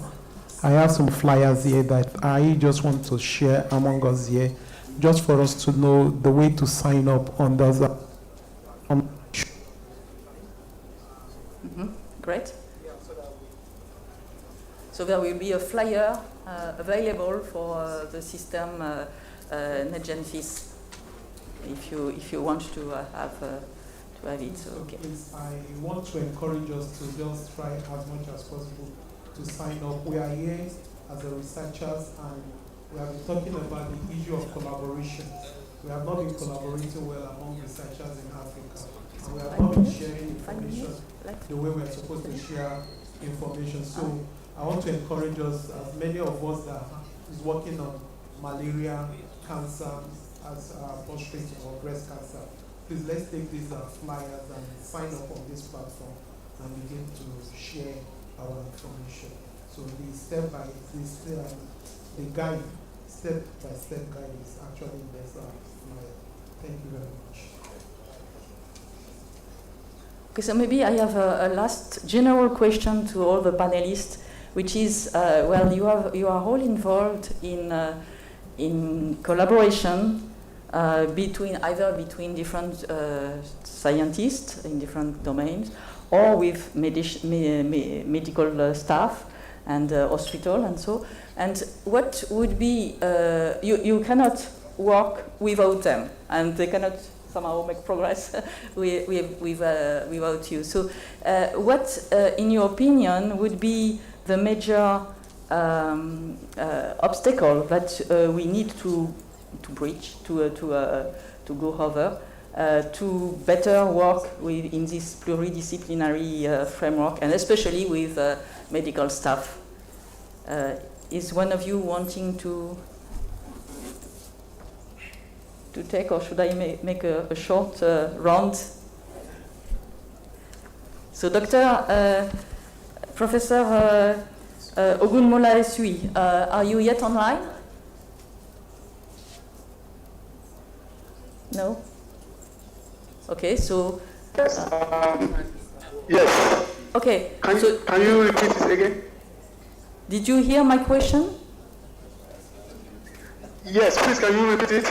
I have some flyers here that I just want to share among us here, just for us to know the way to sign up on those. Great. So there will be a flyer available for the system NetGenFis. If you want to have it, so okay. Please, I want to encourage us to just try as much as possible to sign up. We are here as a researchers, and we have been talking about the issue of collaboration. We have not been collaborating well among researchers in Africa, and we have not been sharing information the way we are supposed to share information. So I want to encourage us, as many of us that is working on malaria, cancer, as prostate or breast cancer, please let's take these flyers and sign up on this platform and begin to share our information. So the guide, step-by-step guide is actually in this flyer. Thank you very much. Okay, so maybe I have a last general question to all the panelists, which is, well, you are all involved in collaboration between different scientists in different domains, or with medical staff and hospital and so. And what would be you cannot work without them, and they cannot somehow make progress without you. So, what, in your opinion, would be the major obstacle that we need to bridge, to go over, to better work in this pluridisciplinary framework, and especially with medical staff? Is one of you wanting to take, or should I make a short round? So, Professor Ogunmola Esui, are you yet online? No? Okay, so... Yes. Okay. Can you repeat it again? Did you hear my question? Yes, please, can you repeat it?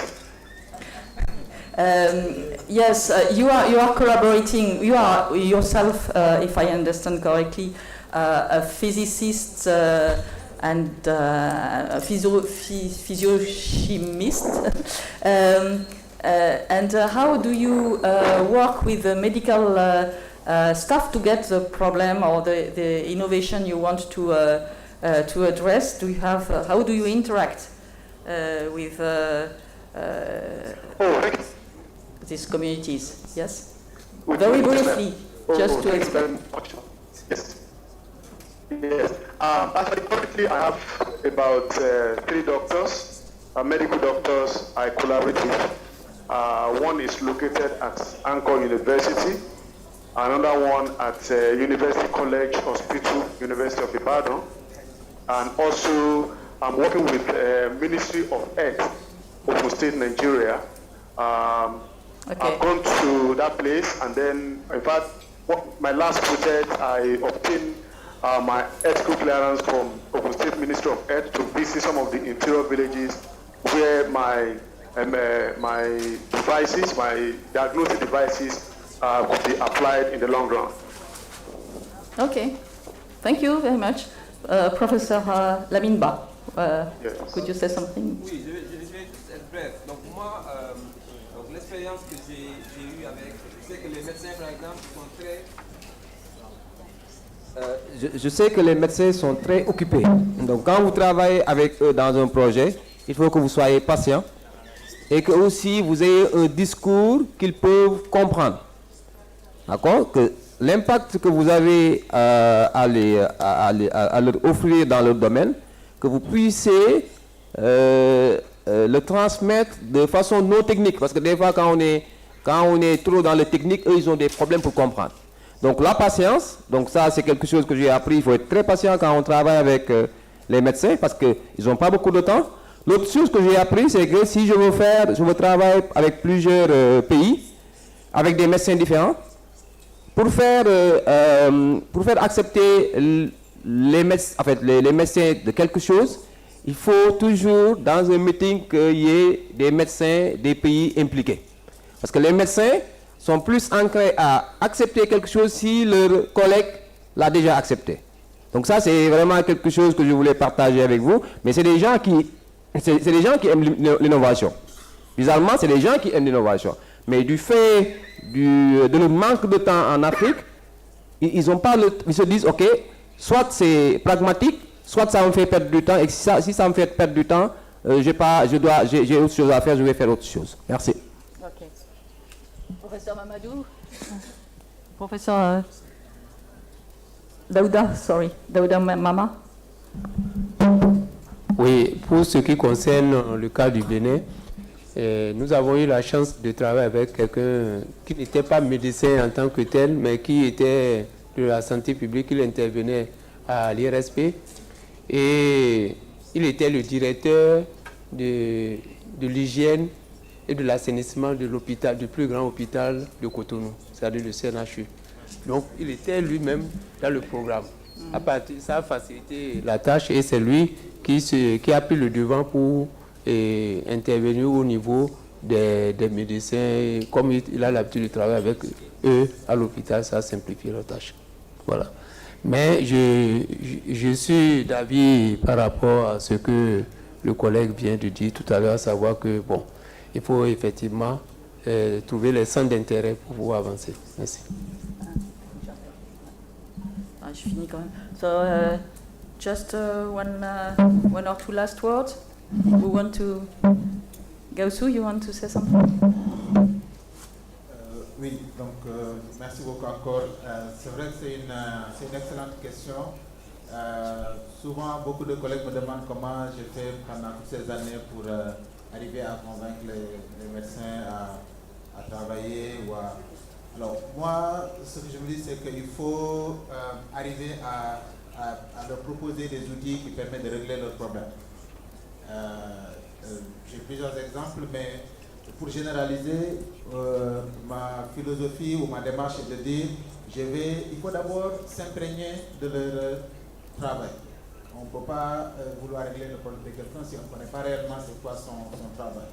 Yes, you are collaborating. You are yourself, if I understand correctly, a physicist and a physiochemist. And how do you work with the medical staff to get the problem or the innovation you want to address? Do you have how do you interact with these communities? Yes, very briefly, just to explain. Yes. Yes. Actually, currently I have about 3 doctors, medical doctors I collaborate with. One is located at Anchor University, another one at University College Hospital, University of Ibadan, and also I'm working with Ministry of Health, Ogun State, Nigeria. I've gone to that place, and then, in fact, my last project, I obtained my ethical clearance from Ogun State Ministry of Health to visit some of the interior villages where my devices, my diagnostic devices, could be applied in the long run. Okay, thank you very much. Professor Laminba, could you say something? Oui, je vais juste être bref. Donc moi, l'expérience que j'ai eue avec, c'est que les médecins, par exemple, sont très... Je sais que les médecins sont très occupés. Donc quand vous travaillez avec eux dans un projet, il faut que vous soyez patient et que aussi vous ayez un discours qu'ils peuvent comprendre. D'accord? Que l'impact que vous avez à leur offrir dans leur domaine, que vous puissiez le transmettre de façon non technique. Parce que des fois, quand on est trop dans le technique, eux, ils ont des problèmes pour comprendre. Donc la patience, donc ça c'est quelque chose que j'ai appris, il faut être très patient quand on travaille avec les médecins parce qu'ils n'ont pas beaucoup de temps. L'autre chose que j'ai appris, c'est que si je veux travailler avec plusieurs pays, avec des médecins différents, pour faire accepter les médecins de quelque chose, il faut toujours dans un meeting qu'il y ait des médecins des pays impliqués. Parce que les médecins sont plus enclins à accepter quelque chose si leur collègue l'a déjà accepté. Donc ça, c'est vraiment quelque chose que je voulais partager avec vous. Mais c'est des gens qui aiment l'innovation. Bizarrement, c'est des gens qui aiment l'innovation. Mais du fait de notre manque de temps en Afrique, ils se disent, OK, soit c'est pragmatique, soit ça me fait perdre du temps. Et si ça me fait perdre du temps, j'ai autre chose à faire, je vais faire autre chose. Merci. Okay. Professeur Mamadou, Professeur Daouda Mama. Oui, pour ce qui concerne le cas du Bénin, nous avons eu la chance de travailler avec quelqu'un qui n'était pas médecin en tant que tel, mais qui était de la santé publique. Il intervenait à l'IRSP et il était le directeur de l'hygiène et de l'assainissement de l'hôpital, du plus grand hôpital de Cotonou, c'est-à-dire le CNHU. Donc, il était lui-même dans le programme. À partir, ça a facilité la tâche et c'est lui qui a pris le devant pour intervenir au niveau des médecins. Comme il a l'habitude de travailler avec eux à l'hôpital, ça a simplifié la tâche. Voilà. Mais je suis d'avis par rapport à ce que le collègue vient de dire tout à l'heure, à savoir que, bon, il faut effectivement trouver les centres d'intérêt pour pouvoir avancer. Merci. Je finis quand même. So, just one or two last words. We want to... Gaussou, you want to say something? Oui, donc merci beaucoup encore. C'est vrai que c'est une excellente question. Souvent, beaucoup de collègues me demandent comment j'ai fait pendant toutes ces années pour arriver à convaincre les médecins à travailler ou à... Alors, moi, ce que je me dis, c'est qu'il faut arriver à leur proposer des outils qui permettent de régler leurs problèmes. J'ai plusieurs exemples, mais pour généraliser, ma philosophie ou ma démarche est de dire, il faut d'abord s'imprégner de leur travail. On ne peut pas vouloir régler le problème de quelqu'un si on ne connaît pas réellement c'est quoi son travail.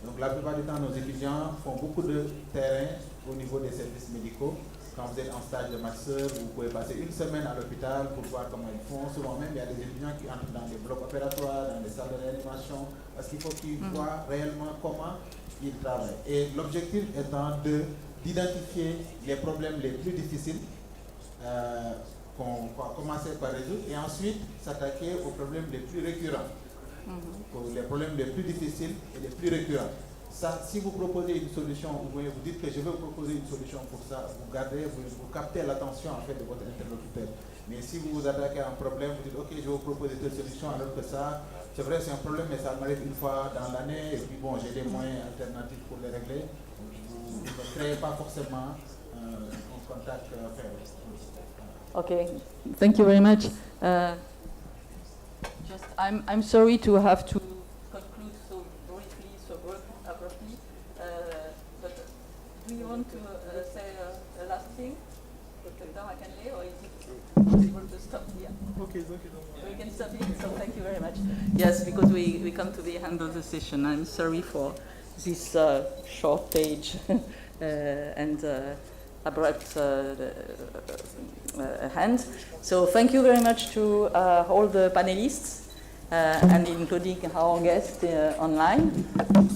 Donc la plupart du temps, nos étudiants font beaucoup de terrain au niveau des services médicaux. Quand vous êtes en stage de master, vous pouvez passer une semaine à l'hôpital pour voir comment ils font. Souvent même, il y a des étudiants qui entrent dans des blocs opératoires, dans des salles de réanimation, parce qu'il faut qu'ils voient réellement comment ils travaillent. Et l'objectif étant d'identifier les problèmes les plus difficiles qu'on va commencer par résoudre et ensuite s'attaquer aux problèmes les plus récurrents. Les problèmes les plus difficiles et les plus récurrents. Ça, si vous proposez une solution, vous dites que je vais vous proposer une solution pour ça, vous captez l'attention en fait de votre interlocuteur. Mais si vous vous attaquez à un problème, vous dites ok, je vais vous proposer telle solution, alors que ça, c'est vrai, c'est un problème, mais ça m'arrive une fois dans l'année, et puis bon, j'ai des moyens alternatifs pour les régler. Donc, vous ne créez pas forcément un contact faible. Okay, thank you very much. I'm sorry to have to conclude so briefly, so abruptly, but do you want to say a last thing? Okay, we can stop here. So thank you very much. Yes, because we come to the end of the session. I'm sorry for this short page and abrupt hand. So thank you very much to all the panelists, and including our guests online,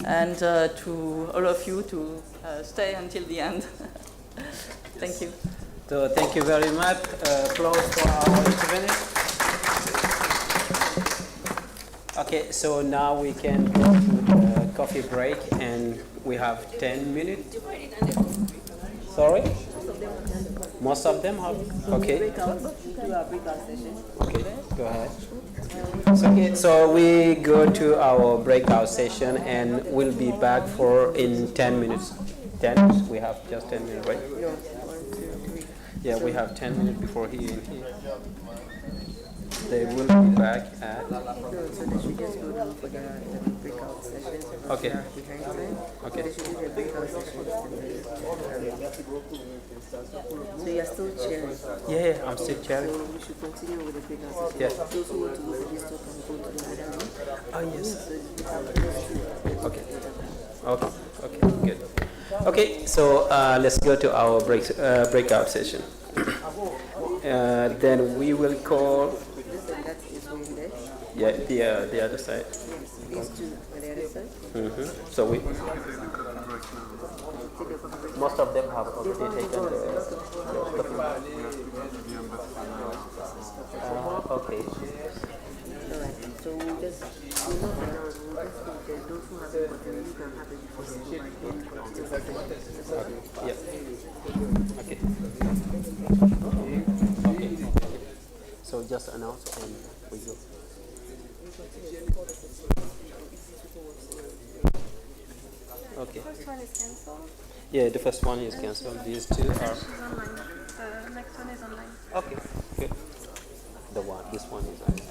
and to all of you to stay until the end. Thank you. So thank you very much. Applause for our interveners. Okay, so now we can go to the coffee break, and we have 10 minutes. Sorry? Most of them have? Okay. Okay, go ahead. So we go to our breakout session, and we'll be back in 10 minutes. 10? We have just 10 minutes, right? Yeah, we have 10 minutes before he in here. They will be back at... So they should just go down for the breakout sessions. Okay. Okay. They should do the breakout sessions. So you're still chairing? Yeah, I'm still chairing. So we should continue with the breakout sessions. Yeah. Those who want to go for this talk can go to the other room. Oh, yes. Okay. Okay, good. Okay, so let's go to our breakout session. Then we will call... Yeah, the other side. These two on the other side? Mm-hmm. So we... Most of them have already taken the okay. Alright, so we'll just those who haven't gotten, you can have it before Yeah. Okay. Okay. So just announce and we go. Okay. The first one is cancelled. Yeah, the first one is cancelled. These two are... Next one is online. Okay, good. This one is online.